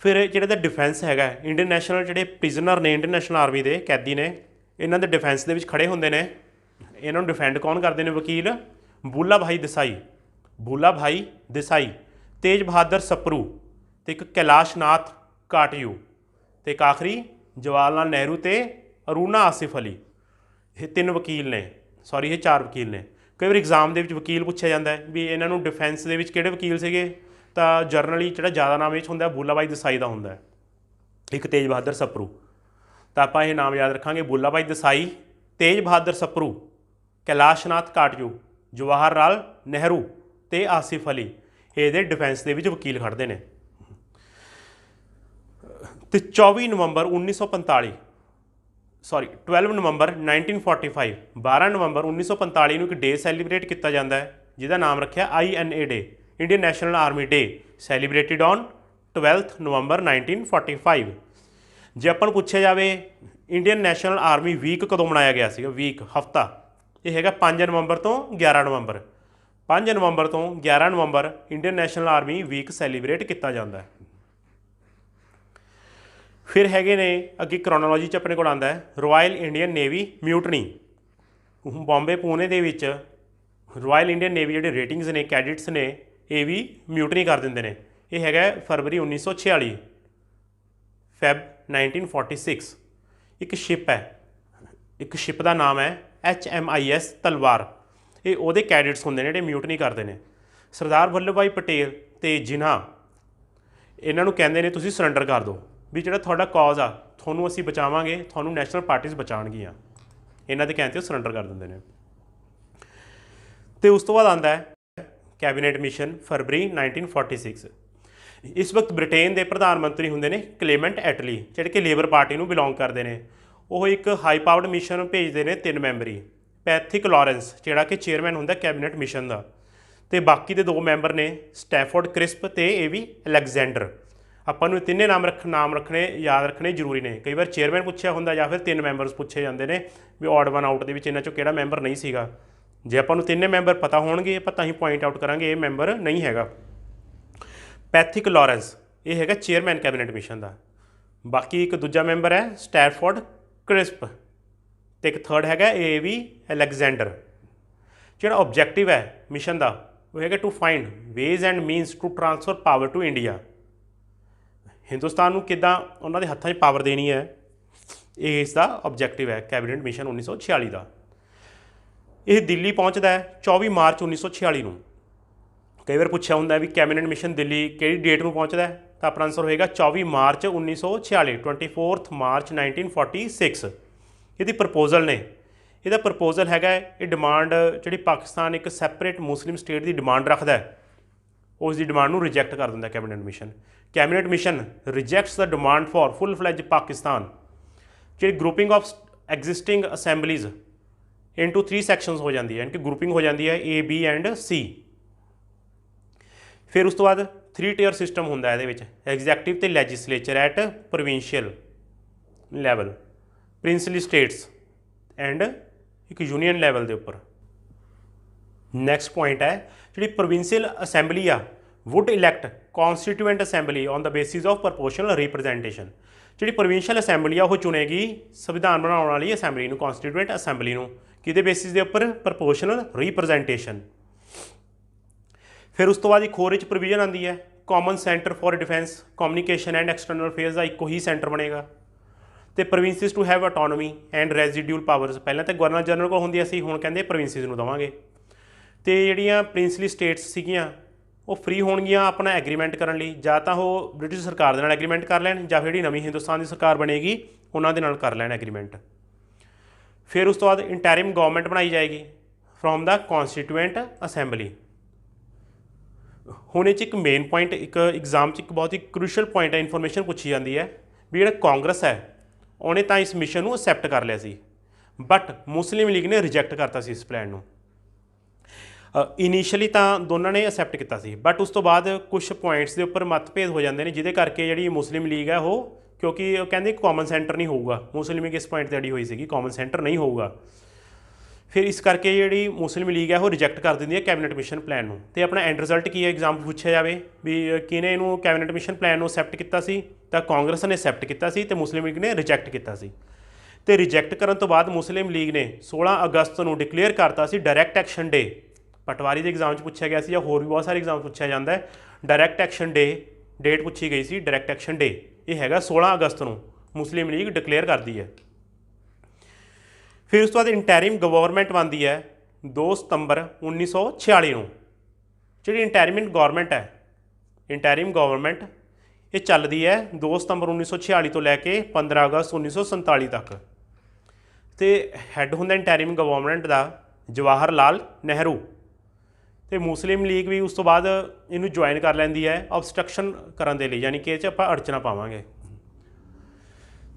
फिर ਜਿਹੜਾ डिफेंस हैगा इंडियन नैशनल ਜਿਹੜੇ प्रिजनर ने इंडियन नैशनल आर्मी के कैदी ने इन्हों के डिफेंस के खड़े होंगे ने। इन्हों डिफेंड कौन करते हैं? वकील बूला भाई देसाई, बूला भाई देसाई, तेज बहादुर सप्रू तो एक कैलाश नाथ काटयू तो एक आखिरी जवाहर लाल नेहरू तो अरुणा आसिफ अली। ये 3 वकील ने, सॉरी ये 4 वकील ने। कई बार एग्जाम के वकील पूछा जाता है भी इन्हों डिफेंस के किहड़े वकील से, तो जरनली जो ज़्यादा नाम ये होंगे बूला भाई देसाई का होंगे, एक तेज बहादुर सप्रू। तो आप ये नाम याद रखा, बूला भाई देसाई, तेज बहादुर सप्रू, कैलाश नाथ काटयू, जवाहर लाल नेहरू तो आसिफ अली ये डिफेंस के वकील खड़ते हैं। तो 24 नवंबर 1945 सॉरी 12 नवंबर 1945 12 नवंबर 1945 एक डे सैलीब्रेट किया जाता है जिसका नाम रखा INA day, Indian national army day, celebrated on 12 November 1945। जे अपन पूछा जाए इंडियन नैशनल आर्मी वीक कदों मनाया गया सीगा? वीक हफ्ता ये है 5 नवंबर तो 11 नवंबर। 5 नवंबर तो 11 नवंबर Indian national army week celebrate किया जाता है। फिर है ने अगे क्रोनोलॉजी च अपने को आता है royal Indian navy mutiny. Bombay Pune के रॉयल इंडियन नेवी जो रेटिंग्स ने कैडिट्स ने ये भी म्यूटनी कर देंगे ने। यह है फरवरी 1946 फैब 1946। एक शिप है, एक शिप का नाम है HMIS तलवार। ये ਉਹਦੇ कैडिट्स होंगे ने ਜਿਹੜੇ म्यूटनी करते हैं। सरदार वल्लभ भाई पटेल तो जिन्हा इन्हों कहते हैं तुसीं सरैंडर कर दो भी जो थोड़ा कॉज आ थोनों असीं बचावांगे, थोनों नैशनल पार्टीज बचाणगियां। इन्हों के कहते सरैंडर कर देंगे ने। तो उस तो बाद आता है कैबिनेट मिशन फरवरी 1946। इस वक्त ब्रिटेन के प्रधानमंत्री होंगे ने क्लेमेंट एटली जिहड़े कि लेबर पार्टी नूं बिलोंग करते हैं। वो एक हाई पावर्ड मिशन भेजते हैं 3 मैंबरी। पैथिक लॉरेंस जिहड़ा कि चेयरमैन होंदा कैबिनेट मिशन का, तो बाकी के 2 मैंबर ने स्टैफोर्ड क्रिस्प तो ये भी अलेगजेंडर। ਆਪਾਂ ਨੂੰ ਤਿੰਨੇ ਨਾਮ ਰੱਖਣੇ याद रखने जरूरी ने। कई बार चेयरमैन पूछा होंगे या फिर 3 मैंबरस पूछे जाते हैं भी ऑड वन आउट के इन्हों चों किहड़ा मैंबर नहीं सीगा। जे आपां नूं 3 मैंबर पता होणगे आपां तां ही पॉइंट आउट करांगे ये मैंबर नहीं हैगा। पैथिक लॉरेंस ये हैगा चेयरमैन कैबिनेट मिशन का। बाकी एक दूजा मैंबर है स्टैफोर्ड क्रिस्प तो एक थर्ड हैगा ए वी अलेगजेंडर। जिहड़ा ऑब्जैक्टिव है मिशन का वो है to find ways and means to transfer power to India. Hindustan नूं किद्दां उन्हां दे हत्थां 'च पावर देनी है, ये इसका ऑब्जैक्टिव है कैबिनेट मिशन 1946 का। यह दिल्ली पहुँचता है 24 मार्च 1946 नूं। कई बार पूछा होंगे भी कैबिनेट मिशन दिल्ली किहड़ी डेट में पहुँचता है, तो अपना आंसर होएगा 24 मार्च 1946 24 मार्च 1946। ये प्रपोजल ने ਇਹਦਾ प्रपोजल हैगा ये डिमांड जी पाकिस्तान एक सैपरेट मुस्लिम स्टेट की डिमांड रखता है, उसकी डिमांड को रिजैक्ट कर दिंदा cabinet mission. Cabinet mission rejects the demand for full fledged Pakistan. जी grouping of existing assemblies into 3 sections हो जाती है, यानी कि ग्रुपिंग हो जाती है A, B एंड C। फिर उस तो बाद 3 टियर सिस्टम होंदा है ये एग्जैक्टिव तो legislature at provincial level, princely states and एक यूनियन लैवल के उपर। नैक्सट पॉइंट है जी प्रोविंशियल असैंबली आ would elect constituent assembly on the basis of proportional representation. जी प्रोविंशियल असैंबली आ वो चुनेगी संविधान बनाने वाली असैंबली नूं, कॉन्स्टिट्यूएंट असैंबली नूं किहदे बेसिस के उपर प्रपोर्शनल रिप्रजेंटेशन। फिर उस तो बाद एक होर प्रोविजन आती है common centre for defence communication and external affairs का एक ही सेंटर बनेगा। तो provinces to have autonomy and residual powers पहले तो गवर्नर जनरल को होंदियां सी, हुण कहंदे प्रोविंसिस नूं देवांगे। तो जिहड़ियां प्रिंसली स्टेट्स सीगियां वो फ्री होणगियां अपना एग्रीमेंट करन लई, जां तां वो ब्रिटिश सरकार दे नाल एग्रीमेंट कर लैण जां फिर जिहड़ी नवीं हिंदुस्तान की सरकार बनेगी उन्हां दे नाल कर लैण एग्रीमेंट। फिर उस तो बाद इंटरिम गवर्नमेंट बनाई जाएगी फ्रॉम द कॉन्स्टिट्यूएंट असैंबली। हुण इह 'च एक मेन पॉइंट एक एग्जाम एक बहुत ही क्रूशल पॉइंट है, इन्फॉर्मेशन पूछी जाती है भी जिहड़ा कांग्रेस है उन्हें तो इस मिशन को एक्सैप्ट कर लिया सी, बट मुस्लिम लीग ने रिजैक्ट करता सी इस प्लान को। ਇਨੀਸ਼ੀਅਲੀ ਤਾਂ ਦੋਨਾਂ ਨੇ ਅਸੈਪਟ ਕੀਤਾ ਸੀ, ਬਟ ਉਸ ਤੋਂ ਬਾਅਦ ਕੁਝ ਪੁਆਇੰਟਸ ਦੇ ਉੱਪਰ ਮਤਭੇਦ ਹੋ ਜਾਂਦੇ ਨੇ, ਜਿਹਦੇ ਕਰਕੇ ਜਿਹੜੀ ਮੁਸਲਿਮ ਲੀਗ ਹੈ ਉਹ, ਕਿਉਂਕਿ ਉਹ ਕਹਿੰਦੇ ਕਾਮਨ ਸੈਂਟਰ ਨਹੀਂ ਹੋਊਗਾ, ਮੁਸਲਿਮ ਲੀਗ ਇਸ ਪੁਆਇੰਟ ਤੇ ਅੜੀ ਹੋਈ ਸੀਗੀ ਕਾਮਨ ਸੈਂਟਰ ਨਹੀਂ ਹੋਊਗਾ। ਫਿਰ ਇਸ ਕਰਕੇ ਜਿਹੜੀ ਮੁਸਲਿਮ ਲੀਗ ਹੈ ਉਹ ਰਿਜੈਕਟ ਕਰ ਦਿੰਦੀ ਹੈ ਕੈਬਨਿਟ ਮਿਸ਼ਨ ਪਲਾਨ ਨੂੰ। ਤੇ ਆਪਣਾ ਐਂਡ ਰਿਜ਼ਲਟ ਕੀ ਹੈ, ਐਗਜ਼ਾਮ ਪੁੱਛਿਆ ਜਾਵੇ ਵੀ ਕਿਹਨੇ ਇਹਨੂੰ ਕੈਬਨਿਟ ਮਿਸ਼ਨ ਪਲਾਨ ਨੂੰ ਅਸੈਪਟ ਕੀਤਾ ਸੀ, ਤਾਂ ਕਾਂਗਰਸ ਨੇ ਅਸੈਪਟ ਕੀਤਾ ਸੀ ਤੇ ਮੁਸਲਿਮ ਲੀਗ ਨੇ ਰਿਜੈਕਟ ਕੀਤਾ ਸੀ। ਤੇ ਰਿਜੈਕਟ ਕਰਨ ਤੋਂ ਬਾਅਦ ਮੁਸਲਿਮ ਲੀਗ ਨੇ 16 ਅਗਸਤ ਨੂੰ ਡਿਕਲੇਅਰ ਕਰਤਾ ਸੀ ਡਾਇਰੈਕਟ ਐਕਸ਼ਨ ਡੇ। ਪਟਵਾਰੀ ਦੇ ਐਗਜ਼ਾਮ 'ਚ ਪੁੱਛਿਆ ਗਿਆ ਸੀ ਜਾਂ ਹੋਰ ਵੀ ਬਹੁਤ ਸਾਰੇ ਐਗਜ਼ਾਮ ਪੁੱਛਿਆ ਜਾਂਦਾ ਹੈ। ਡਾਇਰੈਕਟ ਐਕਸ਼ਨ ਡੇ ਡੇਟ ਪੁੱਛੀ ਗਈ ਸੀ, ਡਾਇਰੈਕਟ ਐਕਸ਼ਨ ਡੇ ਇਹ ਹੈਗਾ 16 ਅਗਸਤ ਨੂੰ ਮੁਸਲਿਮ ਲੀਗ ਡਿਕਲੇਅਰ ਕਰਦੀ ਹੈ। ਫਿਰ ਉਸ ਤੋਂ ਬਾਅਦ ਇੰਟੈਰਿਮ ਗਵਰਨਮੈਂਟ ਬਣਦੀ ਹੈ 2 ਸਤੰਬਰ 1946 ਨੂੰ। ਜਿਹੜੀ ਇੰਟੈਰਿਮ ਗਵਰਨਮੈਂਟ ਹੈ, ਇੰਟੈਰਿਮ ਗਵਰਨਮੈਂਟ ਇਹ ਚੱਲਦੀ ਹੈ 2 ਸਤੰਬਰ 1946 ਤੋਂ ਲੈ ਕੇ 15 ਅਗਸਤ 1947 ਤੱਕ। ਤੇ ਹੈੱਡ ਹੁੰਦਾ ਇੰਟੈਰਿਮ ਗਵਰਨਮੈਂਟ ਦਾ ਜਵਾਹਰ ਲਾਲ ਨਹਿਰੂ। ਤੇ ਮੁਸਲਿਮ ਲੀਗ ਵੀ ਉਸ ਤੋਂ ਬਾਅਦ ਇਹਨੂੰ ਜੁਆਇਨ ਕਰ ਲੈਂਦੀ ਹੈ ਆਬਸਟਰਕਸ਼ਨ ਕਰਨ ਦੇ ਲਈ, ਯਾਨੀ ਕਿ ਇਹ 'ਚ ਆਪਾਂ ਅੜਚਨਾ ਪਾਵਾਂਗੇ।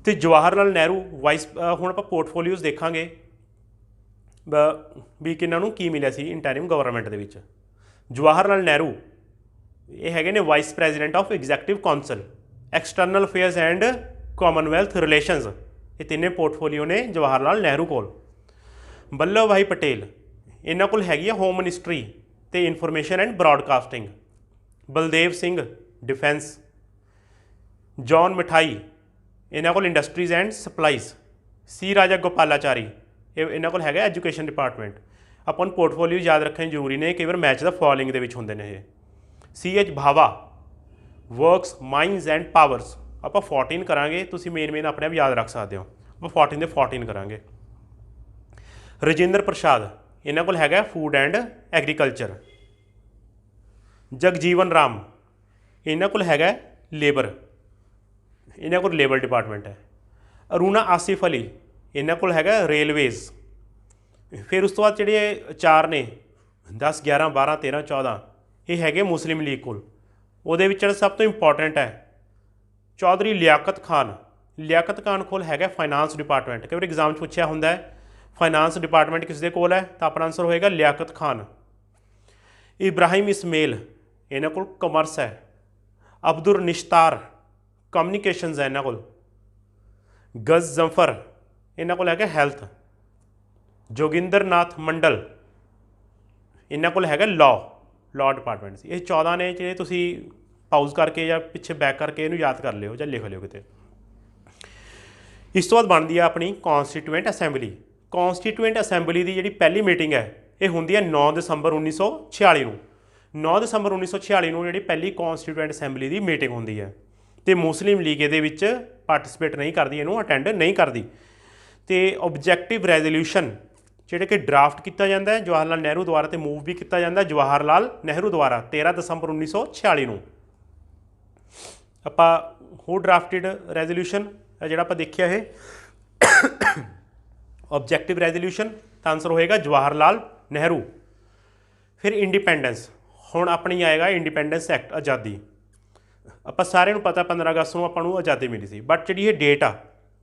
ਤੇ ਜਵਾਹਰ ਲਾਲ ਨਹਿਰੂ ਵਾਈਸ, ਹੁਣ ਆਪਾਂ ਪੋਰਟਫੋਲੀਓਜ਼ ਦੇਖਾਂਗੇ ਵੀ ਕਿਹਨਾਂ ਨੂੰ ਕੀ ਮਿਲਿਆ ਸੀ ਇੰਟੈਰਿਮ ਗਵਰਨਮੈਂਟ ਦੇ ਵਿੱਚ। ਜਵਾਹਰ ਲਾਲ ਨਹਿਰੂ ਇਹ ਹੈਗੇ ਨੇ vice president of executive council, external affairs and Commonwealth relations, ਇਹ ਤਿੰਨੇ ਪੋਰਟਫੋਲੀਓ ਨੇ ਜਵਾਹਰ ਲਾਲ ਨਹਿਰੂ ਕੋਲ। ਵੱਲਭ ਭਾਈ ਪਟੇਲ ਇਹਨਾਂ ਕੋਲ ਹੈਗੀ ਆ ਹੋਮ ਮਿਨਿਸਟਰੀ ਤੇ information and broadcasting. Baldev Singh defence. John Matthai ਇਹਨਾਂ ਕੋਲ ਇੰਡਸਟਰੀਜ਼ ਐਂਡ ਸਪਲਾਈਜ਼। ਸੀ ਰਾਜਾ ਗੋਪਾਲਾਚਾਰੀ ਇਹਨਾਂ ਕੋਲ ਹੈਗਾ ਐਜੂਕੇਸ਼ਨ ਡਿਪਾਰਟਮੈਂਟ। ਆਪਾਂ ਨੂੰ ਪੋਰਟਫੋਲੀਓ ਯਾਦ ਰੱਖਣੇ ਜ਼ਰੂਰੀ ਨੇ, ਕਈ ਵਾਰ ਮੈਚ ਦਾ ਫੋਲੋਇੰਗ ਦੇ ਵਿੱਚ ਹੁੰਦੇ ਨੇ ਇਹ। CH Bhabha works mines and powers, ਆਪਾਂ 14 ਕਰਾਂਗੇ, ਤੁਸੀਂ ਮੇਨ ਆਪਣੇ ਆਪ ਯਾਦ ਰੱਖ ਸਕਦੇ ਹੋ, ਆਪਾਂ 14 ਦੇ 14 ਕਰਾਂਗੇ। ਰਜਿੰਦਰ ਪ੍ਰਸਾਦ ਇਹਨਾਂ ਕੋਲ ਹੈਗਾ food and agriculture. Jagjivan Ram ਇਹਨਾਂ ਕੋਲ ਹੈਗਾ ਲੇਬਰ, ਇਹਨਾਂ ਕੋਲ ਲੇਬਰ ਡਿਪਾਰਟਮੈਂਟ ਹੈ। ਅਰੁਣਾ ਆਸਿਫ ਅਲੀ ਇਹਨਾਂ ਕੋਲ ਹੈਗਾ ਰੇਲਵੇਜ਼। ਫਿਰ ਉਸ ਤੋਂ ਬਾਅਦ ਜਿਹੜੇ 4 ਨੇ 10 11 12 13 14 ਇਹ ਹੈਗੇ ਮੁਸਲਿਮ ਲੀਗ ਕੋਲ। ਉਹਦੇ ਵਿੱਚ ਜਿਹੜਾ ਸਭ ਤੋਂ ਇੰਪੋਰਟੈਂਟ ਹੈ ਚੌਧਰੀ ਲਿਆਕਤ ਖਾਨ। ਲਿਆਕਤ ਖਾਨ ਕੋਲ ਹੈਗਾ ਫਾਈਨਾਂਸ ਡਿਪਾਰਟਮੈਂਟ। ਕਈ ਵਾਰ ਐਗਜ਼ਾਮ 'ਚ ਪੁੱਛਿਆ ਹੁੰਦਾ ਹੈ ਫਾਈਨਾਂਸ ਡਿਪਾਰਟਮੈਂਟ ਕਿਸ ਦੇ ਕੋਲ ਹੈ, ਤਾਂ ਆਪਣਾ ਆਨਸਰ ਹੋਏਗਾ ਲਿਆਕਤ ਖਾਨ। ਇਬਰਾਹਿਮ ਇਸਮੇਲ ਇਹਨਾਂ ਕੋਲ ਕਮਰਸ ਹੈ। ਅਬਦੁਰ ਨਿਸ਼ਤਾਰ ਕਮਿਊਨੀਕੇਸ਼ਨਸ ਹੈ ਇਹਨਾਂ ਕੋਲ। ਗਜ਼ ਜ਼ਫਰ ਇਹਨਾਂ ਕੋਲ ਹੈਗਾ ਹੈਲਥ। ਜੋਗਿੰਦਰ ਨਾਥ ਮੰਡਲ ਇਹਨਾਂ ਕੋਲ ਹੈਗਾ ਲਾਅ ਡਿਪਾਰਟਮੈਂਟ ਸੀ। ਇਹ 14 ਨੇ ਜਿਹੜੇ ਤੁਸੀਂ ਪਾਊਜ਼ ਕਰਕੇ ਜਾਂ ਪਿੱਛੇ ਬੈਕ ਕਰਕੇ ਇਹਨੂੰ ਯਾਦ ਕਰ ਲਿਓ ਜਾਂ ਲਿਖ ਲਿਓ ਕਿਤੇ। ਇਸ ਤੋਂ ਬਾਅਦ ਬਣਦੀ ਆ ਆਪਣੀ ਕੌਂਸਟੀਟਿਊਐਂਟ ਅਸੈਂਬਲੀ। ਕੌਂਸਟੀਟਿਊਐਂਟ ਅਸੈਂਬਲੀ ਦੀ ਜਿਹੜੀ ਪਹਿਲੀ ਮੀਟਿੰਗ ਹੈ ਇਹ ਹੁੰਦੀ ਹੈ 9 ਦਸੰਬਰ 1946 ਨੂੰ। 9 ਦਸੰਬਰ 1946 ਨੂੰ ਜਿਹੜੀ ਪਹਿਲੀ ਕੌਂਸਟੀਟਿਊਐਂਟ ਅਸੈਂਬਲੀ ਦੀ ਮੀਟਿੰਗ ਹੁੰਦੀ ਹੈ। ਤੇ ਮੁਸਲਿਮ ਲੀਗ ਇਹਦੇ ਵਿੱਚ ਪਾਰਟਿਸਿਪੇਟ ਨਹੀਂ ਕਰਦੀ, ਇਹਨੂੰ ਅਟੈਂਡ ਨਹੀਂ ਕਰਦੀ। ਤੇ ਓਬਜੈਕਟਿਵ ਰੈਜ਼ੋਲਿਊਸ਼ਨ ਜਿਹੜੇ ਕਿ ਡਰਾਫਟ ਕੀਤਾ ਜਾਂਦਾ ਹੈ ਜਵਾਹਰ ਲਾਲ ਨਹਿਰੂ ਦੁਆਰਾ, ਤੇ ਮੂਵ ਵੀ ਕੀਤਾ ਜਾਂਦਾ ਜਵਾਹਰ ਲਾਲ ਨਹਿਰੂ ਦੁਆਰਾ 13 ਦਸੰਬਰ 1946 ਨੂੰ। ਆਪਾਂ ਹੋਰ ਡਰਾਫਟਡ ਰੈਜ਼ੋਲਿਊਸ਼ਨ ਜਿਹੜਾ ਆਪਾਂ ਦੇਖਿਆ ਇਹ ਓਬਜੈਕਟਿਵ ਰੈਜ਼ੋਲਿਊਸ਼ਨ, ਤਾਂ ਆਨਸਰ ਹੋਏਗਾ ਜਵਾਹਰ ਲਾਲ ਨਹਿਰੂ। ਫਿਰ ਇੰਡੀਪੈਂਡੈਂਸ, ਹੁਣ ਆਪਣੀ ਆਏਗਾ ਇੰਡੀਪੈਂਡੈਂਸ ਐਕਟ, ਆਜ਼ਾਦੀ। ਆਪਾਂ ਸਾਰਿਆਂ ਨੂੰ ਪਤਾ 15 ਅਗਸਤ ਨੂੰ ਆਪਾਂ ਨੂੰ ਆਜ਼ਾਦੀ ਮਿਲੀ ਸੀ, ਬਟ ਜਿਹੜੀ ਇਹ ਡੇਟ ਆ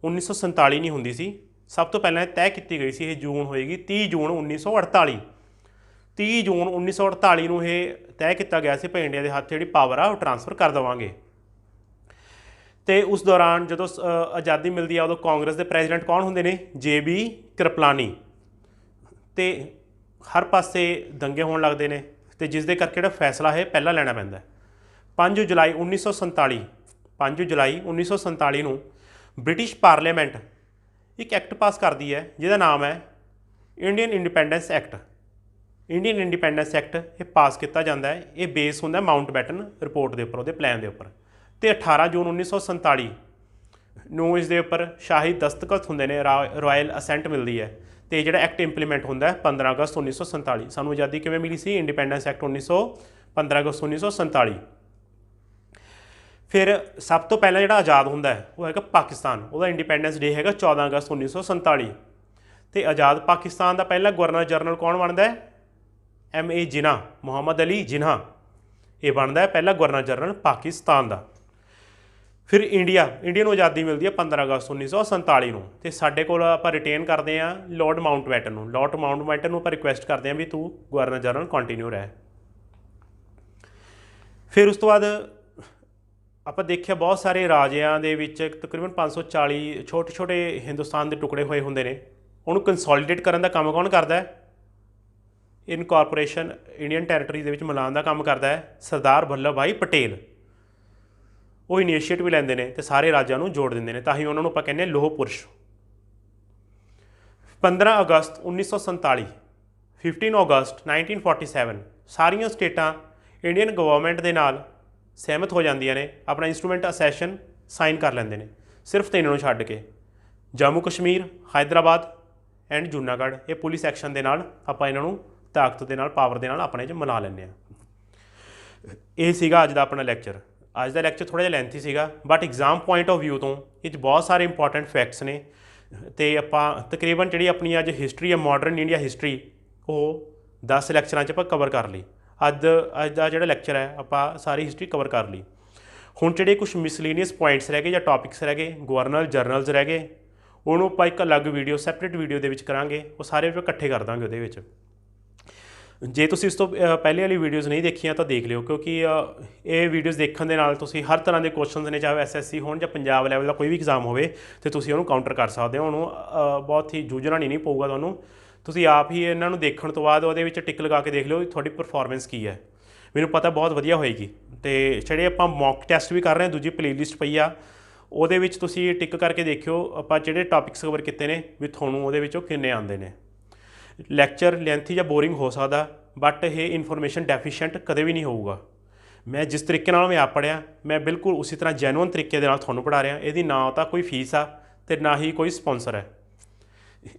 1947 ਨਹੀਂ ਹੁੰਦੀ ਸੀ। ਸਭ ਤੋਂ ਪਹਿਲਾਂ ਇਹ ਤੈਅ ਕੀਤੀ ਗਈ ਸੀ, ਇਹ ਜੂਨ ਹੋਏਗੀ 30 ਜੂਨ 1948। 30 ਜੂਨ 1948 ਨੂੰ ਇਹ ਤੈਅ ਕੀਤਾ ਗਿਆ ਸੀ ਭਾਈ ਇੰਡੀਆ ਦੇ ਹੱਥ ਜਿਹੜੀ ਪਾਵਰ ਆ ਉਹ ਟਰਾਂਸਫਰ ਕਰ ਦੇਵਾਂਗੇ। ਤੇ ਉਸ ਦੌਰਾਨ ਜਦੋਂ ਆਜ਼ਾਦੀ ਮਿਲਦੀ ਆ ਉਦੋਂ ਕਾਂਗਰਸ ਦੇ ਪ੍ਰੈਜ਼ੀਡੈਂਟ ਕੌਣ ਹੁੰਦੇ ਨੇ, JB ਕ੍ਰਿਪਲਾਨੀ। ਤੇ ਹਰ ਪਾਸੇ ਦੰਗੇ ਹੋਣ ਲੱਗਦੇ ਨੇ ਤੇ ਜਿਸ ਦੇ ਕਰਕੇ ਜਿਹੜਾ ਫੈਸਲਾ ਹੈ ਪਹਿਲਾਂ ਲੈਣਾ ਪੈਂਦਾ। 5 ਜੁਲਾਈ 1947 ਨੂੰ ਬ੍ਰਿਟਿਸ਼ ਪਾਰਲੀਮੈਂਟ ਇੱਕ ਐਕਟ ਪਾਸ ਕਰਦੀ ਹੈ ਜਿਹਦਾ ਨਾਮ ਹੈ Indian independence act. Indian independence act ਇਹ ਪਾਸ ਕੀਤਾ ਜਾਂਦਾ ਹੈ, ਇਹ ਬੇਸ ਹੁੰਦਾ ਮਾਊਂਟ ਬੈਟਨ ਰਿਪੋਰਟ ਦੇ ਉੱਪਰ, ਉਹਦੇ ਪਲਾਨ ਦੇ ਉੱਪਰ। ਤੇ 18 ਜੂਨ 1947 ਨੂੰ ਇਸ ਦੇ ਉੱਪਰ ਸ਼ਾਹੀ ਦਸਤਖਤ ਹੁੰਦੇ ਨੇ, ਰਾਇਲ ਅਸੈਂਟ ਮਿਲਦੀ ਹੈ ਤੇ ਜਿਹੜਾ ਐਕਟ ਇੰਪਲੀਮੈਂਟ ਹੁੰਦਾ ਹੈ 15 ਅਗਸਤ 1947। ਸਾਨੂੰ ਆਜ਼ਾਦੀ ਕਿਵੇਂ ਮਿਲੀ ਸੀ, ਇੰਡੀਪੈਂਡੈਂਸ ਐਕਟ 15 ਅਗਸਤ 1947। ਫਿਰ ਸਭ ਤੋਂ ਪਹਿਲਾਂ ਜਿਹੜਾ ਆਜ਼ਾਦ ਹੁੰਦਾ ਹੈ ਉਹ ਹੈਗਾ ਪਾਕਿਸਤਾਨ, ਉਹਦਾ ਇੰਡੀਪੈਂਡੈਂਸ ਡੇ ਹੈਗਾ 14 ਅਗਸਤ 1947। ਤੇ ਆਜ਼ਾਦ ਪਾਕਿਸਤਾਨ ਦਾ ਪਹਿਲਾ ਗਵਰਨਰ ਜਨਰਲ ਕੌਣ ਬਣਦਾ ਹੈ, MA ਜਿਨਾ, ਮੁਹੰਮਦ ਅਲੀ ਜਿਨਾ, ਇਹ ਬਣਦਾ ਹੈ ਪਹਿਲਾ ਗਵਰਨਰ ਜਨਰਲ ਪਾਕਿਸਤਾਨ ਦਾ। ਫਿਰ ਇੰਡੀਆ ਨੂੰ ਆਜ਼ਾਦੀ ਮਿਲਦੀ ਹੈ 15 ਅਗਸਤ 1947 ਨੂੰ, ਤੇ ਸਾਡੇ ਕੋਲ ਆਪਾਂ ਰਿਟੇਨ ਕਰਦੇ ਹਾਂ ਲਾਰਡ ਮਾਊਂਟਬੈਟਨ ਨੂੰ। ਲਾਰਡ ਮਾਊਂਟਬੈਟਨ ਨੂੰ ਆਪਾਂ ਰਿਕੁਐਸਟ ਕਰਦੇ ਹਾਂ ਵੀ ਤੂੰ ਗਵਰਨਰ ਜਨਰਲ ਕੰਟੀਨਿਊ ਰਹਿ। ਫਿਰ ਉਸ ਤੋਂ ਬਾਅਦ ਆਪਾਂ ਦੇਖਿਆ ਬਹੁਤ ਸਾਰੇ ਰਾਜਿਆਂ ਦੇ ਵਿੱਚ ਤਕਰੀਬਨ 540 ਛੋਟੇ ਛੋਟੇ ਹਿੰਦੁਸਤਾਨ ਦੇ ਟੁਕੜੇ ਹੋਏ ਹੁੰਦੇ ਨੇ। ਉਹਨੂੰ ਕੰਸੋਲੀਡੇਟ ਕਰਨ ਦਾ ਕੰਮ ਕੌਣ ਕਰਦਾ ਹੈ? ਇਨਕਾਰਪੋਰੇਸ਼ਨ ਇੰਡੀਅਨ ਟੈਰੀਟਰੀ ਦੇ ਵਿੱਚ ਮਿਲਾਉਣ ਦਾ ਕੰਮ ਕਰਦਾ ਹੈ ਸਰਦਾਰ ਵੱਲਭ ਭਾਈ ਪਟੇਲ। ਉਹ ਇਨੀਸ਼ੀਏਟਿਵ ਲੈਂਦੇ ਨੇ ਤੇ ਸਾਰੇ ਰਾਜਾਂ ਨੂੰ ਜੋੜ ਦਿੰਦੇ ਨੇ, ਤਾਂ ਹੀ ਉਹਨਾਂ ਨੂੰ ਆਪਾਂ ਕਹਿੰਦੇ ਹਾਂ ਲੋਹ ਪੁਰਸ਼। 15 ਅਗਸਤ 1947, 15 ਅਗਸਤ 1947 ਸਾਰੀਆਂ ਸਟੇਟਾਂ ਇੰਡੀਅਨ ਗਵਰਨਮੈਂਟ ਦੇ ਨਾਲ ਸਹਿਮਤ ਹੋ ਜਾਂਦੀਆਂ ਨੇ, ਆਪਣਾ ਇੰਸਟਰੂਮੈਂਟ ਅਸੈਸ਼ਨ ਸਾਈਨ ਕਰ ਲੈਂਦੇ ਨੇ, ਸਿਰਫ 3 ਨੂੰ ਛੱਡ ਕੇ। ਜੰਮੂ ਕਸ਼ਮੀਰ, ਹੈਦਰਾਬਾਦ ਐਂਡ ਜੂਨਾਗੜ੍ਹ, ਇਹ ਪੁਲਿਸ ਐਕਸ਼ਨ ਦੇ ਨਾਲ ਆਪਾਂ ਇਹਨਾਂ ਨੂੰ ਤਾਕਤ ਦੇ ਨਾਲ, ਪਾਵਰ ਦੇ ਨਾਲ ਆਪਣੇ 'ਚ ਮਿਲਾ ਲੈਂਦੇ ਹਾਂ। ਇਹ ਸੀਗਾ ਅੱਜ ਦਾ ਆਪਣਾ ਲੈਕਚਰ। ਅੱਜ ਦਾ ਲੈਕਚਰ ਥੋੜ੍ਹਾ ਜਿਹਾ ਲੈਂਥੀ ਸੀਗਾ, but exam point of view ਤੋਂ ਇਹ 'ਚ ਬਹੁਤ ਸਾਰੇ ਇੰਪੋਰਟੈਂਟ ਫੈਕਟਸ ਨੇ, ਅਤੇ ਆਪਾਂ ਤਕਰੀਬਨ ਜਿਹੜੀ ਆਪਣੀ ਅੱਜ ਹਿਸਟਰੀ ਹੈ, ਮਾਡਰਨ ਇੰਡੀਆ ਹਿਸਟਰੀ, ਉਹ 10 ਲੈਕਚਰਾਂ 'ਚ ਆਪਾਂ ਕਵਰ ਕਰ ਲਈ। ਅੱਜ ਦਾ ਜਿਹੜਾ ਲੈਕਚਰ ਹੈ ਆਪਾਂ ਸਾਰੀ ਹਿਸਟਰੀ ਕਵਰ ਕਰ ਲਈ। ਹੁਣ ਜਿਹੜੇ ਕੁਛ ਮਿਸਲੀਨੀਅਸ ਪੁਆਇੰਟਸ ਰਹਿ ਗਏ ਜਾਂ ਟੌਪਿਕਸ ਰਹਿ ਗਏ, ਗਵਰਨਰ ਜਰਨਲਸ ਰਹਿ ਗਏ, ਉਹਨੂੰ ਆਪਾਂ ਇੱਕ ਅਲੱਗ ਵੀਡੀਓ, ਸੈਪਰੇਟ ਵੀਡੀਓ ਦੇ ਵਿੱਚ ਕਰਾਂਗੇ। ਉਹ ਸਾਰੇ ਇਕੱਠੇ ਕਰ ਦਾਂਗੇ ਉਹਦੇ ਵਿੱਚ। ਜੇ ਤੁਸੀਂ ਇਸ ਤੋਂ ਪਹਿਲੇ ਵਾਲੀ ਵੀਡੀਓਜ਼ ਨਹੀਂ ਦੇਖੀਆਂ ਤਾਂ ਦੇਖ ਲਿਓ, ਕਿਉਂਕਿ ਇਹ ਵੀਡੀਓਜ਼ ਦੇਖਣ ਦੇ ਨਾਲ ਤੁਸੀਂ ਹਰ ਤਰ੍ਹਾਂ ਦੇ ਕੁਐਸਚਨਸ ਨੇ, ਚਾਹੇ SSC ਹੋਣ ਜਾਂ ਪੰਜਾਬ ਲੈਵਲ ਦਾ ਕੋਈ ਵੀ ਐਗਜ਼ਾਮ ਹੋਵੇ, ਤੇ ਤੁਸੀਂ ਉਹਨੂੰ ਕਾਊਂਟਰ ਕਰ ਸਕਦੇ ਹੋ। ਉਹਨੂੰ ਬਹੁਤ ਹੀ ਜੂਝਣਾ ਨਹੀਂ ਪਊਗਾ ਤੁਹਾਨੂੰ। ਤੁਸੀਂ ਆਪ ਹੀ ਇਹਨਾਂ ਨੂੰ ਦੇਖਣ ਤੋਂ ਬਾਅਦ ਉਹਦੇ ਵਿੱਚ ਟਿਕ ਲਗਾ ਕੇ ਦੇਖ ਲਿਓ ਤੁਹਾਡੀ ਪਰਫੋਰਮੈਂਸ ਕੀ ਹੈ। ਮੈਨੂੰ ਪਤਾ ਬਹੁਤ ਵਧੀਆ ਹੋਏਗੀ। ਅਤੇ ਜਿਹੜੇ ਆਪਾਂ ਮੌਕ ਟੈਸਟ ਵੀ ਕਰ ਰਹੇ ਹਾਂ, ਦੂਜੀ ਪਲੇਲਿਸਟ ਪਈ ਆ, ਉਹਦੇ ਵਿੱਚ ਤੁਸੀਂ ਟਿਕ ਕਰਕੇ ਦੇਖਿਓ ਆਪਾਂ ਜਿਹੜੇ ਟੌਪਿਕਸ ਕਵਰ ਕੀਤੇ ਨੇ ਵੀ ਤੁਹਾਨੂੰ ਉਹਦੇ ਵਿੱਚੋਂ ਕਿੰਨੇ ਆਉਂਦੇ ਨੇ। ਲੈਕਚਰ ਲੈਂਥੀ ਜਾਂ ਬੋਰਿੰਗ ਹੋ ਸਕਦਾ, ਬਟ ਇਹ ਇਨਫੋਰਮੇਸ਼ਨ ਡੈਫੀਸ਼ੀਐਂਟ ਕਦੇ ਵੀ ਨਹੀਂ ਹੋਊਗਾ। ਮੈਂ ਜਿਸ ਤਰੀਕੇ ਨਾਲ ਮੈਂ ਆਪ ਪੜ੍ਹਿਆ, ਮੈਂ ਬਿਲਕੁਲ ਉਸੇ ਤਰ੍ਹਾਂ ਜੈਨੂਅਨ ਤਰੀਕੇ ਦੇ ਨਾਲ ਤੁਹਾਨੂੰ ਪੜ੍ਹਾ ਰਿਹਾ। ਇਹਦੀ ਨਾ ਤਾਂ ਕੋਈ ਫੀਸ ਆ ਅਤੇ ਨਾ ਹੀ ਕੋਈ ਸਪੋਂਸਰ ਹੈ।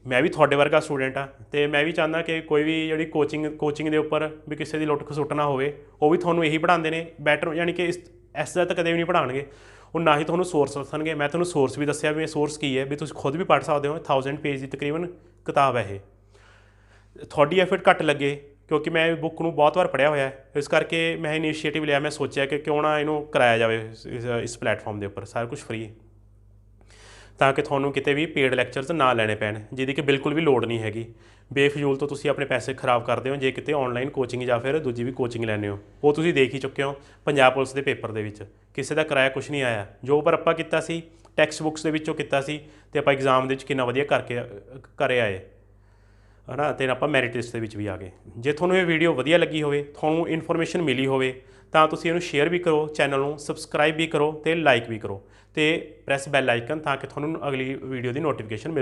ਮੈਂ ਵੀ ਤੁਹਾਡੇ ਵਰਗਾ ਸਟੂਡੈਂਟ ਆ, ਅਤੇ ਮੈਂ ਵੀ ਚਾਹੁੰਦਾ ਕਿ ਕੋਈ ਵੀ ਜਿਹੜੀ ਕੋਚਿੰਗ ਦੇ ਉੱਪਰ ਵੀ ਕਿਸੇ ਦੀ ਲੁੱਟ ਖਸੁੱਟ ਨਾ ਹੋਵੇ। ਉਹ ਵੀ ਤੁਹਾਨੂੰ ਇਹੀ ਪੜ੍ਹਾਉਂਦੇ ਨੇ ਬੈਟਰ, ਯਾਨੀ ਕਿ ਇਸ ਤਰ੍ਹਾਂ ਤਾਂ ਕਦੇ ਵੀ ਨਹੀਂ ਪੜ੍ਹਾਉਣਗੇ। ਉਹ ਨਾ ਹੀ ਤੁਹਾਨੂੰ ਸੋਰਸ ਦੱਸਣਗੇ। ਮੈਂ ਤੁਹਾਨੂੰ ਸੋਰਸ ਵੀ ਦੱਸਿਆ ਵੀ ਇਹ ਸੋਰਸ ਕੀ ਹੈ, ਵੀ ਤੁਸੀਂ ਖੁਦ ਵੀ ਪੜ੍ਹ ਸਕਦੇ ਹੋ। 1000 ਪੇਜ ਦੀ ਤਕਰੀਬਨ ਕਿਤਾਬ ਹੈ ਇਹ। ਤੁਹਾਡੀ ਐਫਰਟ ਘੱਟ ਲੱਗੇ ਕਿਉਂਕਿ ਮੈਂ ਬੁੱਕ ਨੂੰ ਬਹੁਤ ਵਾਰ ਪੜ੍ਹਿਆ ਹੋਇਆ, ਇਸ ਕਰਕੇ ਮੈਂ ਇਨੀਸ਼ੀਏਟਿਵ ਲਿਆ। ਮੈਂ ਸੋਚਿਆ ਕਿ ਕਿਉਂ ਨਾ ਇਹਨੂੰ ਕਰਾਇਆ ਜਾਵੇ ਇਸ ਪਲੈਟਫਾਰਮ ਦੇ ਉੱਪਰ, ਸਾਰਾ ਕੁਛ ਫ੍ਰੀ, ਤਾਂ ਕਿ ਤੁਹਾਨੂੰ ਕਿਤੇ ਵੀ ਪੇਡ ਲੈਕਚਰਸ ਨਾ ਲੈਣੇ ਪੈਣ, ਜਿਹਦੀ ਕਿ ਬਿਲਕੁਲ ਵੀ ਲੋੜ ਨਹੀਂ ਹੈਗੀ। ਬੇਫਜ਼ੂਲ ਤੋਂ ਤੁਸੀਂ ਆਪਣੇ ਪੈਸੇ ਖਰਾਬ ਕਰਦੇ ਹੋ ਜੇ ਕਿਤੇ ਔਨਲਾਈਨ ਕੋਚਿੰਗ ਜਾਂ ਫਿਰ ਦੂਜੀ ਵੀ ਕੋਚਿੰਗ ਲੈਂਦੇ ਹੋ। ਉਹ ਤੁਸੀਂ ਦੇਖ ਹੀ ਚੁੱਕੇ ਹੋ ਪੰਜਾਬ ਪੁਲਿਸ ਦੇ ਪੇਪਰ ਦੇ ਵਿੱਚ, ਕਿਸੇ ਦਾ ਕਿਰਾਇਆ ਕੁਛ ਨਹੀਂ ਆਇਆ। ਜੋ ਪਰ ਆਪਾਂ ਕੀਤਾ ਸੀ ਟੈਕਸਟ ਬੁੱਕਸ ਦੇ ਵਿੱਚੋਂ ਕੀਤਾ ਸੀ, ਅਤੇ ਆਪਾਂ ਐਗਜ਼ਾਮ ਦੇ ਵਿੱਚ ਕਿੰਨਾ ਵਧੀਆ ਕਰੇ ਆਏ, ਹੈ ਨਾ। ਅਤੇ ਆਪਾਂ ਮੈਰਿਟ ਲਿਸਟ ਦੇ ਵਿੱਚ ਵੀ ਆ ਗਏ। ਜੇ ਤੁਹਾਨੂੰ ਇਹ ਵੀਡੀਓ ਵਧੀਆ ਲੱਗੀ ਹੋਵੇ, ਤੁਹਾਨੂੰ ਇਨਫੋਰਮੇਸ਼ਨ ਮਿਲੀ ਹੋਵੇ, ਤਾਂ ਤੁਸੀਂ ਇਹਨੂੰ ਸ਼ੇਅਰ ਵੀ ਕਰੋ, ਚੈਨਲ ਨੂੰ ਸਬਸਕ੍ਰਾਈਬ ਵੀ ਕਰੋ ਅਤੇ ਲਾਈਕ ਵੀ ਕਰੋ, ਅਤੇ ਪ੍ਰੈਸ ਬੈਲ ਆਈਕਨ, ਤਾਂ ਕਿ ਤੁਹਾਨੂੰ ਅਗਲੀ ਵੀਡੀਓ ਦੀ ਨੋਟੀਫਿਕੇਸ਼ਨ ਮਿਲ